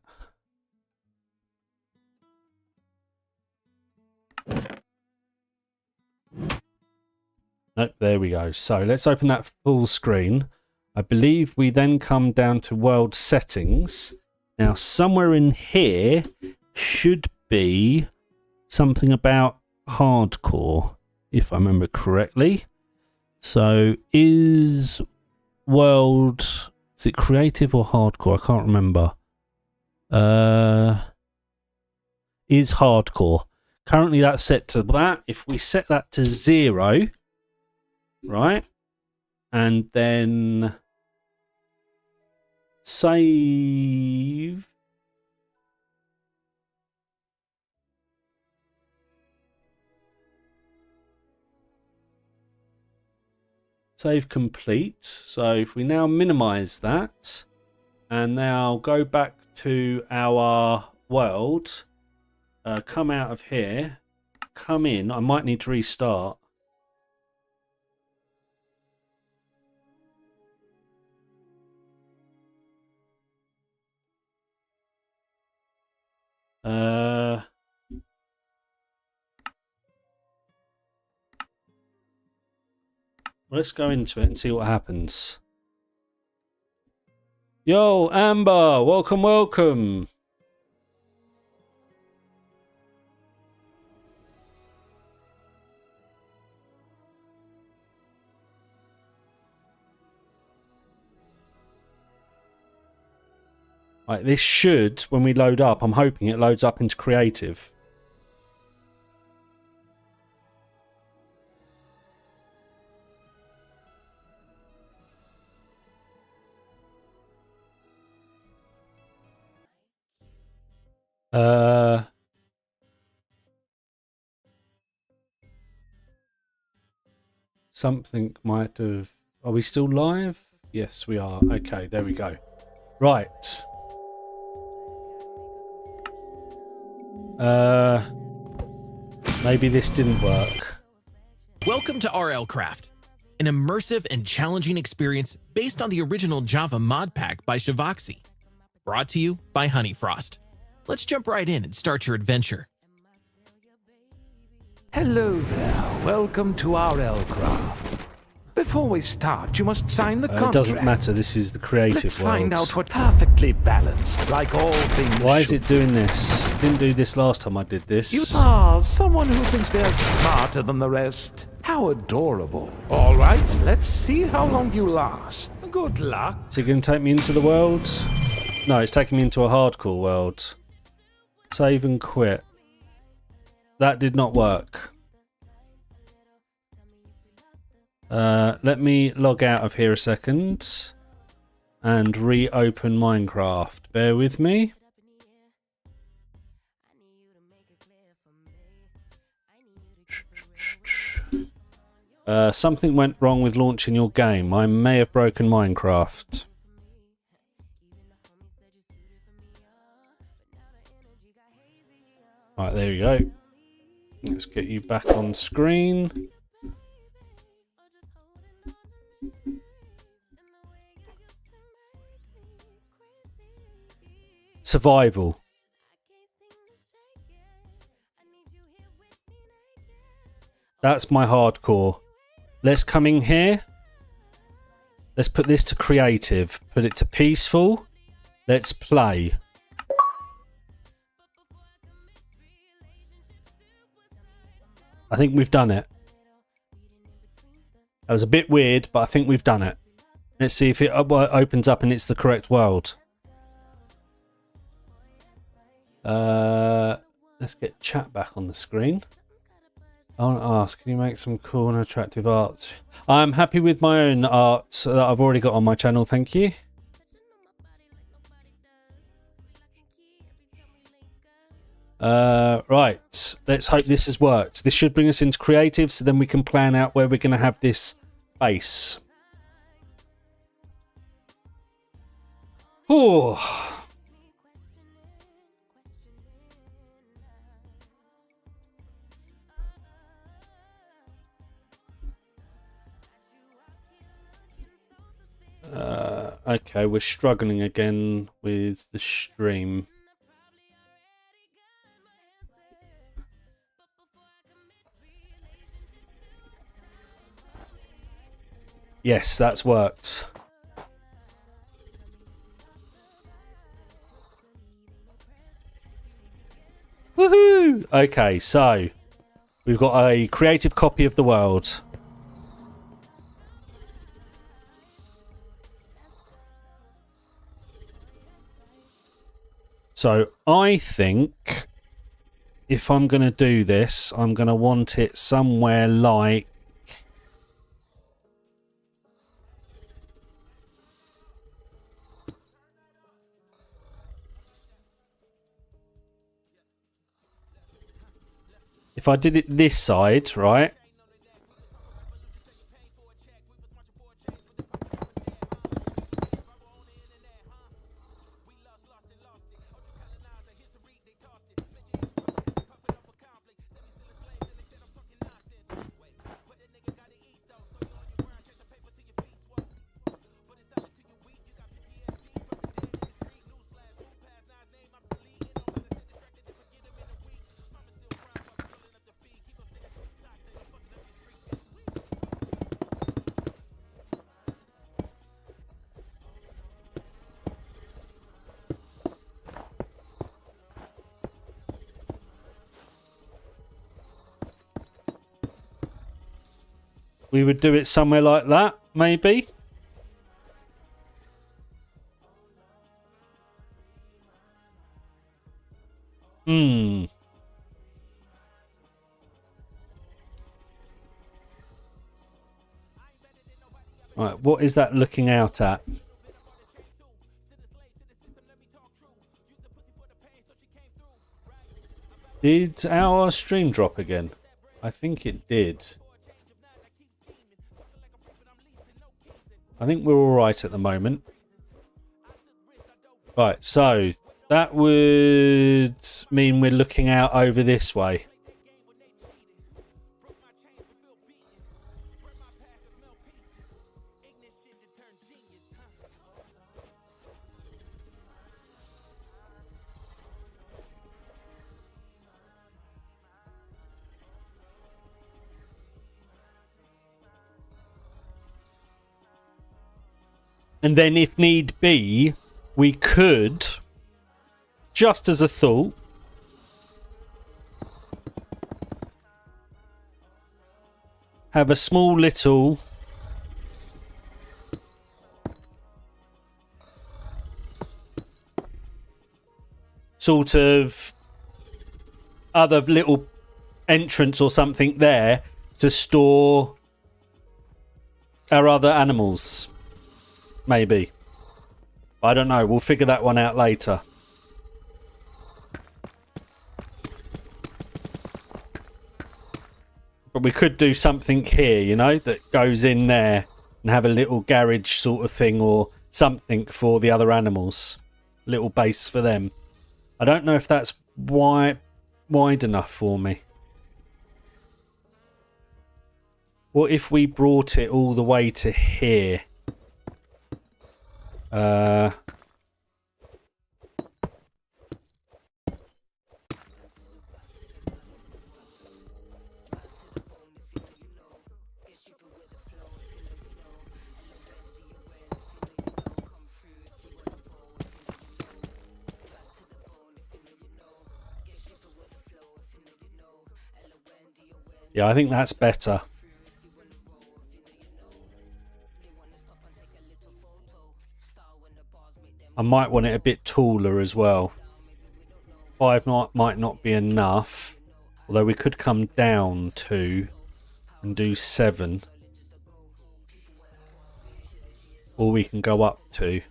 Nope, there we go. So let's open that full screen. I believe we then come down to world settings. Now, somewhere in here should be something about hardcore, if I remember correctly. So is it creative or hardcore? I can't remember. Is hardcore. Currently that's set to that. If we set that to 0, right, and then save. Save complete. So if we now minimize that and now go back to our world, come out of here, come in. I might need to restart. Let's go into it and see what happens. Yo, Amber, welcome, welcome. Right, this should, when we load up, I'm hoping it loads up into creative. Something might have... Are we still live? Yes, we are. Okay, there we go. Right. Maybe this didn't work. Welcome to RLCraft, an immersive and challenging experience based on the original Java mod pack by Shivoxy. Brought to you by Honeyfrost. Let's jump right in and start your adventure. Hello there, welcome to RLCraft. Before we start, you must sign the contract. It doesn't matter, this is the creative Let's world. find out what perfectly balanced, like all things. Why is it doing this? Didn't do this last time I did this. You are someone who thinks they're smarter than the rest. How adorable. All right, let's see how long you last. Good luck. Is it going to take me into the world? No, it's taking me into a hardcore world. Save and quit. That did not work. Let me log out of here a second and reopen Minecraft. Bear with me. Something went wrong with launching your game. I may have broken Minecraft. Right, there you go. Let's get you back on screen. Survival. That's my hardcore. Let's come in here. Let's put this to creative. Put it to peaceful. Let's play. I think we've done it. That was a bit weird, but I think we've done it. Let's see if it opens up and it's the correct world. Let's get chat back on the screen. I want to ask, can you make some cool and attractive art? I'm happy with my own art that I've already got on my channel, thank you. Right, let's hope this has worked. This should bring us into creative, so then we can plan out where we're going to have this base. Oh. Okay, we're struggling again with the stream. Yes, that's worked. Woohoo! Okay, so we've got a creative copy of the world. So I think if I'm going to do this, I'm going to want it somewhere like... If I did it this side, right? We would do it somewhere like that, maybe. Right, what is that looking out at? Did our stream drop again? I think it did. I think we're all right at the moment. Right, so that would mean we're looking out over this way. And then if need be, we could, just as a thought, have a small little sort of other little entrance or something there to store our other animals. Maybe. I don't know. We'll figure that one out later. But we could do something here, you know, that goes in there and have a little garage sort of thing or something for the other animals. Little base for them. I don't know if that's wide enough for me. What if we brought it all the way to here? Yeah, I think that's better. I might want it a bit taller as well. 5 might not be enough. Although we could come down 2 and do 7. Or we can go up 2.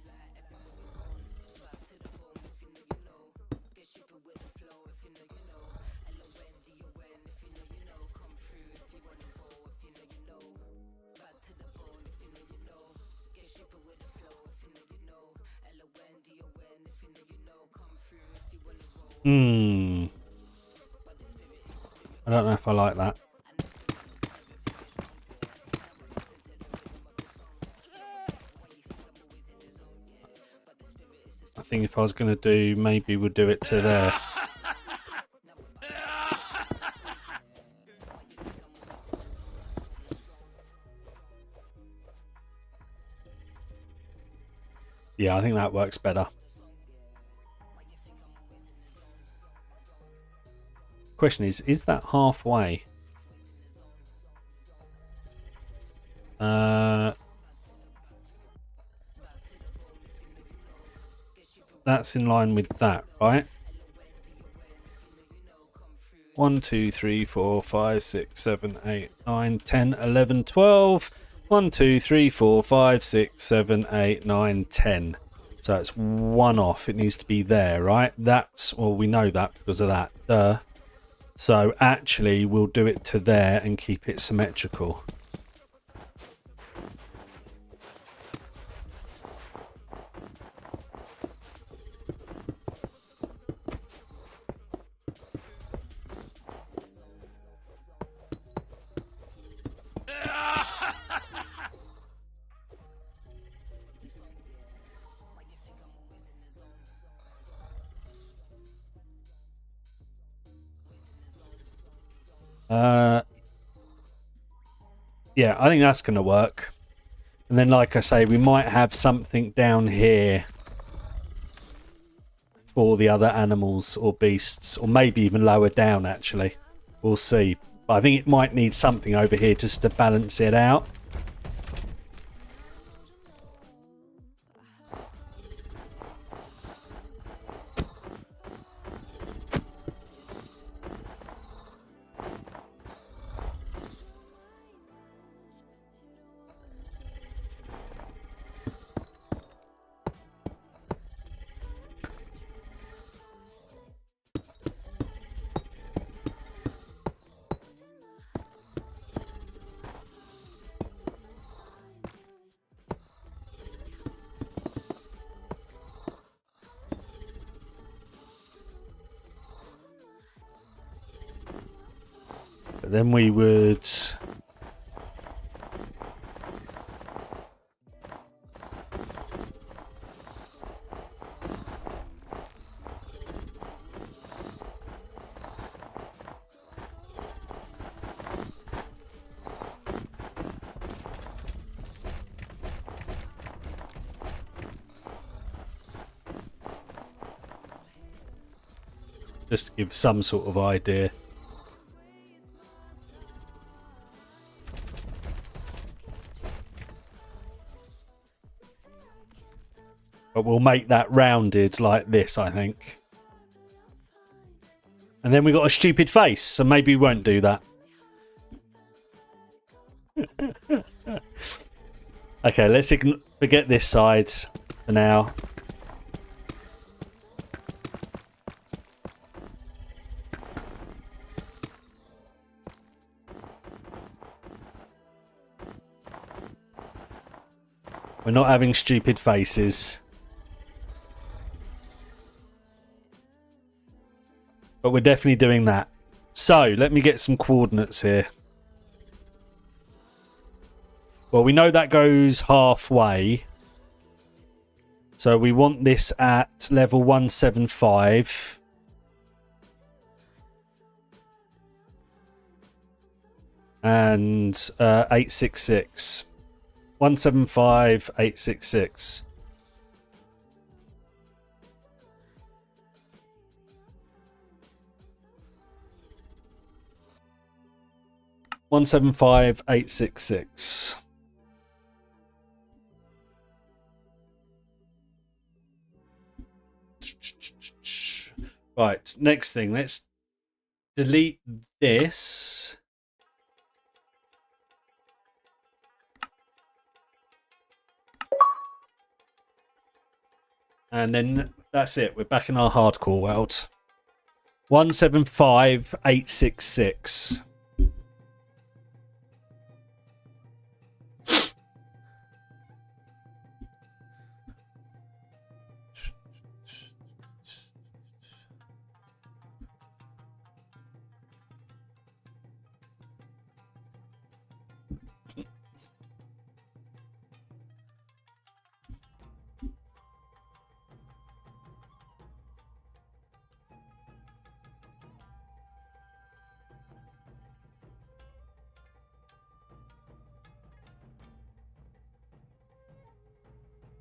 I don't know if I like that. I think if I was going to do, maybe we'll do it to there. Yeah, I think that works better. Question is that halfway? That's in line with that, right? 1, 2, 3, 4, 5, 6, 7, 8, 9, 10, 11, 12. 1, 2, 3, 4, 5, 6, 7, 8, 9, 10. So it's 1 off. It needs to be there, right? That's, well, we know that because of that. Duh. So actually, we'll do it to there and keep it symmetrical. Yeah, I think that's going to work. And then, like I say, we might have something down here for the other animals or beasts, or maybe even lower down, actually. We'll see. But I think it might need something over here just to balance it out. But then we would... just to give some sort of idea. But we'll make that rounded like this, I think. And then we got a stupid face, so maybe we won't do that. Okay, let's forget this side for now. We're not having stupid faces. But we're definitely doing that. So, let me get some coordinates here. Well, we know that goes halfway. So we want this at level 175. And 866. 175, 866. One 175, 866. Right, next thing, let's delete this. And then that's it. We're back in our hardcore world. 175, 866.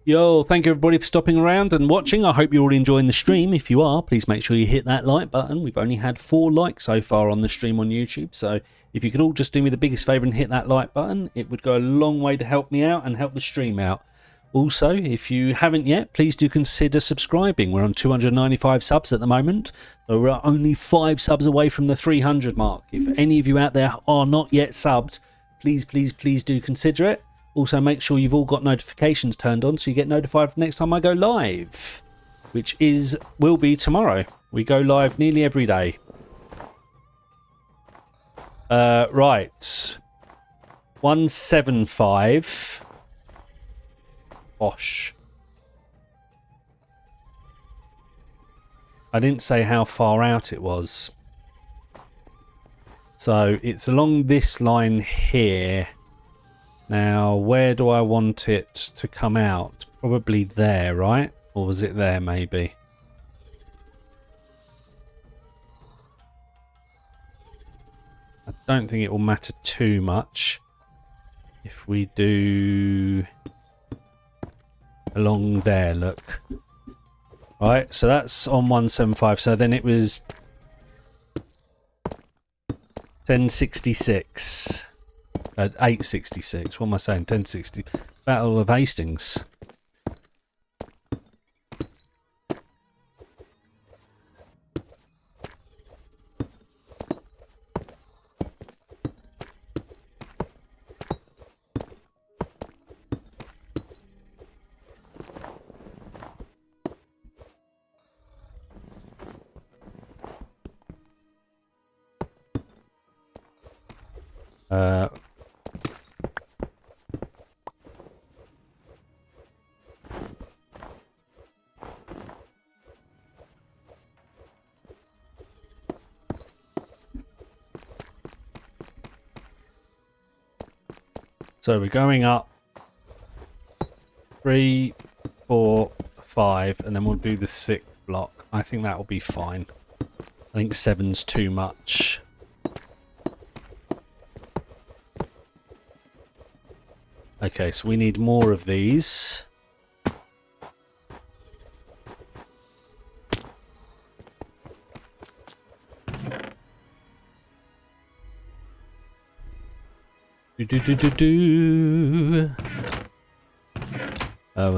Yo, thank you everybody for stopping around and watching. I hope you're all enjoying the stream. If you are, please make sure you hit that like button. We've only had 4 likes so far on the stream on YouTube, so if you could all just do me the biggest favour and hit that like button, it would go a long way to help me out and help the stream out. Also, if you haven't yet, please do consider subscribing. We're on 295 subs at the moment, so we're only 5 subs away from the 300 mark. If any of you out there are not yet subbed, please do consider it. Also, make sure you've all got notifications turned on so you get notified next time I go live, which will be tomorrow. We go live nearly every day. Right. 175. Osh. I didn't say how far out it was. So it's along this line here. Now, where do I want it to come out? Probably there, right? Or was it there, maybe? I don't think it will matter too much if we do along there, look. Right, so that's on 175. So then it was 1066. 866. What am I saying? 1060. Battle of Hastings. So we're going up 3, 4, 5, and then we'll do the 6th block. I think that will be fine. I think 7's too much. Okay, so we need more of these. Well,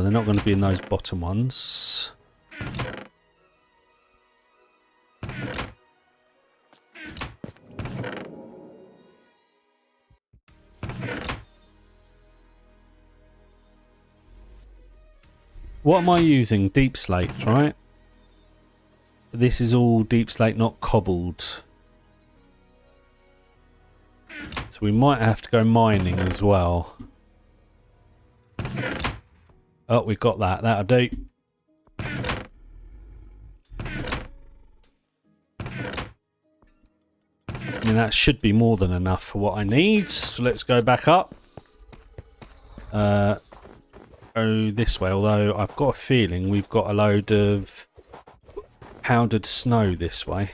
they're not going to be in those bottom ones. What am I using? Deep slate, right? This is all deep slate, not cobbled. So we might have to go mining as well. Oh, we've got that. That'll do. I mean, that should be more than enough for what I need. So let's go back up. Go this way, although I've got a feeling we've got a load of powdered snow this way.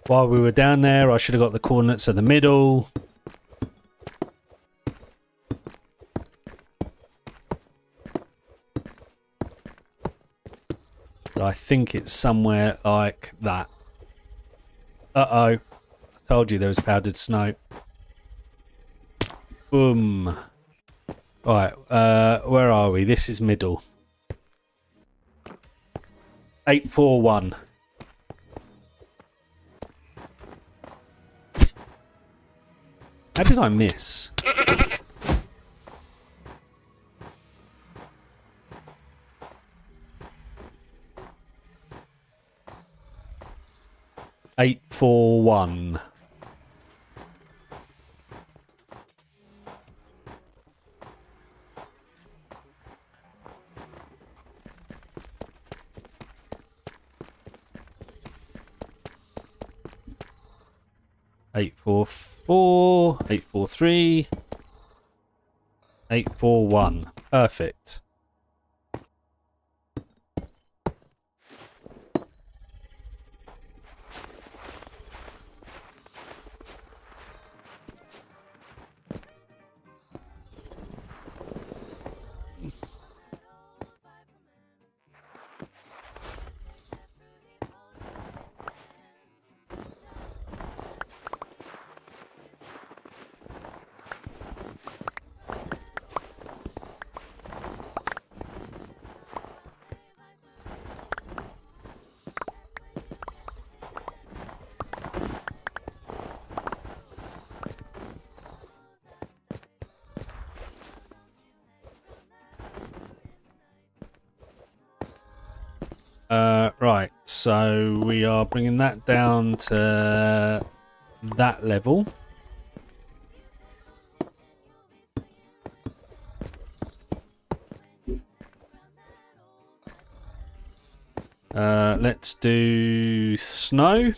While we were down there, I should have got the coordinates of the middle. But I think it's somewhere like that. Uh-oh. I told you there was powdered snow. Boom. Alright, where are we? This is middle. 841. How did I miss? Eight, 4, 1. 844, 843, 841. Perfect. Right, so we are bringing that down to that level. Let's do snow.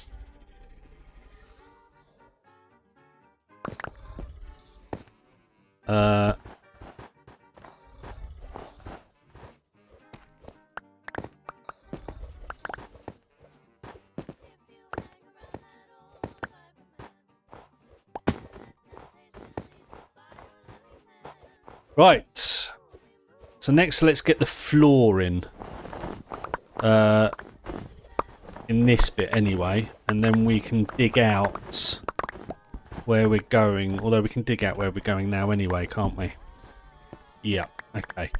Right. So next, let's get the floor in this bit anyway, and then we can dig out where we're going. Although we can dig out where we're going now anyway, can't we? Yeah. Okay.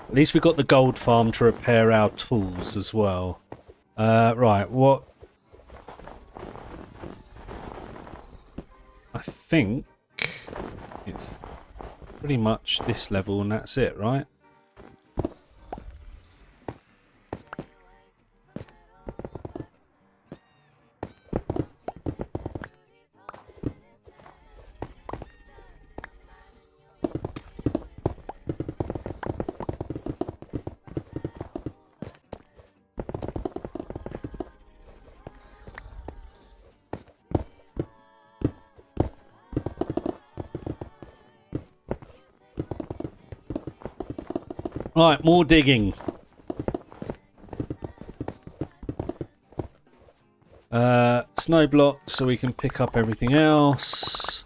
At least we got the gold farm to repair our tools as well. Right, what? I think it's pretty much this level and that's it, right? Right, more digging. Snow blocks so we can pick up everything else.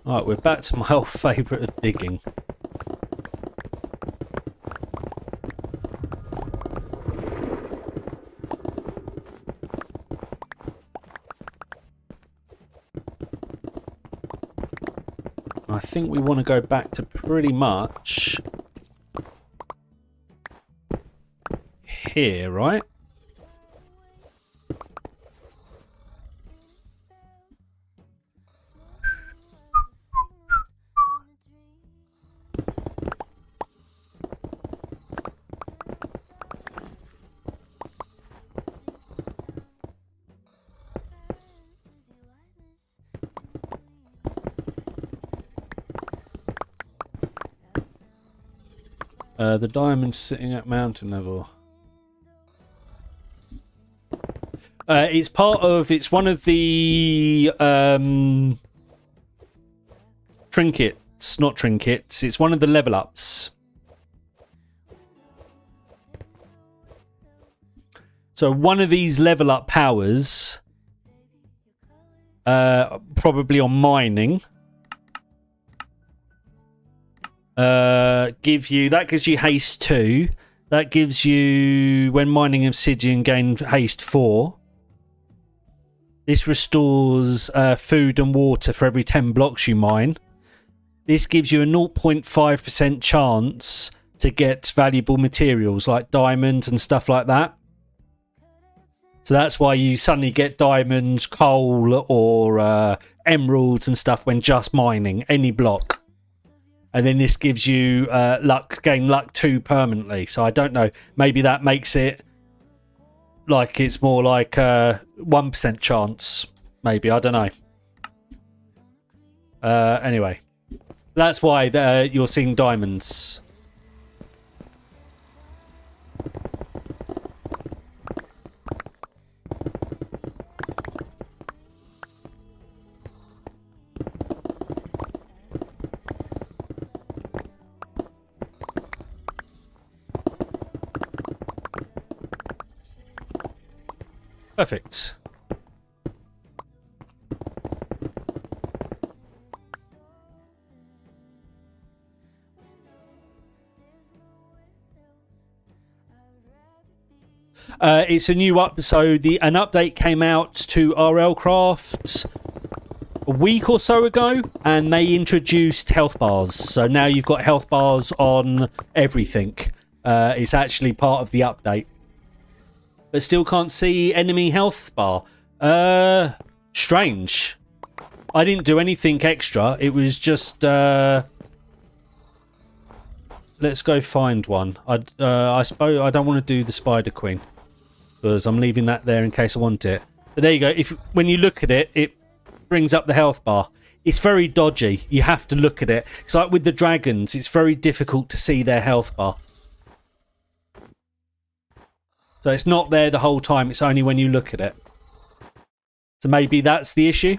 Right, we're back to my old favourite of digging. I think we want to go back to pretty much here, right? The diamond's sitting at mountain level. It's one of the trinkets, not trinkets. It's one of the level ups. So one of these level up powers, probably on mining, gives you haste 2. That gives you, when mining obsidian, gain haste 4. This restores food and water for every 10 blocks you mine. This gives you a 0.5% chance to get valuable materials like diamonds and stuff like that. So that's why you suddenly get diamonds, coal, or emeralds and stuff when just mining any block. And then this gives you luck, gain luck 2 permanently. So I don't know, maybe that makes it like it's more like 1% chance. Maybe, I don't know. Anyway, that's why you're seeing diamonds. Perfect. It's a new so an update came out to RLCraft a week or so ago, and they introduced health bars. So now you've got health bars on everything. It's actually part of the update. But still can't see enemy health bar. Strange. I didn't do anything extra. It was just... let's go find one. I suppose I don't want to do the Spider Queen, because I'm leaving that there in case I want it. But there you go. When you look at it, it brings up the health bar. It's very dodgy. You have to look at it. It's like with the dragons. It's very difficult to see their health bar. So it's not there the whole time. It's only when you look at it. So maybe that's the issue.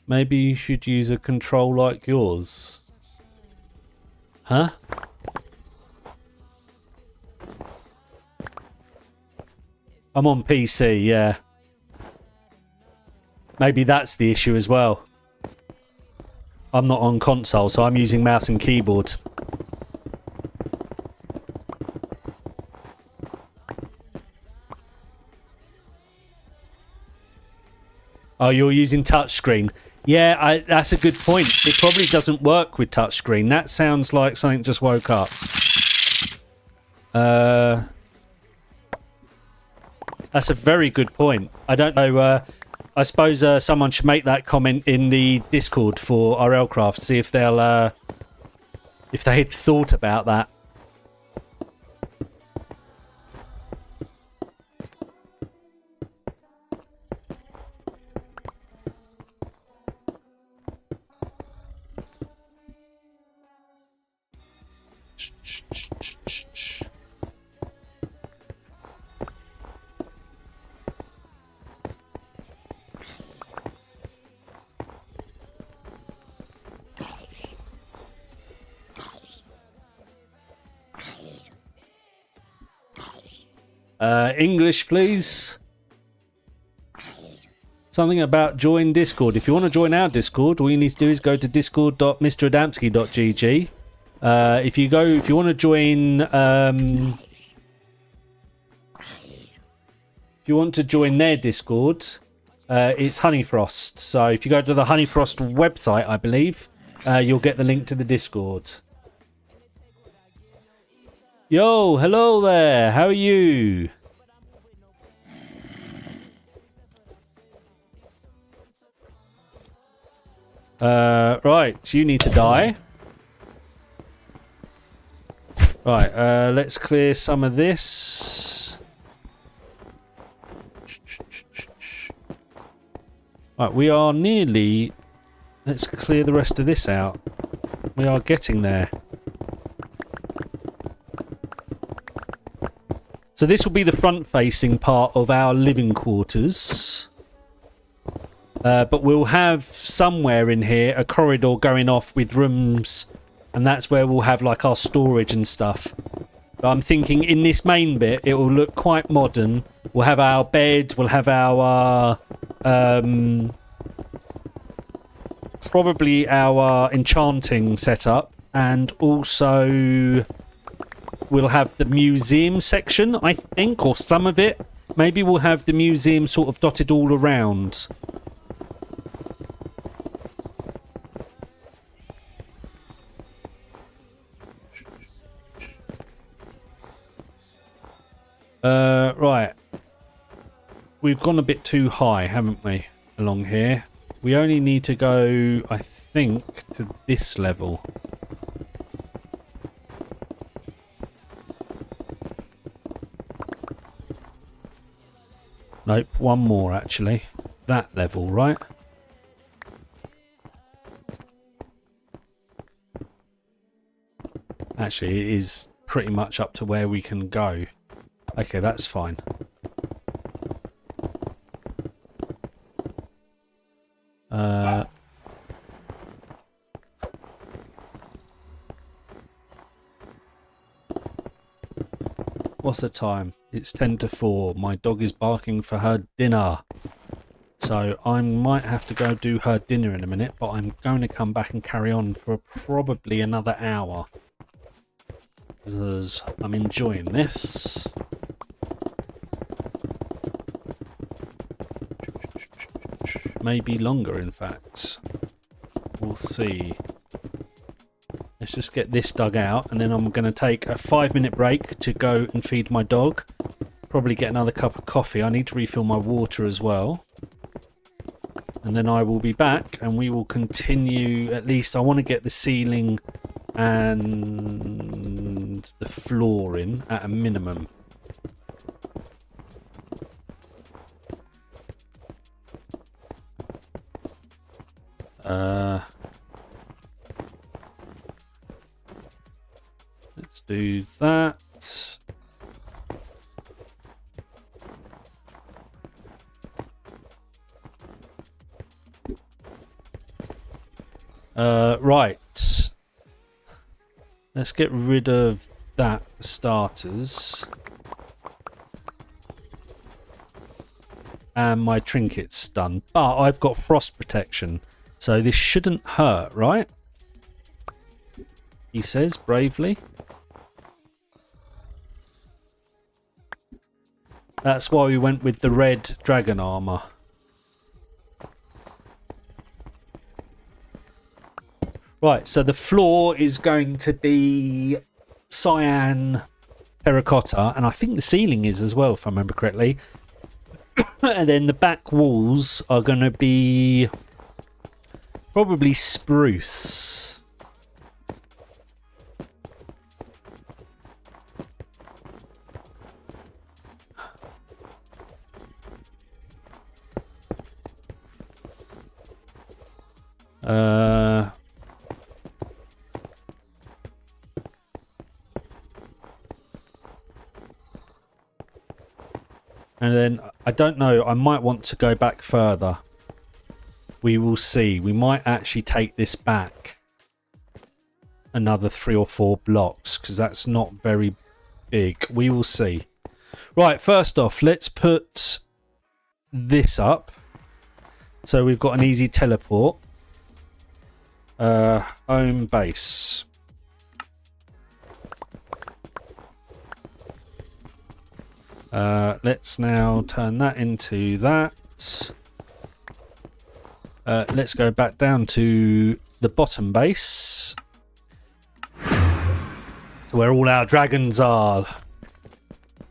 Maybe you should use a control like yours. Huh? I'm on PC, yeah. Maybe that's the issue as well. I'm not on console, so I'm using mouse and keyboard. Oh, you're using touchscreen. Yeah, that's a good point. It probably doesn't work with touchscreen. That sounds like something just woke up. That's a very good point. I don't know. I suppose someone should make that comment in the Discord for RLCraft. See if they'll, if they had thought about that. English, please. Something about join Discord. If you want to join our Discord, all you need to do is go to discord.mradamski.gg. If you want to join, if you want to join their Discord, it's Honeyfrost. So if you go to the Honeyfrost website, I believe, you'll get the link to the Discord. Yo, hello there. How are you? Right, you need to die. Right, let's clear some of this. Right, we are nearly... Let's clear the rest of this out. We are getting there. So this will be the front-facing part of our living quarters. But we'll have somewhere in here a corridor going off with rooms, and that's where we'll have like our storage and stuff. But I'm thinking in this main bit, it will look quite modern. We'll have our bed, we'll have our probably our enchanting setup, and also we'll have the museum section, I think, or some of it. Maybe we'll have the museum sort of dotted all around. Right. We've gone a bit too high, haven't we, along here? We only need to go, I think, to this level. Nope, one more actually. That level, right? Actually, it is pretty much up to where we can go. Okay, that's fine. What's the time? It's 10 to 4. My dog is barking for her dinner. So I might have to go do her dinner in a minute, but I'm going to come back and carry on for probably another hour. Because I'm enjoying this. Maybe longer, in fact. We'll see. Let's just get this dug out, and then I'm going to take a 5-minute break to go and feed my dog. Probably get another cup of coffee. I need to refill my water as well. And then I will be back, and we will continue. At least I want to get the ceiling and the floor in at a minimum. Let's do that. Right. Let's get rid of that for starters. And my trinket's done. But I've got frost protection. So this shouldn't hurt, right? He says bravely. That's why we went with the red dragon armor. Right, so the floor is going to be cyan terracotta, and I think the ceiling is as well, if I remember correctly. And then the back walls are going to be probably spruce. And then, I don't know, I might want to go back further. We will see. We might actually take this back another 3 or 4 blocks, because that's not very big. We will see. Right, first off, let's put this up. So we've got an easy teleport. Home base. Let's now turn that into that. Let's go back down to the bottom base. To where all our dragons are.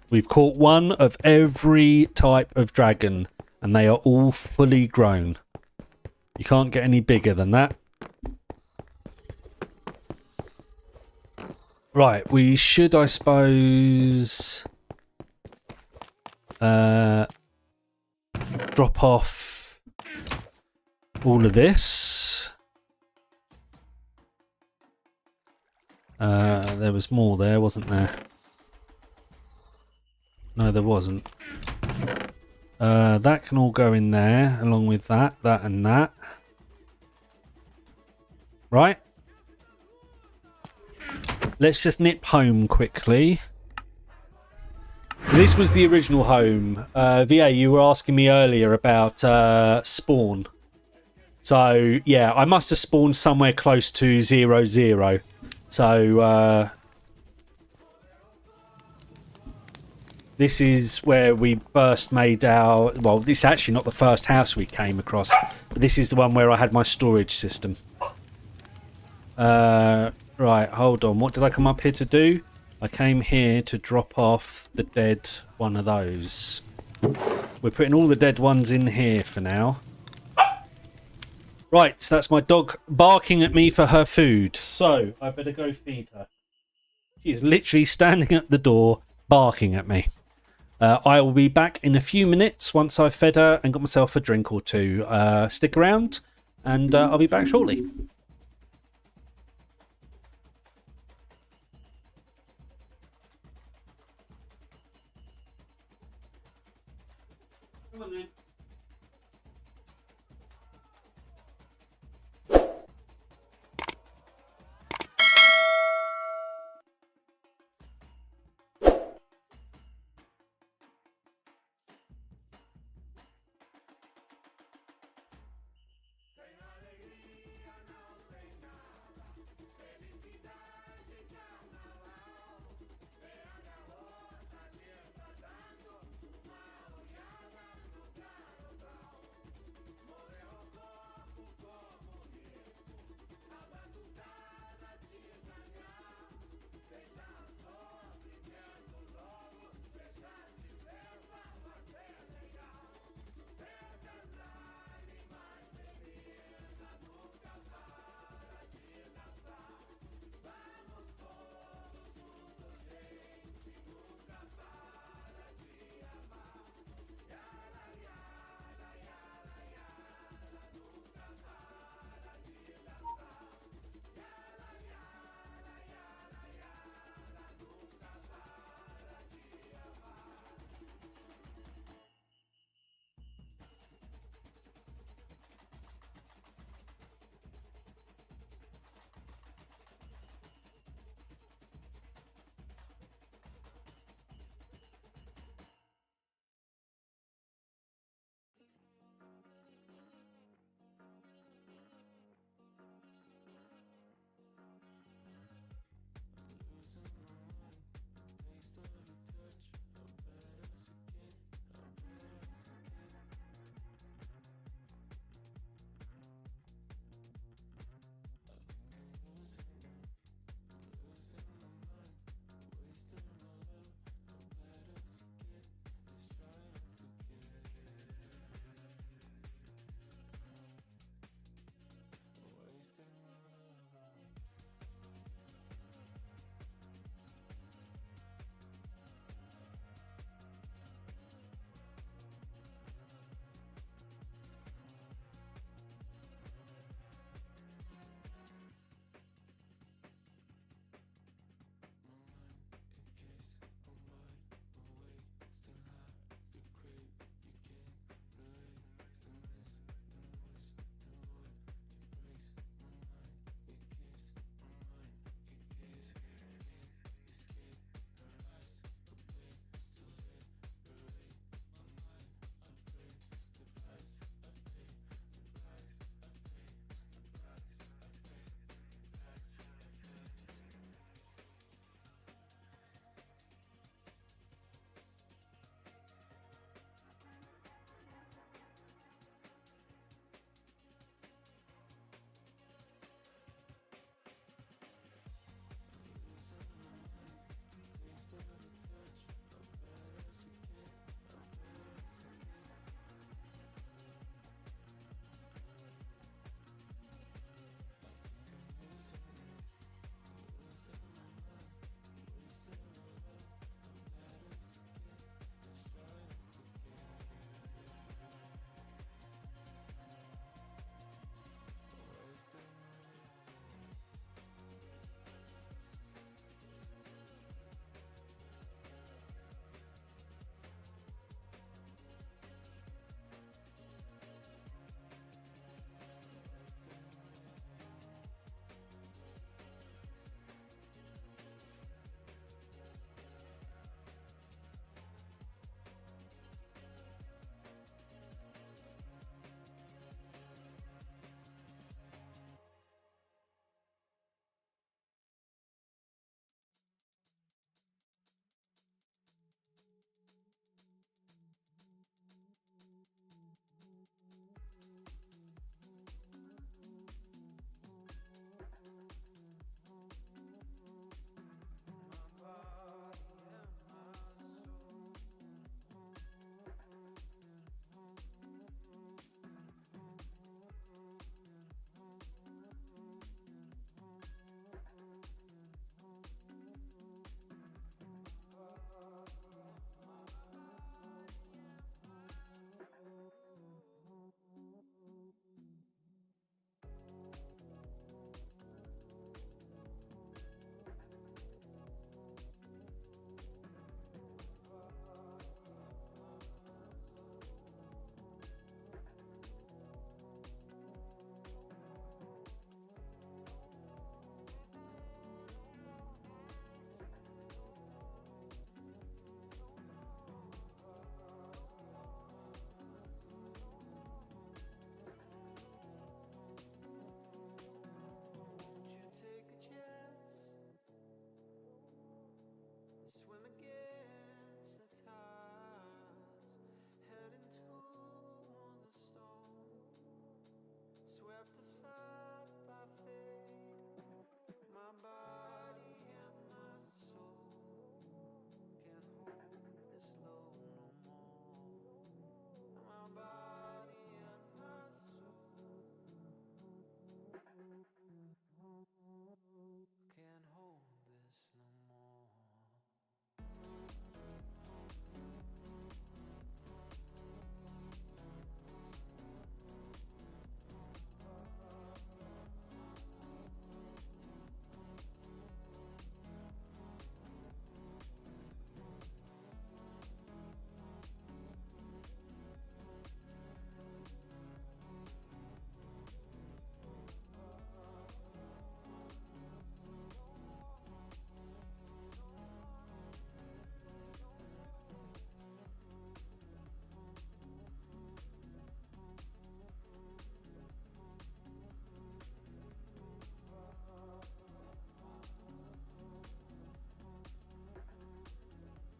We've caught one of every type of dragon, and they are all fully grown. You can't get any bigger than that. Right, we should, I suppose, drop off all of this. There was more there, wasn't there? No, there wasn't. That can all go in there, along with that, that and that. Right. Let's just nip home quickly. This was the original home. VA, you were asking me earlier about spawn. So, yeah, I must have spawned somewhere close to 0, 0. So, this is where we first made our... Well, this is actually not the first house we came across. But this is the one where I had my storage system. Right, hold on. What did I come up here to do? I came here to drop off the dead one of those. We're putting all the dead ones in here for now. Right, that's my dog barking at me for her food. So, I better go feed her. She is literally standing at the door, barking at me. I will be back in a few minutes once I've fed her and got myself a drink or two. Stick around, and I'll be back shortly. Come on then.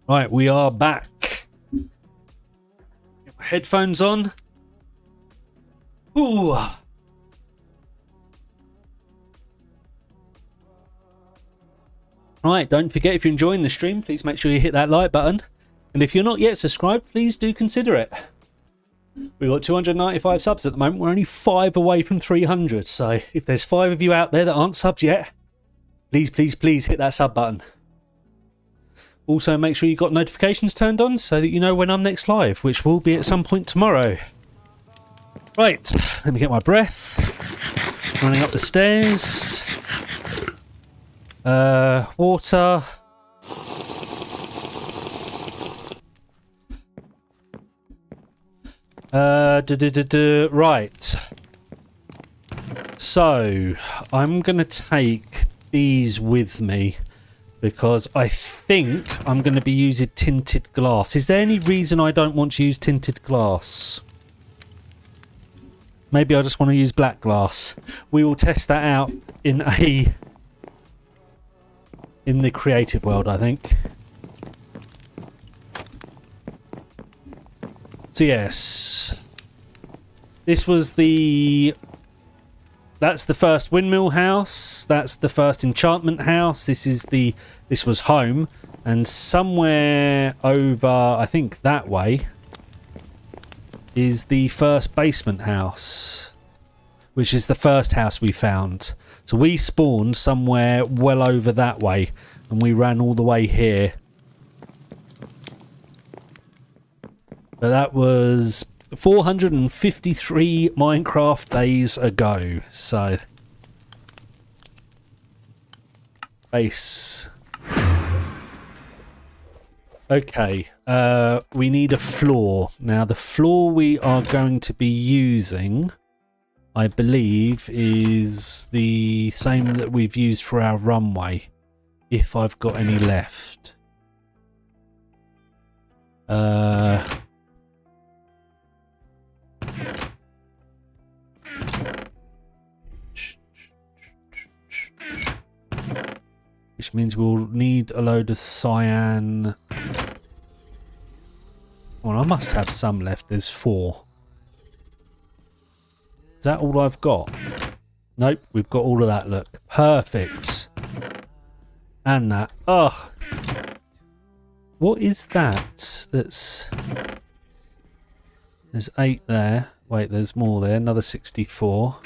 Right, we are back. Get my headphones on. Ooh. Right, don't forget, if you're enjoying the stream, please make sure you hit that like button. And if you're not yet subscribed, please do consider it. We've got 295 subs at the moment. We're only 5 away from 300. So if there's 5 of you out there that aren't subs yet, please, please, please hit that sub button. Also, make sure you've got notifications turned on so that you know when I'm next live, which will be at some point tomorrow. Right, let me get my breath. Running up the stairs. Water. Right. So, I'm going to take these with me because I think I'm going to be using tinted glass. Is there any reason I don't want to use tinted glass? Maybe I just want to use black glass. We will test that out in the creative world, I think. So yes, this was that's the first windmill house. That's the first enchantment house. This was home, and somewhere over, I think that way, is the first basement house, which is the first house we found. So we spawned somewhere well over that way, and we ran all the way here. But that was 453 Minecraft days ago. So, base. Okay, we need a floor. Now, the floor we are going to be using, I believe, is the same that we've used for our runway, if I've got any left. Which means we'll need a load of cyan. Well, I must have some left. There's 4. Is that all I've got? Nope, we've got all of that, look. Perfect. And that. Oh. What is that? There's 8 there. Wait, there's more there. Another 64.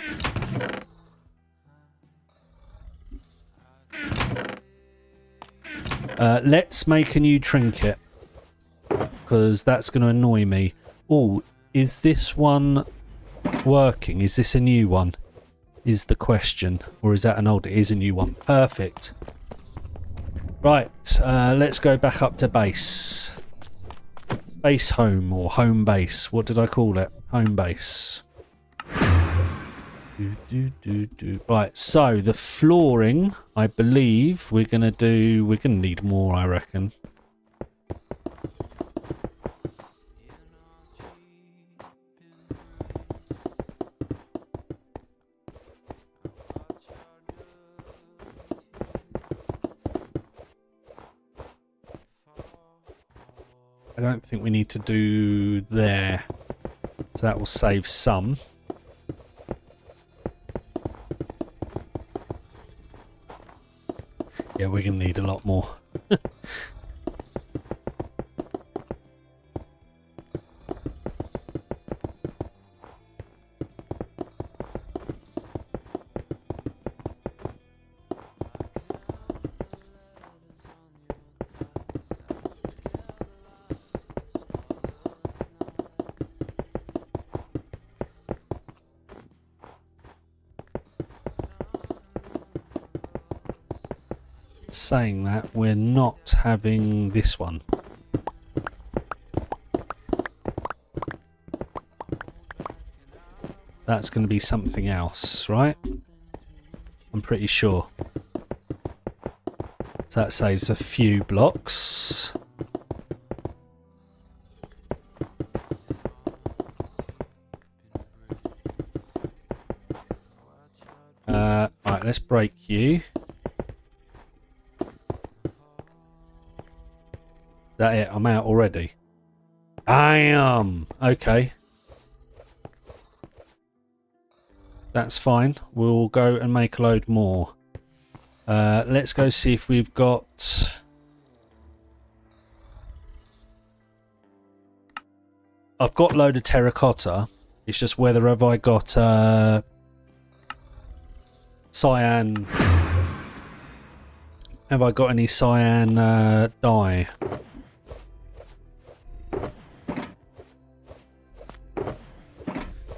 Let's make a new trinket, because that's going to annoy me. Oh, is this one working? Is this a new one? Is the question. Or is that an old? It is a new one. Perfect. Right, let's go back up to base. Base home, or home base. What did I call it? Home base. Right, so the flooring, I believe we're going to need more, I reckon. I don't think we need to do there, so that will save some. Yeah, we're going to need a lot more. Saying that, we're not having this one. That's going to be something else, right? I'm pretty sure. So that saves a few blocks. Right, let's break you. That it? I'm out already. I am. Okay. That's fine. We'll go and make a load more. Let's go see if we've got... I've got a load of terracotta. It's just whether have I got cyan... Have I got any cyan dye?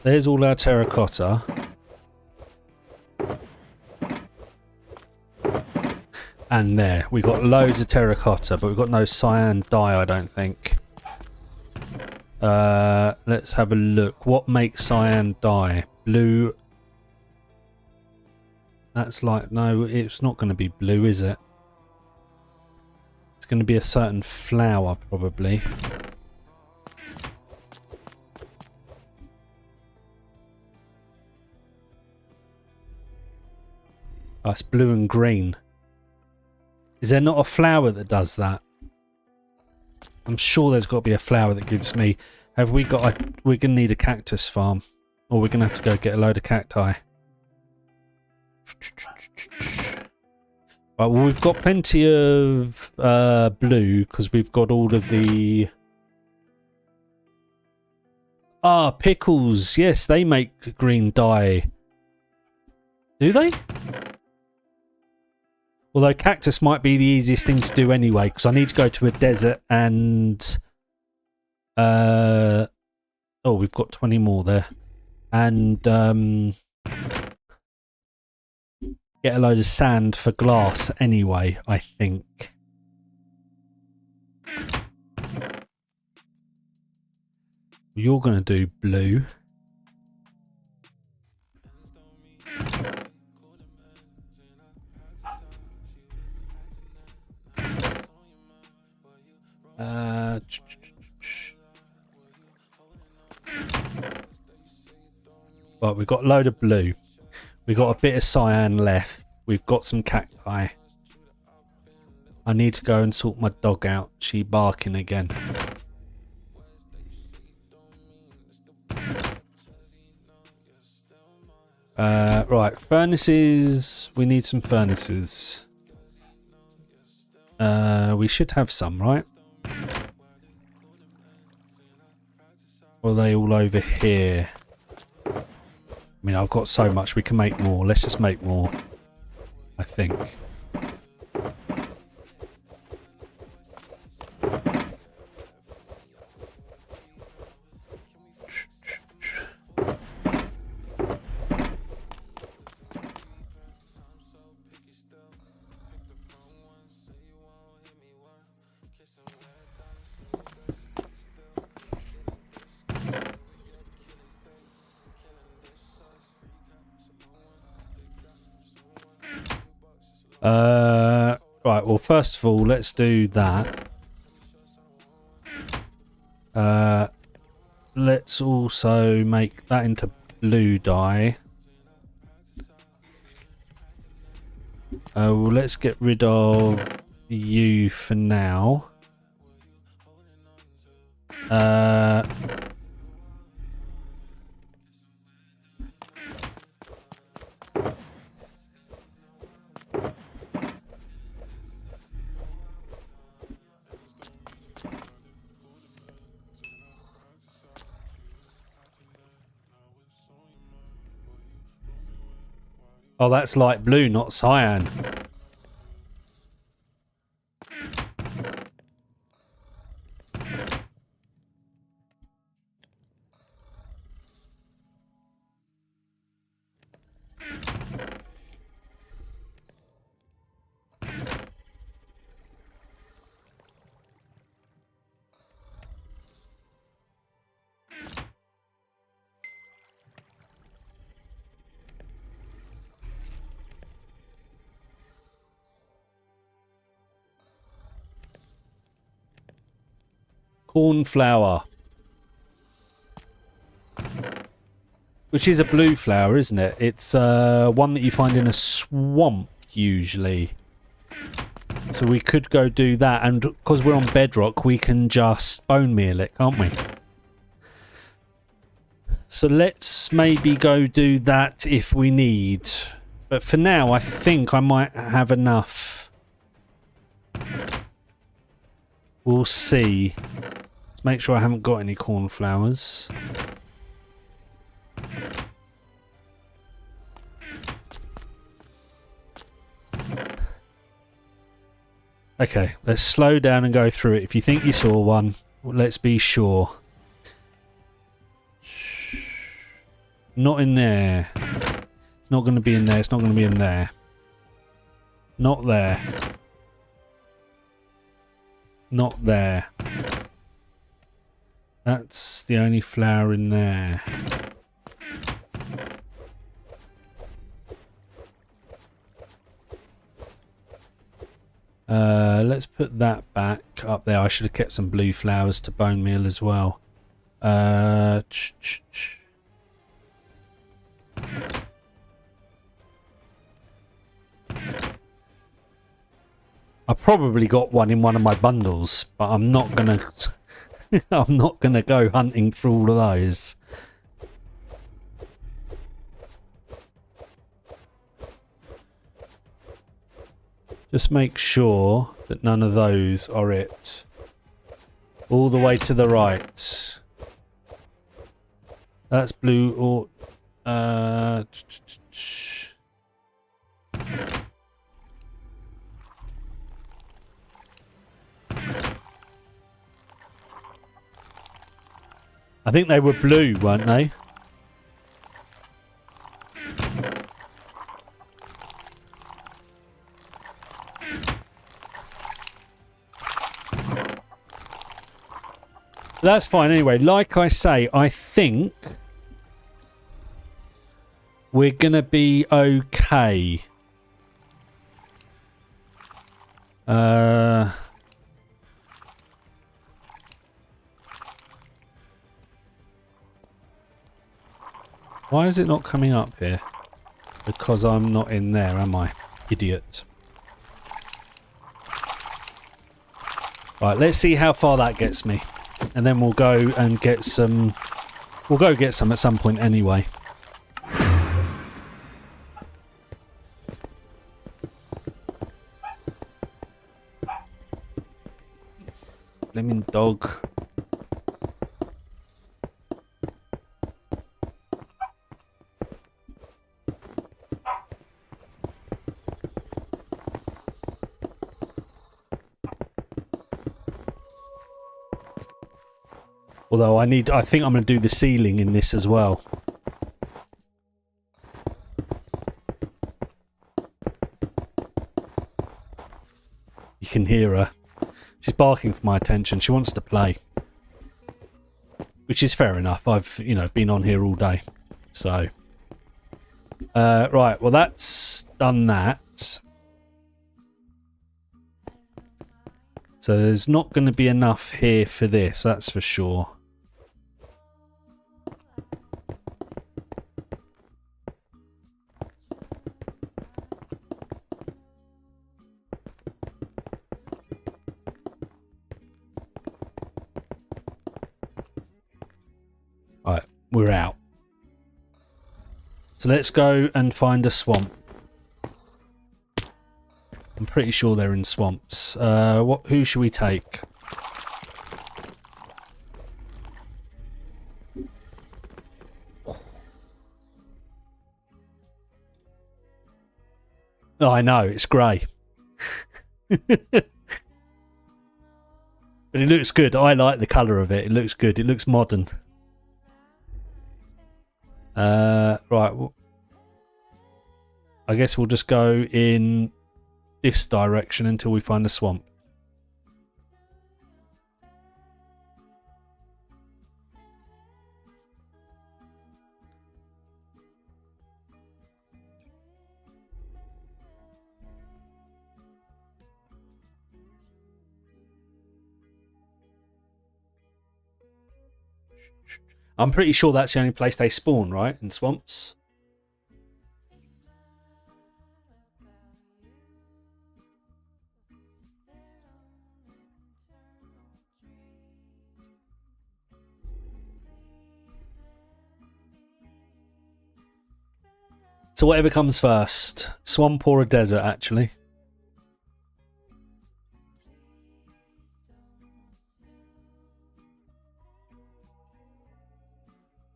There's all our terracotta. And there, we got loads of terracotta, but we've got no cyan dye, I don't think. Let's have a look. What makes cyan dye? Blue. That's like, no, it's not going to be blue, is it? It's going to be a certain flower, probably. Oh, it's blue and green. Is there not a flower that does that? I'm sure there's got to be a flower that gives me... Have we got... we're going to need a cactus farm. Or we're going to have to go get a load of cacti. Right, well, we've got plenty of blue, because we've got all of the... Ah, pickles. Yes, they make green dye. Do they? Although cactus might be the easiest thing to do anyway, because I need to go to a desert and... oh, we've got 20 more there. And get a load of sand for glass anyway, I think. You're going to do blue. Right, we've got a load of blue. We've got a bit of cyan left. We've got some cacti. I need to go and sort my dog out. She barking again. Right, furnaces. We need some furnaces. We should have some, right? Or are they all over here? I mean, I've got so much, we can make more. Let's just make more, I think. Right, well, first of all, let's do that. Let's also make that into blue dye. Well, let's get rid of you for now. Oh, that's light blue, not cyan. Cornflower. Which is a blue flower, isn't it? It's one that you find in a swamp, usually. So we could go do that, and because we're on bedrock, we can just bone meal it, can't we? So let's maybe go do that if we need. But for now, I think I might have enough. We'll see. Let's make sure I haven't got any cornflowers. Okay, let's slow down and go through it. If you think you saw one, let's be sure. Not in there. It's not going to be in there. It's not going to be in there. Not there. Not there. That's the only flower in there. Let's put that back up there. I should have kept some blue flowers to bone meal as well. I probably got one in one of my bundles, but I'm not gonna I'm not gonna go hunting through all of those. Just make sure that none of those are it. All the way to the right. That's blue or I think they were blue, weren't they? That's fine anyway. Like I say, I think we're going to be okay. Why is it not coming up here? Because I'm not in there, am I? Idiot. Right, let's see how far that gets me. And then we'll go and get some... We'll go get some at some point anyway. Blimmin' dog. Although I think I'm going to do the ceiling in this as well. You can hear her. She's barking for my attention. She wants to play. Which is fair enough. I've, been on here all day. So. Right, well that's done that. So there's not going to be enough here for this, that's for sure. Right, we're out. So let's go and find a swamp. I'm pretty sure they're in swamps. Who should we take? Oh, I know, it's grey. But it looks good. I like the colour of it. It looks good. It looks modern. Right. I guess we'll just go in this direction until we find a swamp. I'm pretty sure that's the only place they spawn, right? In swamps. So whatever comes first, swamp or a desert, actually.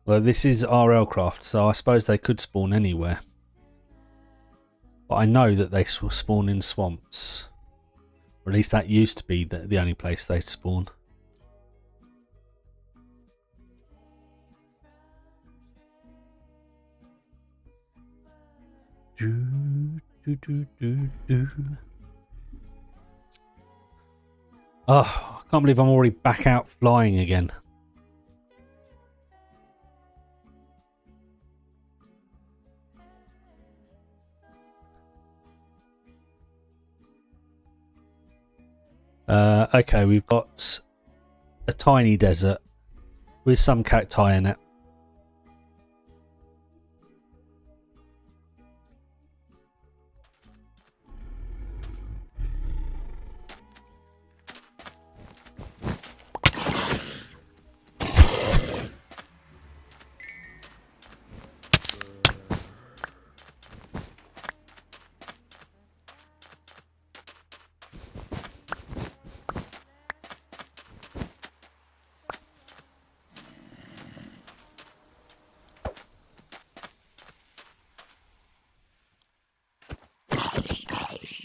Well, this is RLCraft, so I suppose they could spawn anywhere. But I know that they will spawn in swamps. Or at least that used to be the only place they'd spawn. Oh, I can't believe I'm already back out flying again. Okay, we've got a tiny desert with some cacti in it.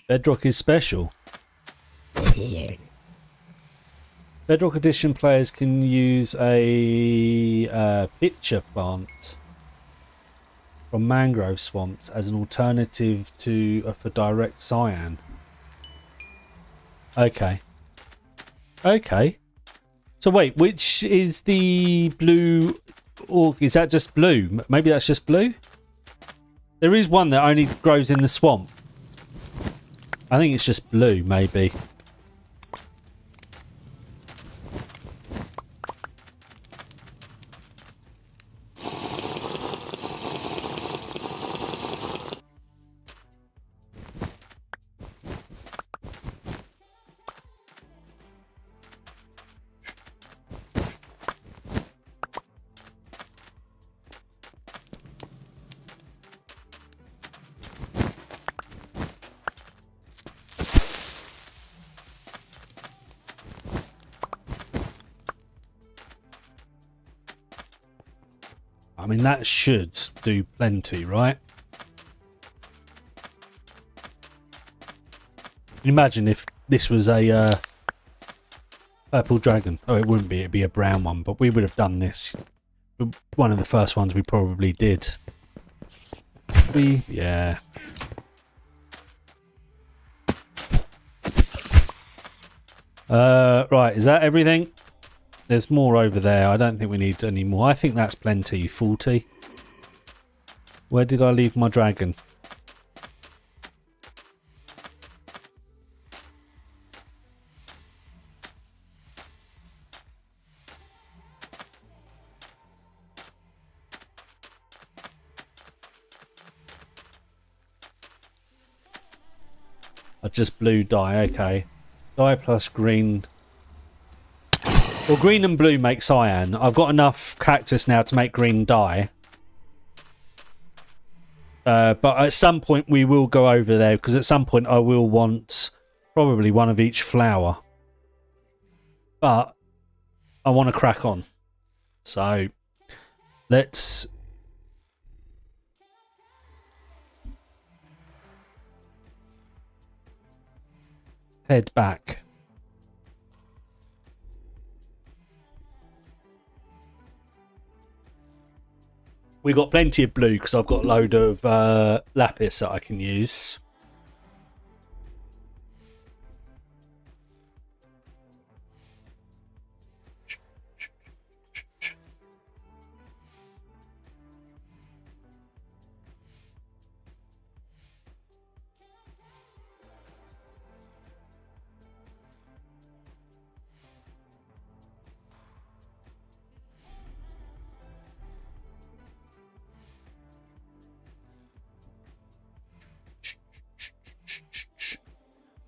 Bedrock is special. Bedrock Edition players can use a pitcher plant from mangrove swamps as an alternative to for direct cyan. Okay. Okay. So wait, which is the blue? Or is that just blue? Maybe that's just blue? There is one that only grows in the swamp. I think it's just blue, maybe. I mean, that should do plenty, right? Imagine if this was a purple dragon. Oh, it wouldn't be. It'd be a brown one. But we would have done this. One of the first ones we probably did. Yeah. Right, is that everything? There's more over there. I don't think we need any more. I think that's plenty. 40. Where did I leave my dragon? I just blew dye. Okay. Dye plus green. Well, green and blue make cyan. I've got enough cactus now to make green dye. But at some point we will go over there, because at some point I will want probably one of each flower. But I want to crack on. So let's head back. We got plenty of blue because I've got a load of lapis that I can use.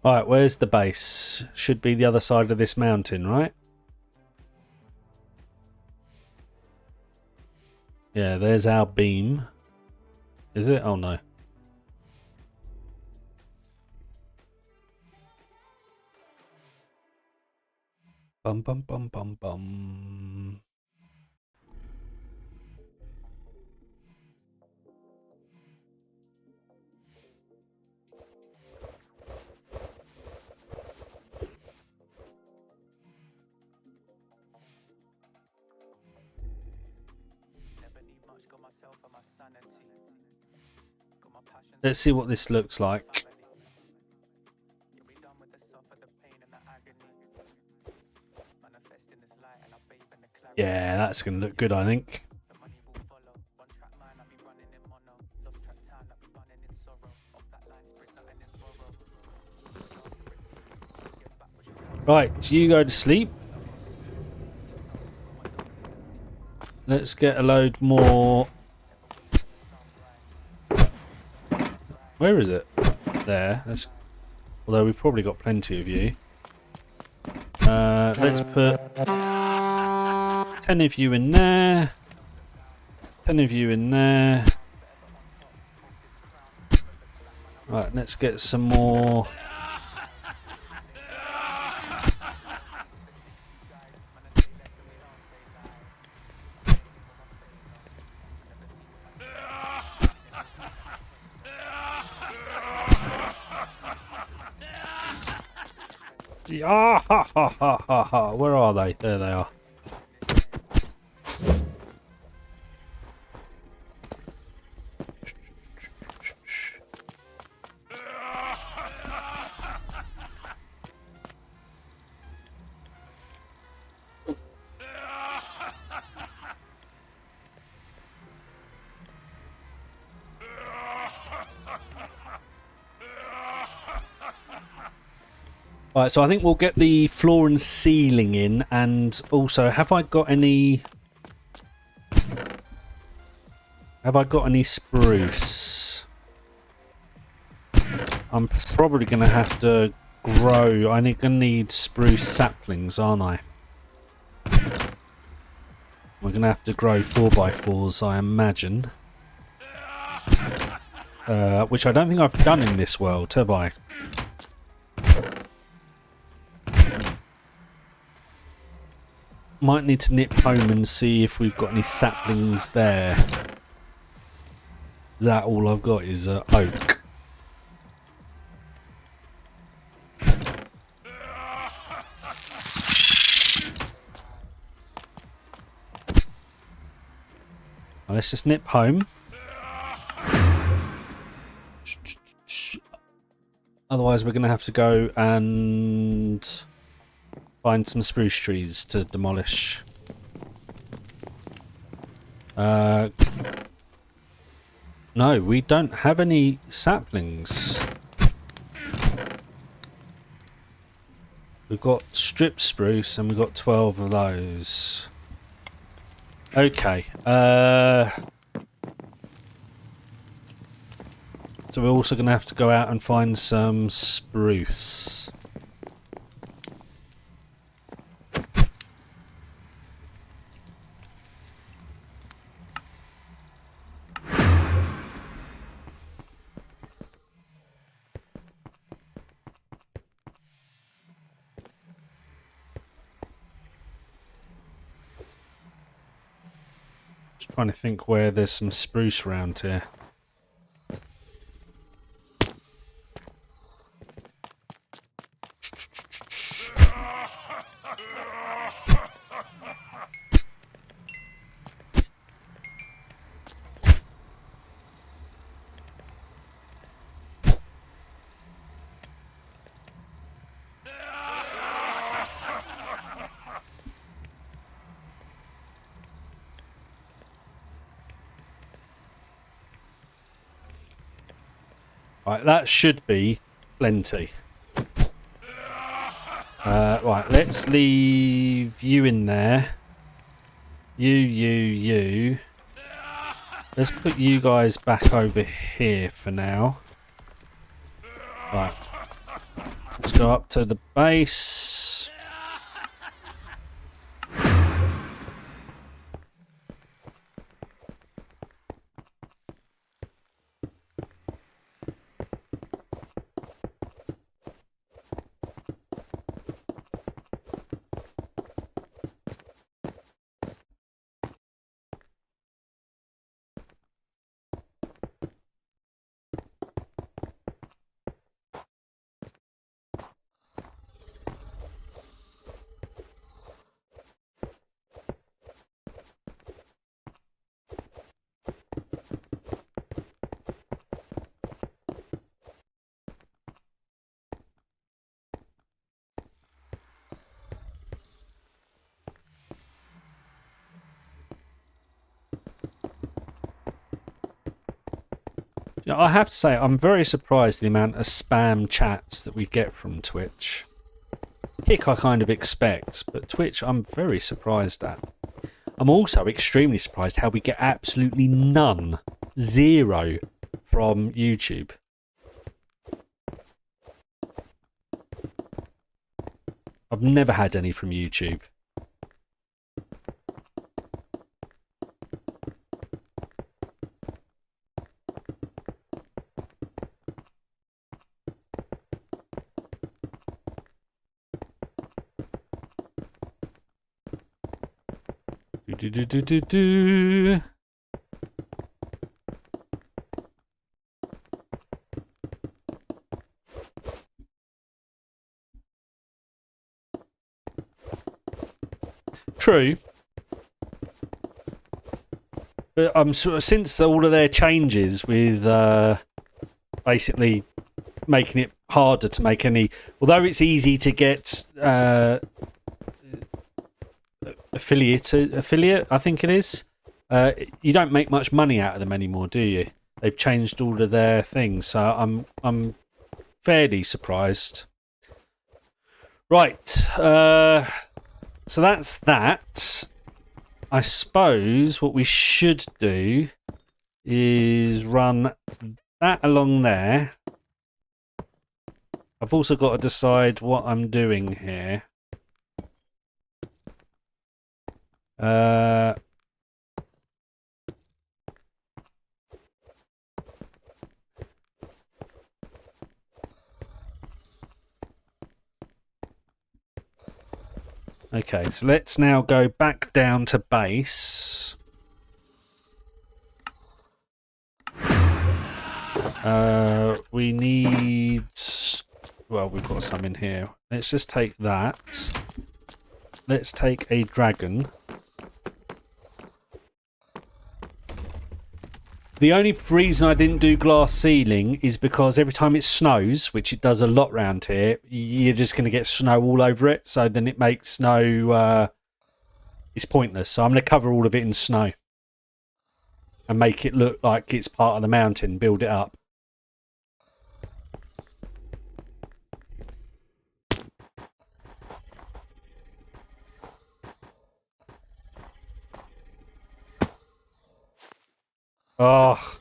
Alright, where's the base? Should be the other side of this mountain, right? Yeah, there's our beam. Is it? Oh no. Bum bum bum bum bum. Let's see what this looks like. Yeah, that's going to look good, I think. Right, you go to sleep. Let's get a load more. Where is it? There. Although we've probably got plenty of you. Let's put 10 of you in there. 10 of you in there. Right, let's get some more. Ah, ha, ha, ha, ha, ha. Where are they? There they are. Right, so I think we'll get the floor and ceiling in, and also, have I got any spruce? I'm probably going to have to grow. I'm going to need spruce saplings, aren't I? We're going to have to grow 4x4s, I imagine. Which I don't think I've done in this world, have I? Might need to nip home and see if we've got any saplings there. That all I've got is oak. Well, let's just nip home. Otherwise we're going to have to go and find some spruce trees to demolish. No, we don't have any saplings. We've got strip spruce and we've got 12 of those. Okay. So we're also going to have to go out and find some spruce. Just trying to think where there's some spruce around here. Right, that should be plenty. Right, let's leave you in there. You. Let's put you guys back over here for now. Right. Let's go up to the base. Yeah, I have to say, I'm very surprised at the amount of spam chats that we get from Twitch. Kick I kind of expect, but Twitch I'm very surprised at. I'm also extremely surprised how we get absolutely none, zero, from YouTube. I've never had any from YouTube. Do. True. But since all of their changes with basically making it harder to make any, although it's easy to get affiliate, I think it is. You don't make much money out of them anymore, do you? They've changed all of their things, so I'm fairly surprised. Right, so that's that. I suppose what we should do is run that along there. I've also got to decide what I'm doing here. Okay, so let's now go back down to base. We need... Well, we've got some in here. Let's just take that. Let's take a dragon. The only reason I didn't do glass ceiling is because every time it snows, which it does a lot round here, you're just going to get snow all over it. So then it makes no... it's pointless. So I'm going to cover all of it in snow. And make it look like it's part of the mountain. Build it up. Oh.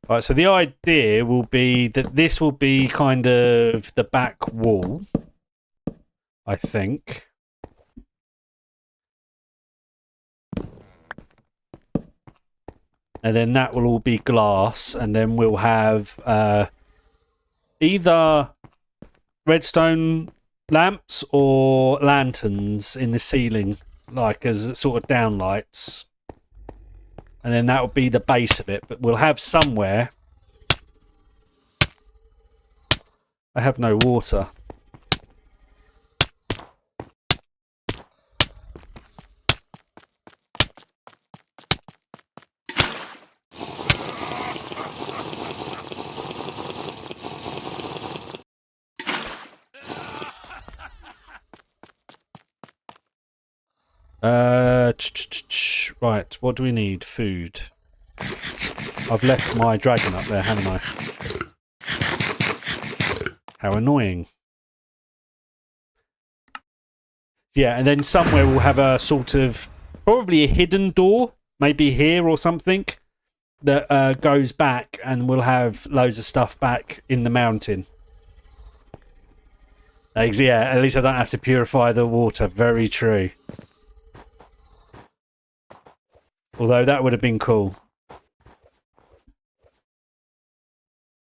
Right, so the idea will be that this will be kind of the back wall, I think. And then that will all be glass, and then we'll have either redstone lamps or lanterns in the ceiling, like as sort of downlights. And then that will be the base of it. But we'll have somewhere... I have no water. Right, what do we need? Food. I've left my dragon up there, haven't I? How annoying. Yeah, and then somewhere we'll have a sort of... probably a hidden door. Maybe here or something. That goes back, and we'll have loads of stuff back in the mountain. Yeah, at least I don't have to purify the water. Very true. Although that would have been cool.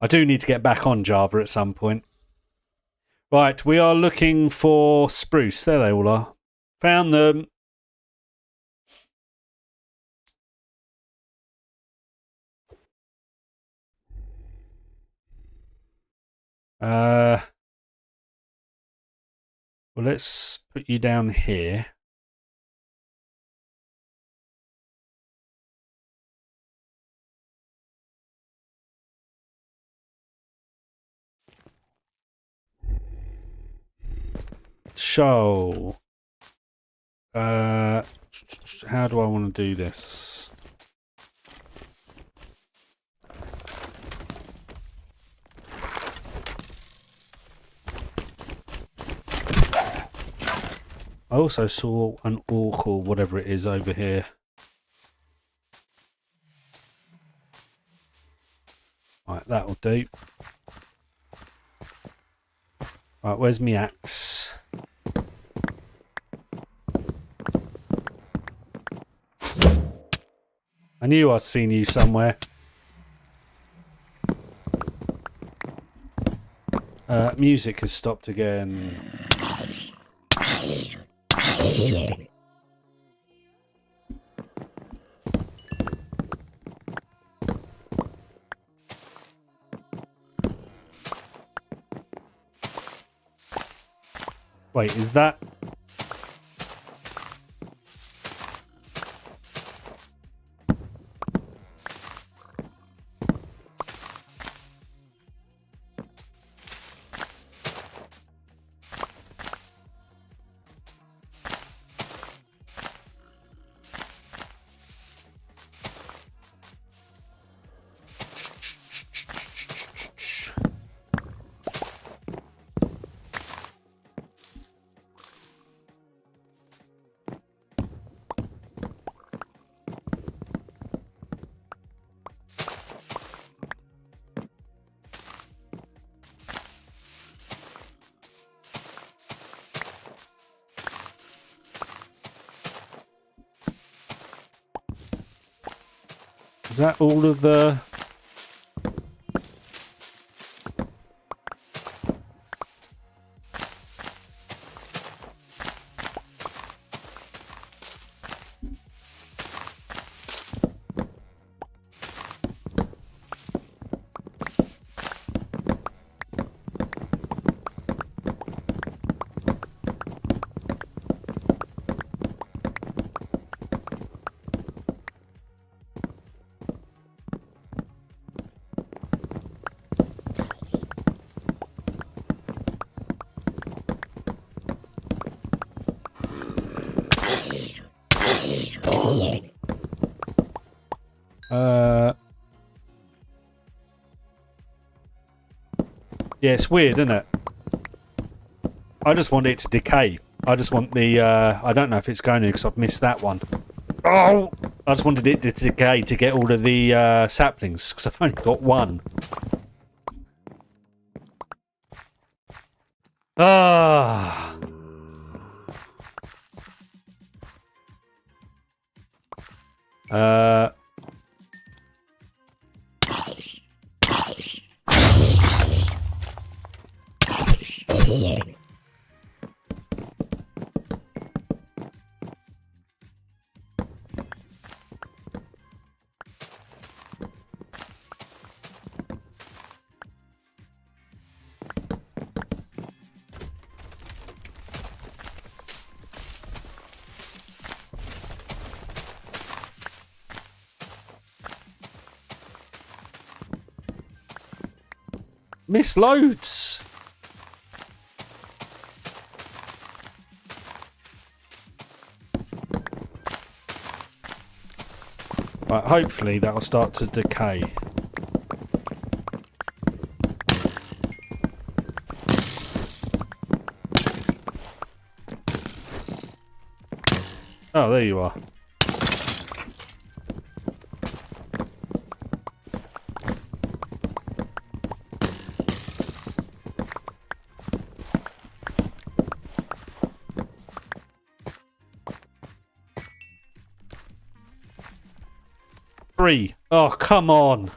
I do need to get back on Java at some point. Right, we are looking for spruce. There they all are. Found them. Well, let's put you down here. So, how do I want to do this? I also saw an orc or whatever it is over here. Right, that'll do. Right, where's my axe? I knew I'd seen you somewhere. Music has stopped again. Wait, is that... Is that all of the... Yeah, it's weird, isn't it? I just want it to decay. I just want the... I don't know if it's going to because I've missed that one. Oh! I just wanted it to decay to get all of the saplings because I've only got one. Ah! Miss loads. Right, hopefully that'll start to decay. Oh, there you are. Three. Oh, come on.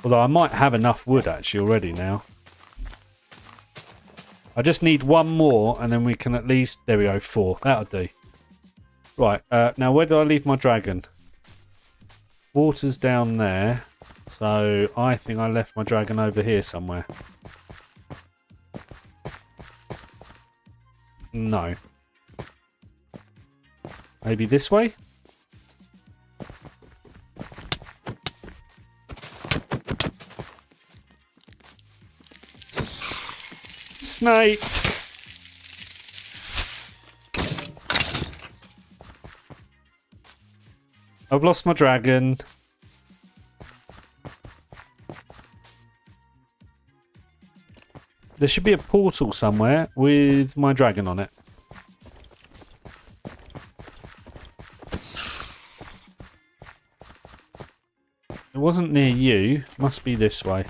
Although I might have enough wood actually already now. I just need one more and then we can at least... There we go, 4. That'll do. Right, now where did I leave my dragon? Water's down there. So I think I left my dragon over here somewhere. No. Maybe this way? Snake! I've lost my dragon. There should be a portal somewhere with my dragon on it. It wasn't near you. Must be this way.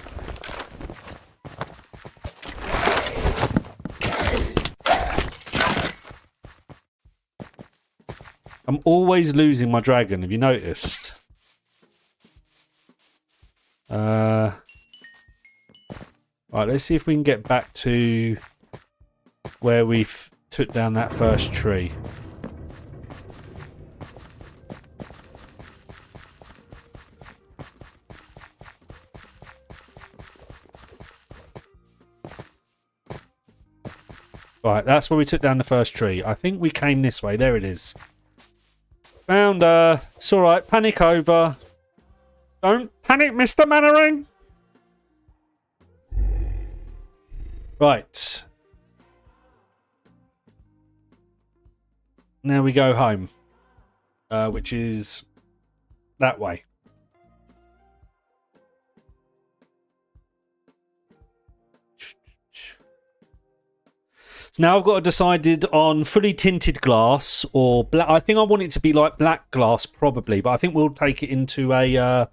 I'm always losing my dragon, have you noticed? Right, let's see if we can get back to where we took down that first tree. Right, that's where we took down the first tree. I think we came this way. There it is. Found her. It's alright. Panic over. Don't panic, Mr. Mannering. Right. Now we go home. Which is that way. So now I've got to decide on fully tinted glass or black. I think I want it to be like black glass probably, but I think we'll take it into a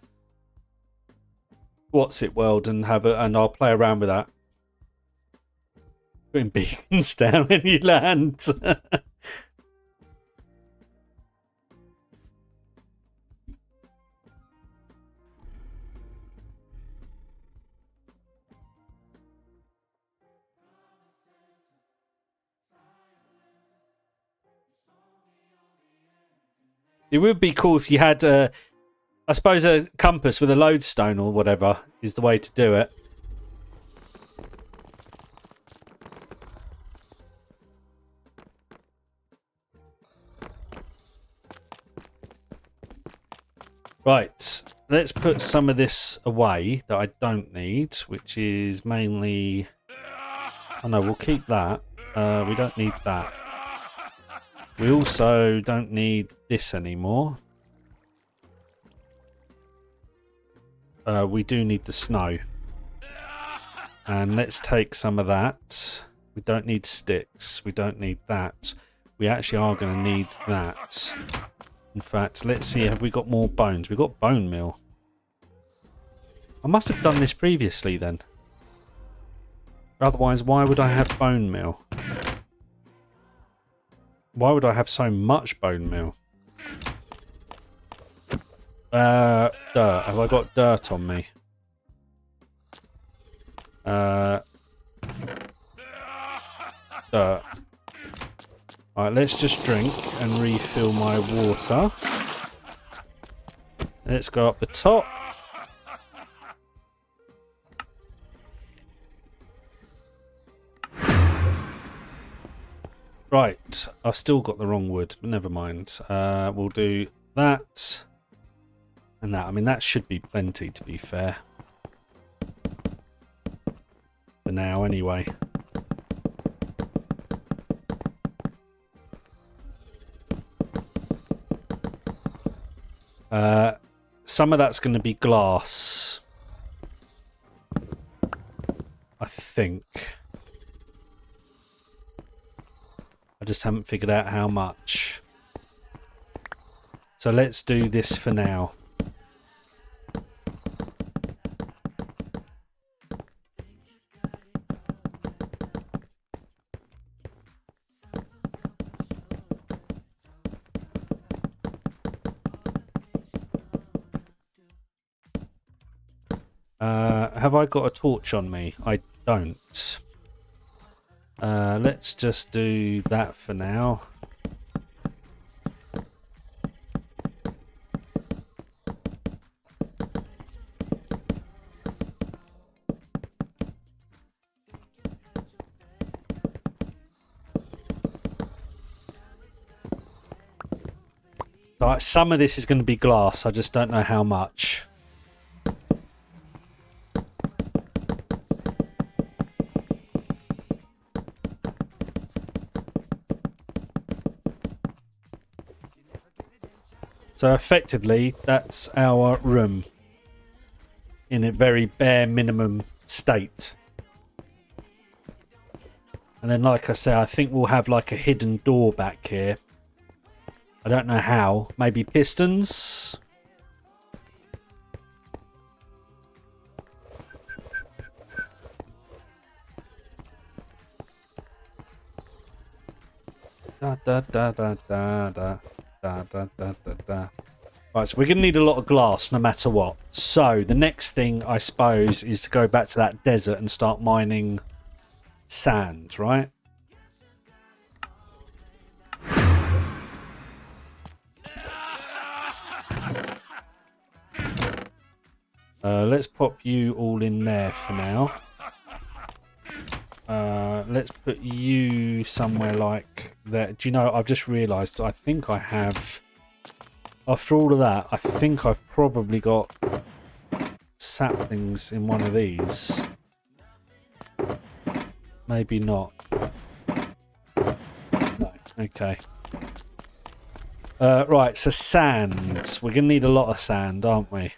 what's it world and and I'll play around with that. Putting beacons down when you land. It would be cool if you had, I suppose, a compass with a lodestone or whatever is the way to do it. Right, let's put some of this away that I don't need, which is mainly... Oh no, we'll keep that. We don't need that. We also don't need this anymore. We do need the snow. And let's take some of that. We don't need sticks. We don't need that. We actually are going to need that. In fact, let's see, have we got more bones? We've got bone meal. I must have done this previously then. Otherwise, why would I have bone meal? Why would I have so much bone meal? Dirt. Have I got dirt on me? Dirt. Alright, let's just drink and refill my water. Let's go up the top. Right, I've still got the wrong wood, but never mind. We'll do that and that. I mean, that should be plenty, to be fair. For now, anyway. Some of that's going to be glass. I think. I just haven't figured out how much. So let's do this for now. Have I got a torch on me? I don't. Let's just do that for now. Right, some of this is going to be glass. I just don't know how much. So effectively, that's our room in a very bare minimum state. And then, like I say, I think we'll have like a hidden door back here. I don't know how. Maybe pistons? Da da da da da da da da da da. Right, so we're going to need a lot of glass no matter what. So the next thing, I suppose, is to go back to that desert and start mining sand, right? Let's pop you all in there for now. Let's put you somewhere like that. Do you know, I've just realised, I think I have, after all of that, I think I've probably got saplings in one of these. Maybe not. No, okay. Right, so sand. We're going to need a lot of sand, aren't we?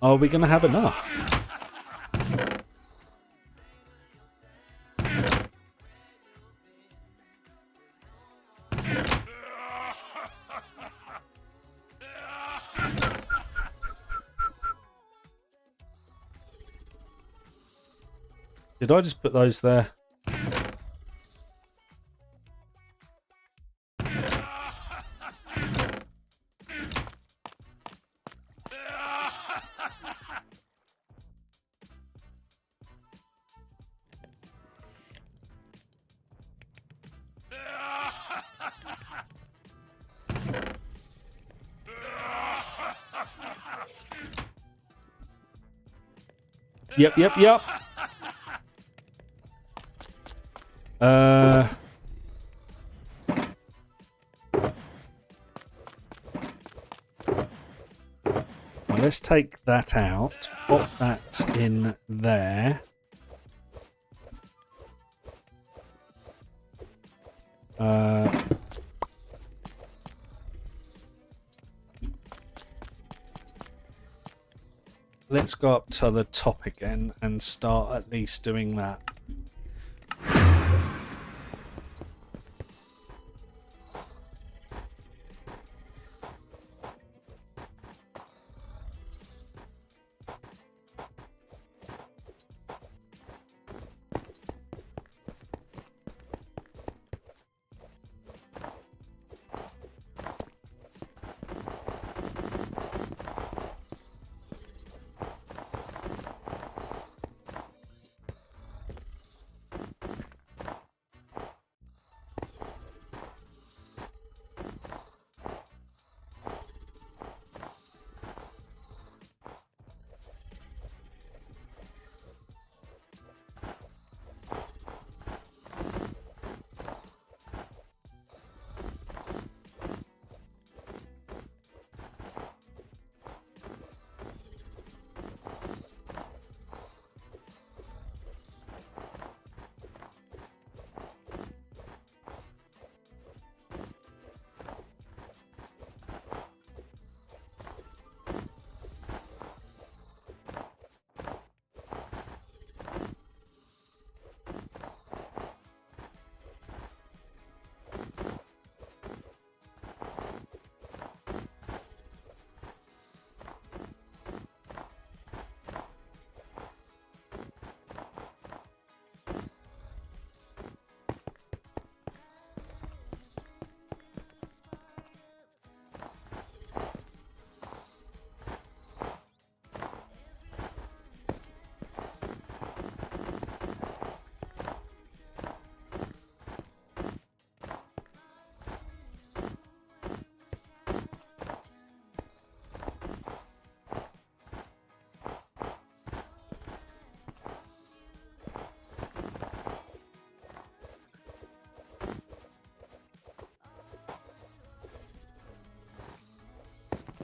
Are we going to have enough? Did I just put those there? Yep. Well, let's take that out. Pop that in there. Let's go up to the top again and start at least doing that.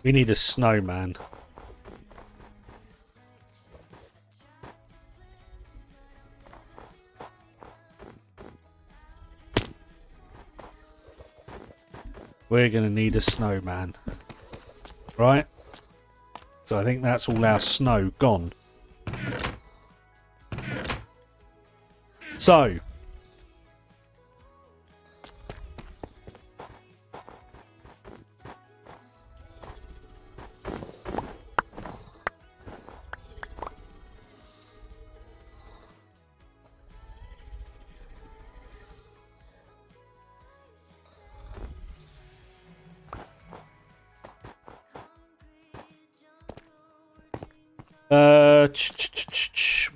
We need a snowman. We're going to need a snowman. Right? So I think that's all our snow gone. So.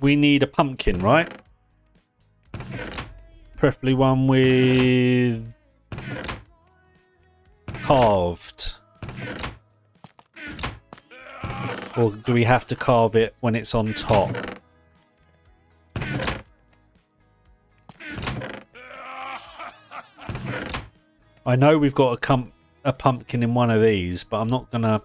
We need a pumpkin, right? Preferably one with carved. Or do we have to carve it when it's on top? I know we've got a pumpkin in one of these, but I'm not gonna...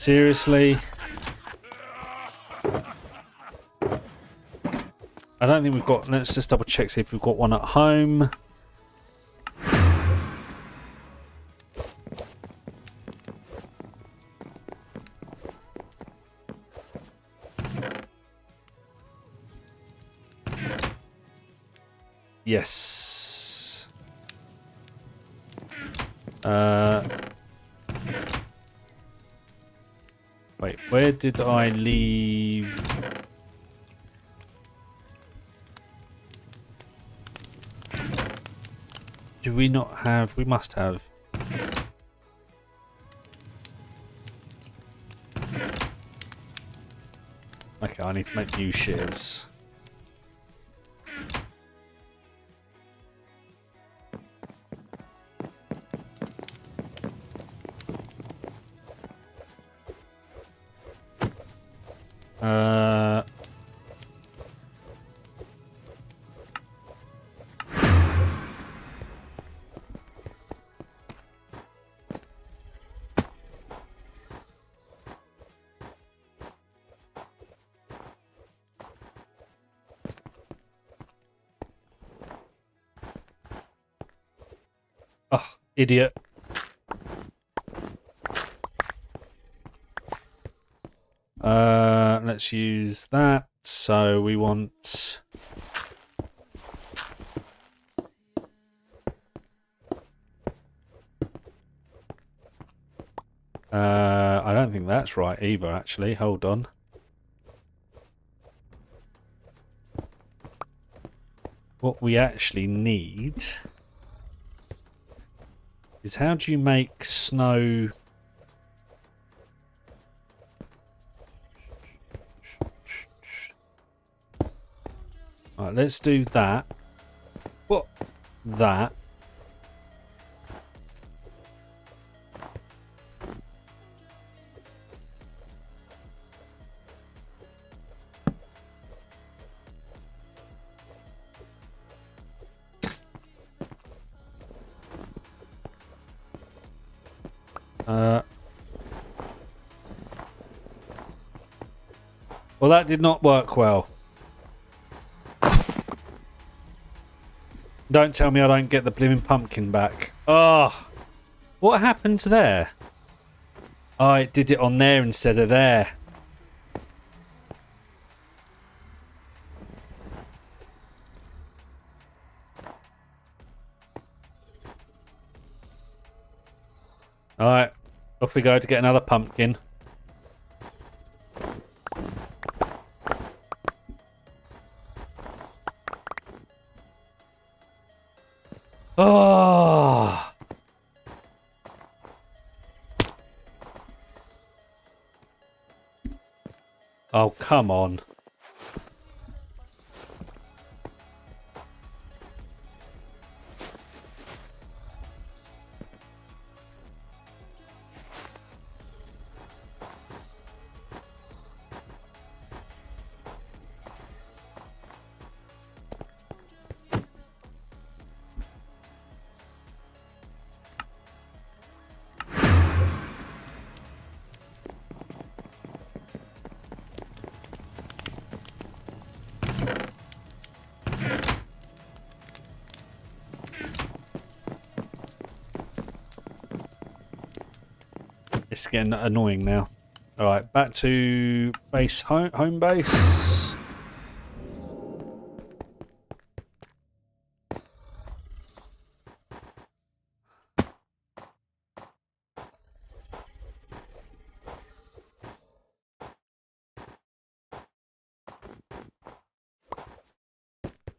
Seriously? I don't think we've got... Let's just double check, see if we've got one at home. Yes. Wait, where did I leave? Do we not have? We must have. Okay, I need to make new shears. Oh, idiot. Let's use that. So we want... I don't think that's right either, actually. Hold on. What we actually need is, how do you make snow... Alright, let's do that. What? That. Well, that did not work well. Don't tell me I don't get the blooming pumpkin back. Oh, what happened there? Oh, it did it on there instead of there. Alright, off we go to get another pumpkin. Oh! Oh, come on. It's getting annoying now. Alright, back to base, home base.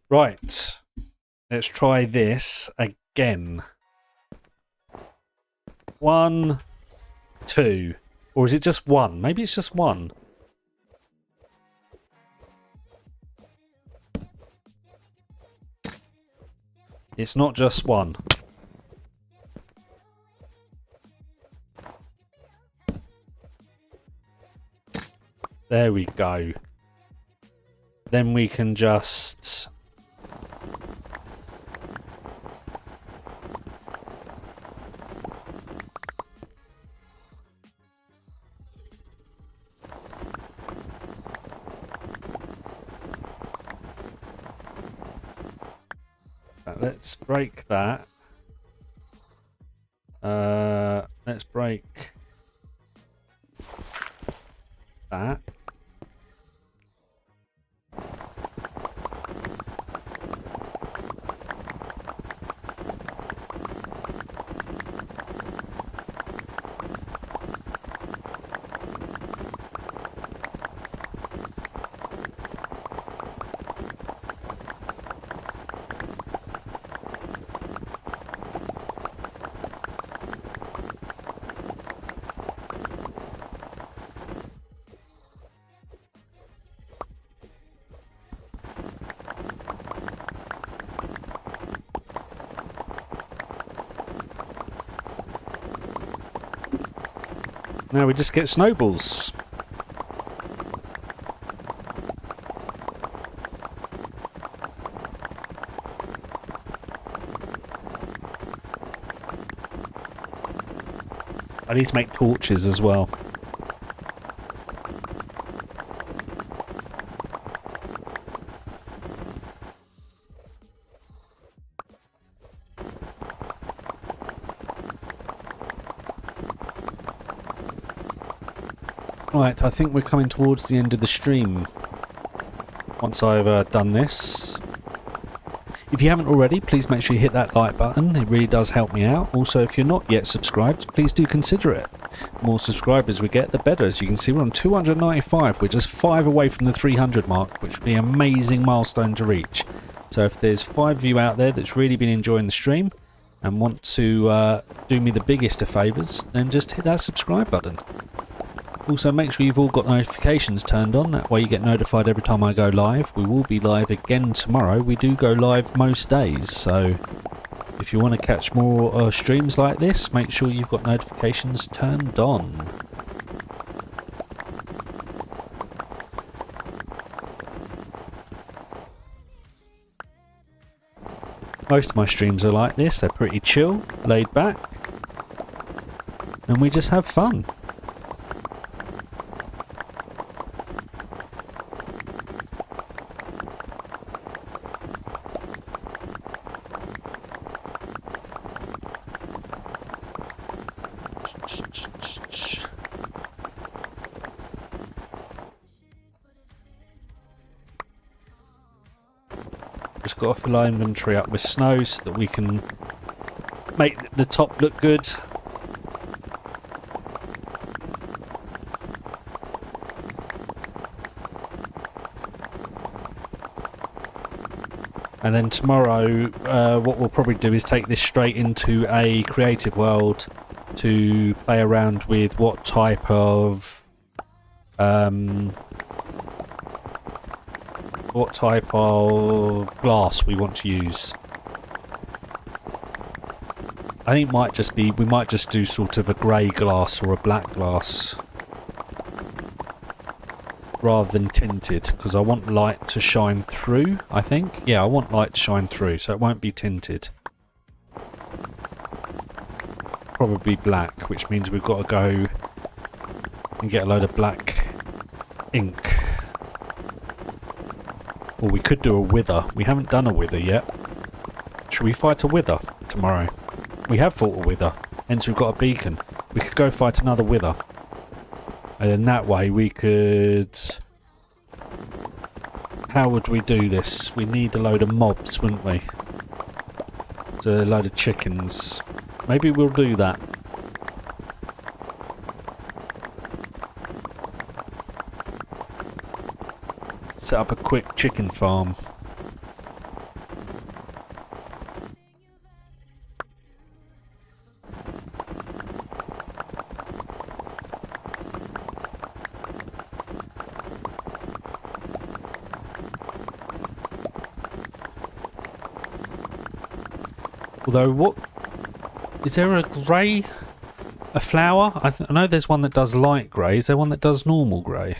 Right, let's try this again. 1, 2, or is it just 1? Maybe it's just 1. It's not just 1. There we go. Then we can just... let's break that. Let's break that. Now we just get snowballs. I need to make torches as well. Right, I think we're coming towards the end of the stream once I've done this. If you haven't already, please make sure you hit that like button. It really does help me out. Also, if you're not yet subscribed, please do consider it. The more subscribers we get, the better. As you can see, we're on 295. We're just 5 away from the 300 mark, which would be an amazing milestone to reach. So if there's 5 of you out there that's really been enjoying the stream and want to do me the biggest of favours, then just hit that subscribe button. Also, make sure you've all got notifications turned on. That way you get notified every time I go live. We will be live again tomorrow. We do go live most days, so if you want to catch more streams like this, make sure you've got notifications turned on. Most of my streams are like this. They're pretty chill, laid back, and we just have fun. Just got to fill our inventory up with snow so that we can make the top look good. And then tomorrow, what we'll probably do is take this straight into a creative world to play around with what type of glass we want to use. I think we might just do sort of a grey glass or a black glass rather than tinted, because I want light to shine through, I think. Yeah, I want light to shine through, so it won't be tinted. Probably black, which means we've got to go and get a load of black ink. Or we could do a wither. We haven't done a wither yet. Should we fight a wither tomorrow? We have fought a wither, hence we've got a beacon. we could go fight another wither. And then that way we could... How would we do this? We need a load of mobs, wouldn't we? So a load of chickens. Maybe we'll do that. Set up a quick chicken farm. Although, what... Is there a grey... A flower? I know there's one that does light grey. Is there one that does normal grey?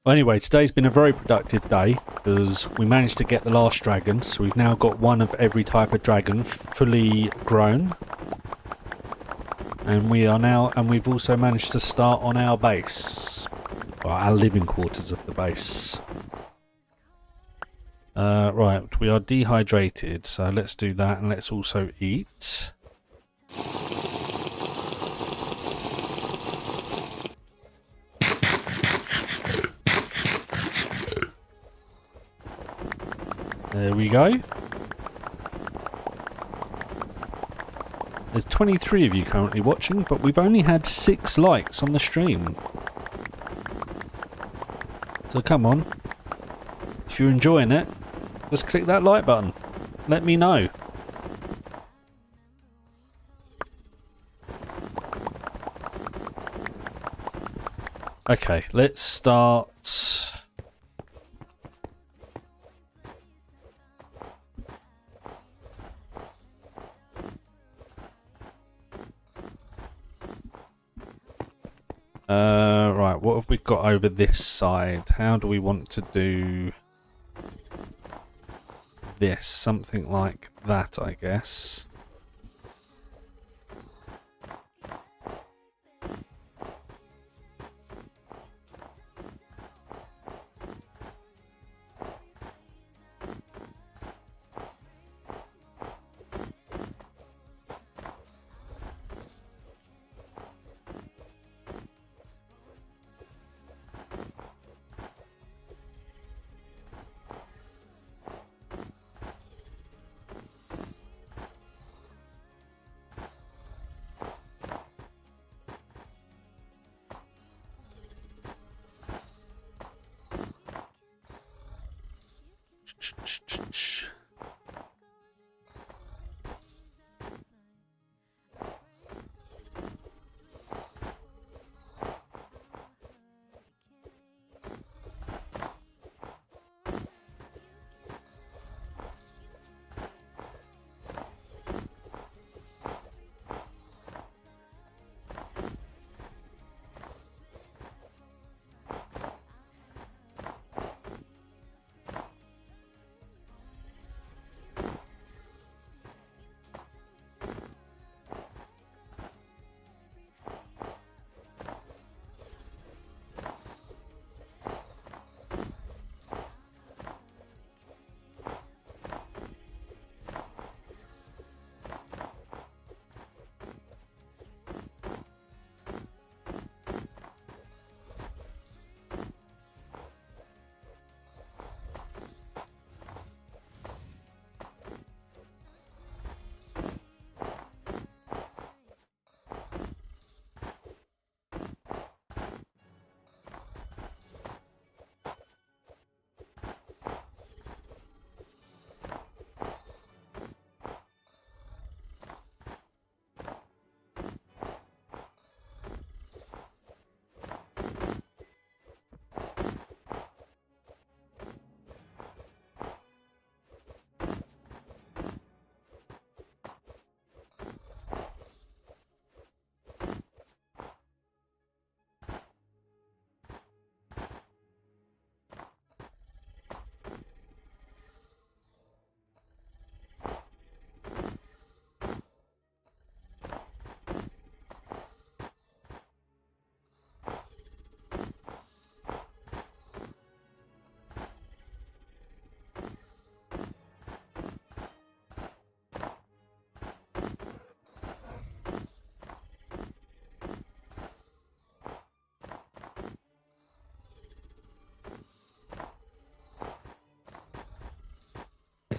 Well, anyway, today's been a very productive day because we managed to get the last dragon, so we've now got one of every type of dragon fully grown. And we are now, and we've also managed to start on our base, or our living quarters of the base. Right, we are dehydrated, so let's do that, and let's also eat. There we go. There's 23 of you currently watching, but we've only had 6 likes on the stream. So come on. If you're enjoying it, just click that like button. Let me know. Okay, let's start... Right, what have we got over this side? How do we want to do this? Something like that, I guess.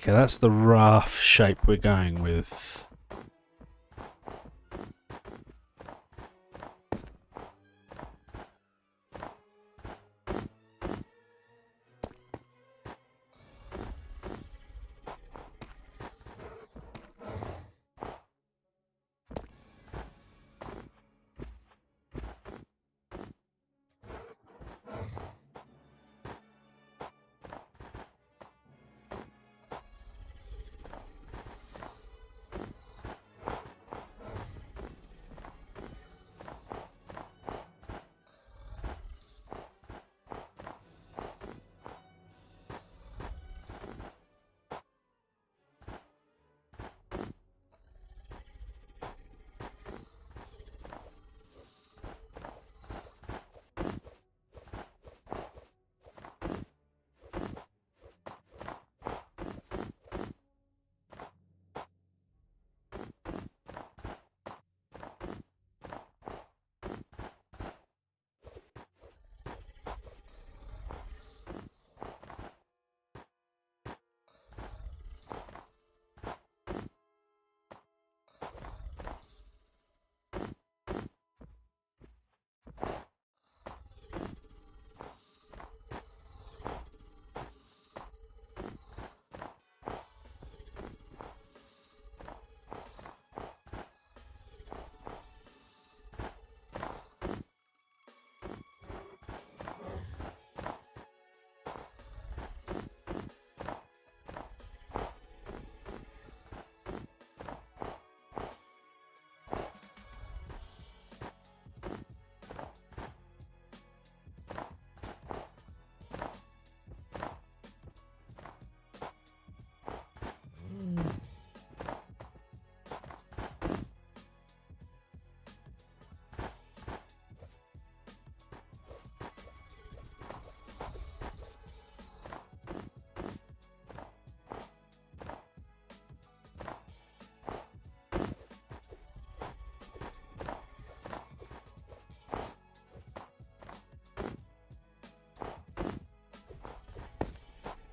Okay, that's the rough shape we're going with.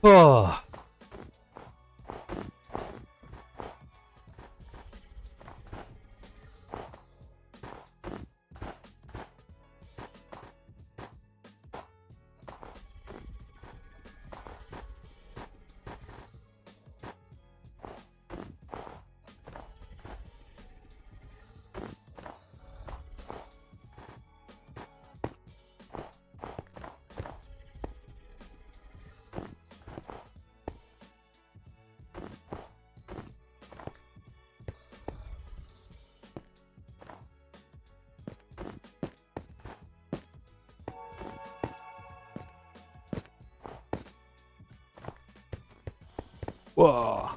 Oh. Whoa.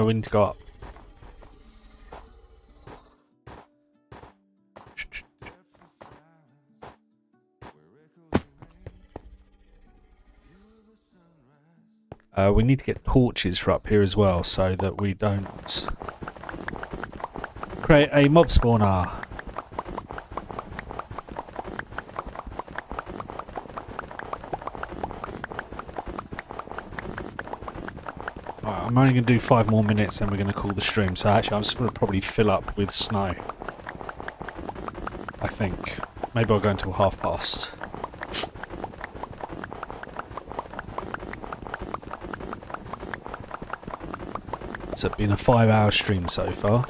We need to go up. We need to get torches for up here as well, so that we don't create a mob spawner. I'm only going to do 5 more minutes and we're going to call the stream. So actually I'm just going to probably fill up with snow. think. Maybe I'll go until past. So it's been a 5-hour stream so far.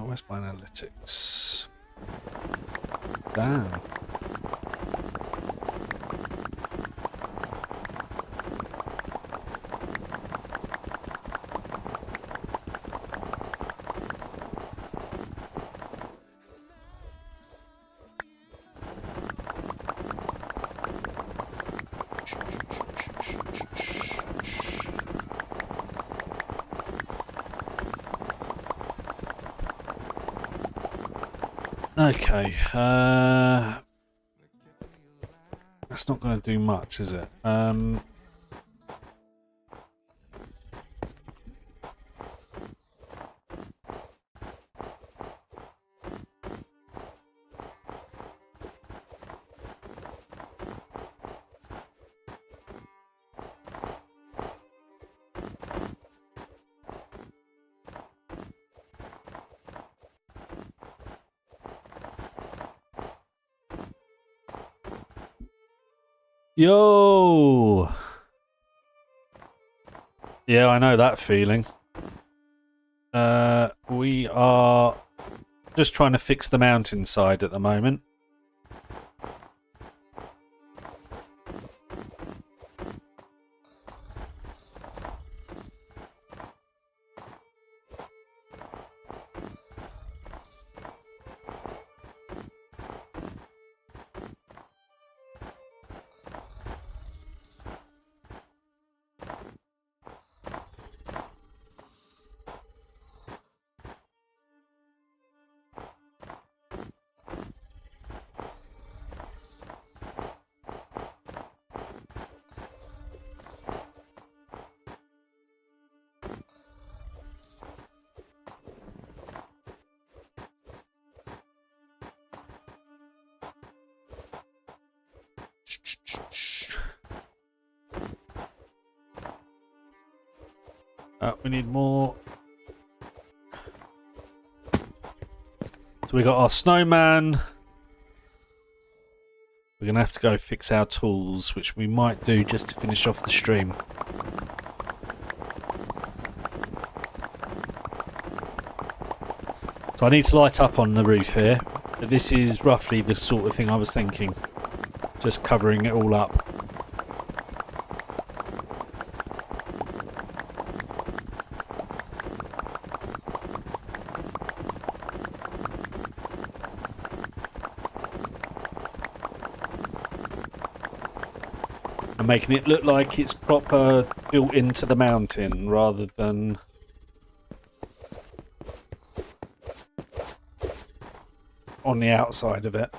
Where's my analytics? Damn. Okay, that's not going to do much, is it? Yo! Yeah, I know that feeling. We are just trying to fix the mountainside at the moment. We need more. So we got our snowman. We're going to have to go fix our tools, which we might do just to finish off the stream. So I need to light up on the roof here. But this is roughly the sort of thing I was thinking. Just covering it all up. And making it look like it's proper built into the mountain rather than on the outside of it.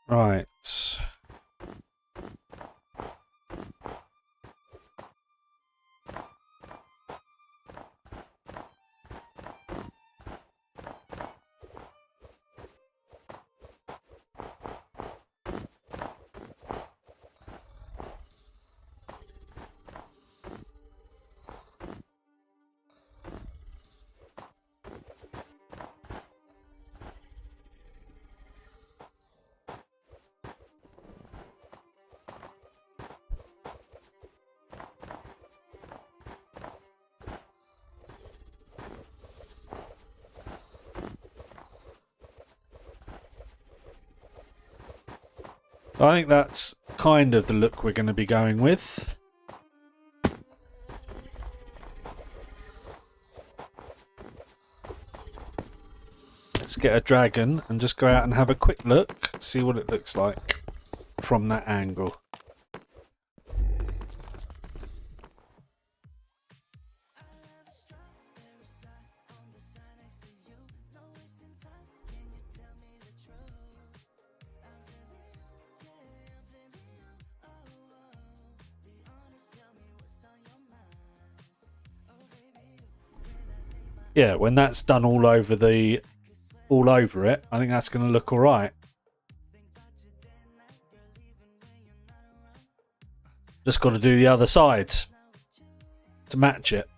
Right. I think that's kind of the look we're going to be going with. Let's get a dragon and just go out and have a quick look, see what it looks like from that angle. Yeah, when that's done all over it, I think that's going to look all right. Just got to do the other side to match it.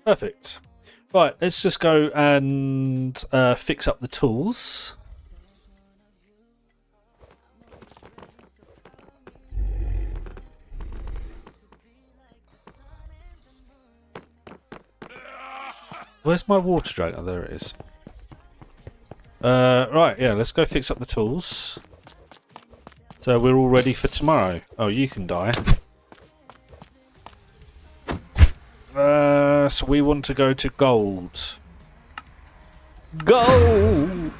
Perfect. Right, let's just go and fix up the tools. Where's my water dragon? Oh, there it is. Right, yeah, let's go fix up the tools. So we're all ready for tomorrow. Oh, you can die. So we want to go to gold. Gold!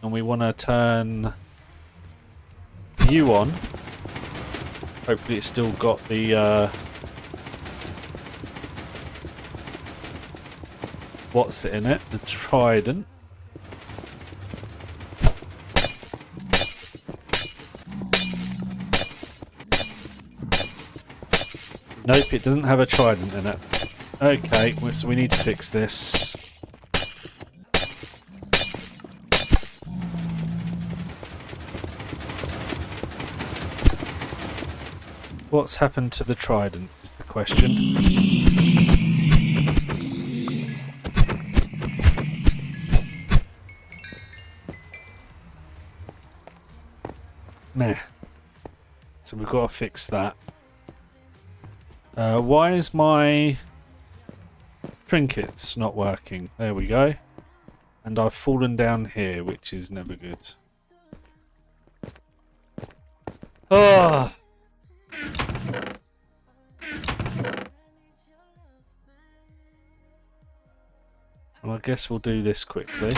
And we want to turn you on. Hopefully it's still got the... what's it in it? The trident. Nope, it doesn't have a trident in it. Okay, so we need to fix this. What's happened to the trident is the question. Meh. So we've got to fix that. Why is my trinkets not working? There we go. And I've fallen down here, which is never good. Ah! Well, I guess we'll do this quickly.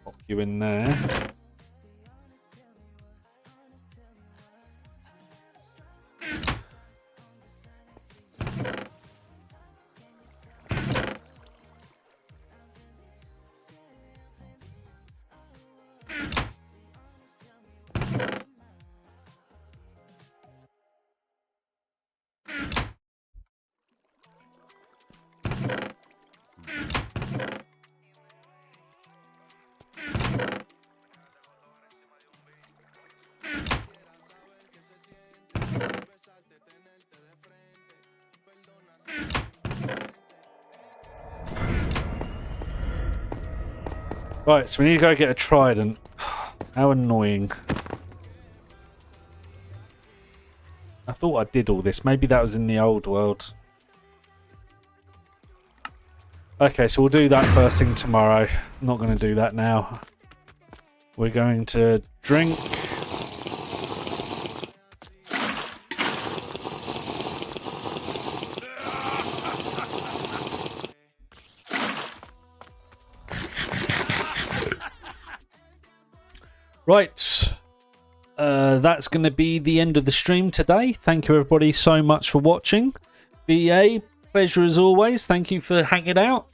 Pop you in there. Right, so we need to go get a trident. How annoying. I thought I did all this. Maybe that was in the old world. Okay, so we'll do that first thing tomorrow. I'm not going to do that now. We're going to drink. Right, that's going to be the end of the stream today. Thank you everybody so much for watching. BA, pleasure as always. Thank you for hanging out.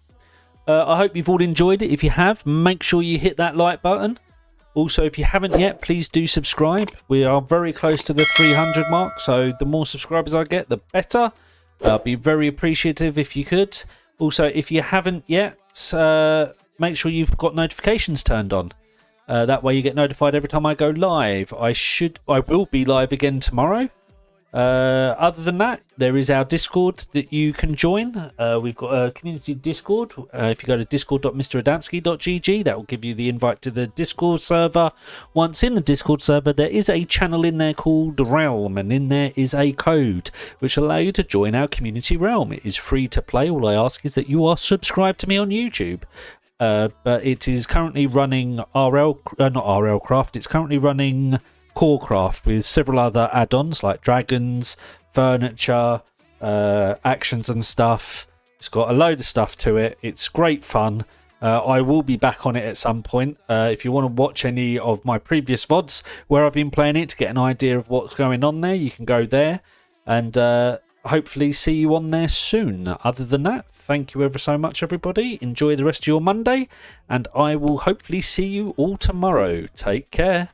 I hope you've all enjoyed it. If you have, make sure you hit that like button. Also, if you haven't yet, please do subscribe. We are very close to the 300 mark, so the more subscribers I get, the better. I'll be very appreciative if you could. Also, if you haven't yet, make sure you've got notifications turned on. That way you get notified every time I go live. I will be live again tomorrow. Other than that, there is our Discord that you can join. We've got a community Discord. If you go to discord.mradamski.gg, that will give you the invite to the Discord server. Once in the Discord server, there is a channel in there called Realm, and in there is a code which will allow you to join our community realm. It is free to play. All I ask is that you are subscribed to me on YouTube. But it is currently running not RLCraft. It's currently running Corecraft with several other add-ons like dragons, furniture, actions and stuff. It's got a load of stuff to it. It's great fun. I will be back on it at some point. If you want to watch any of my previous VODs where I've been playing it to get an idea of what's going on there, you can go there and hopefully see you on there soon. Other than that, thank you ever so much, everybody. Enjoy the rest of your Monday, and I will hopefully see you all tomorrow. Take care.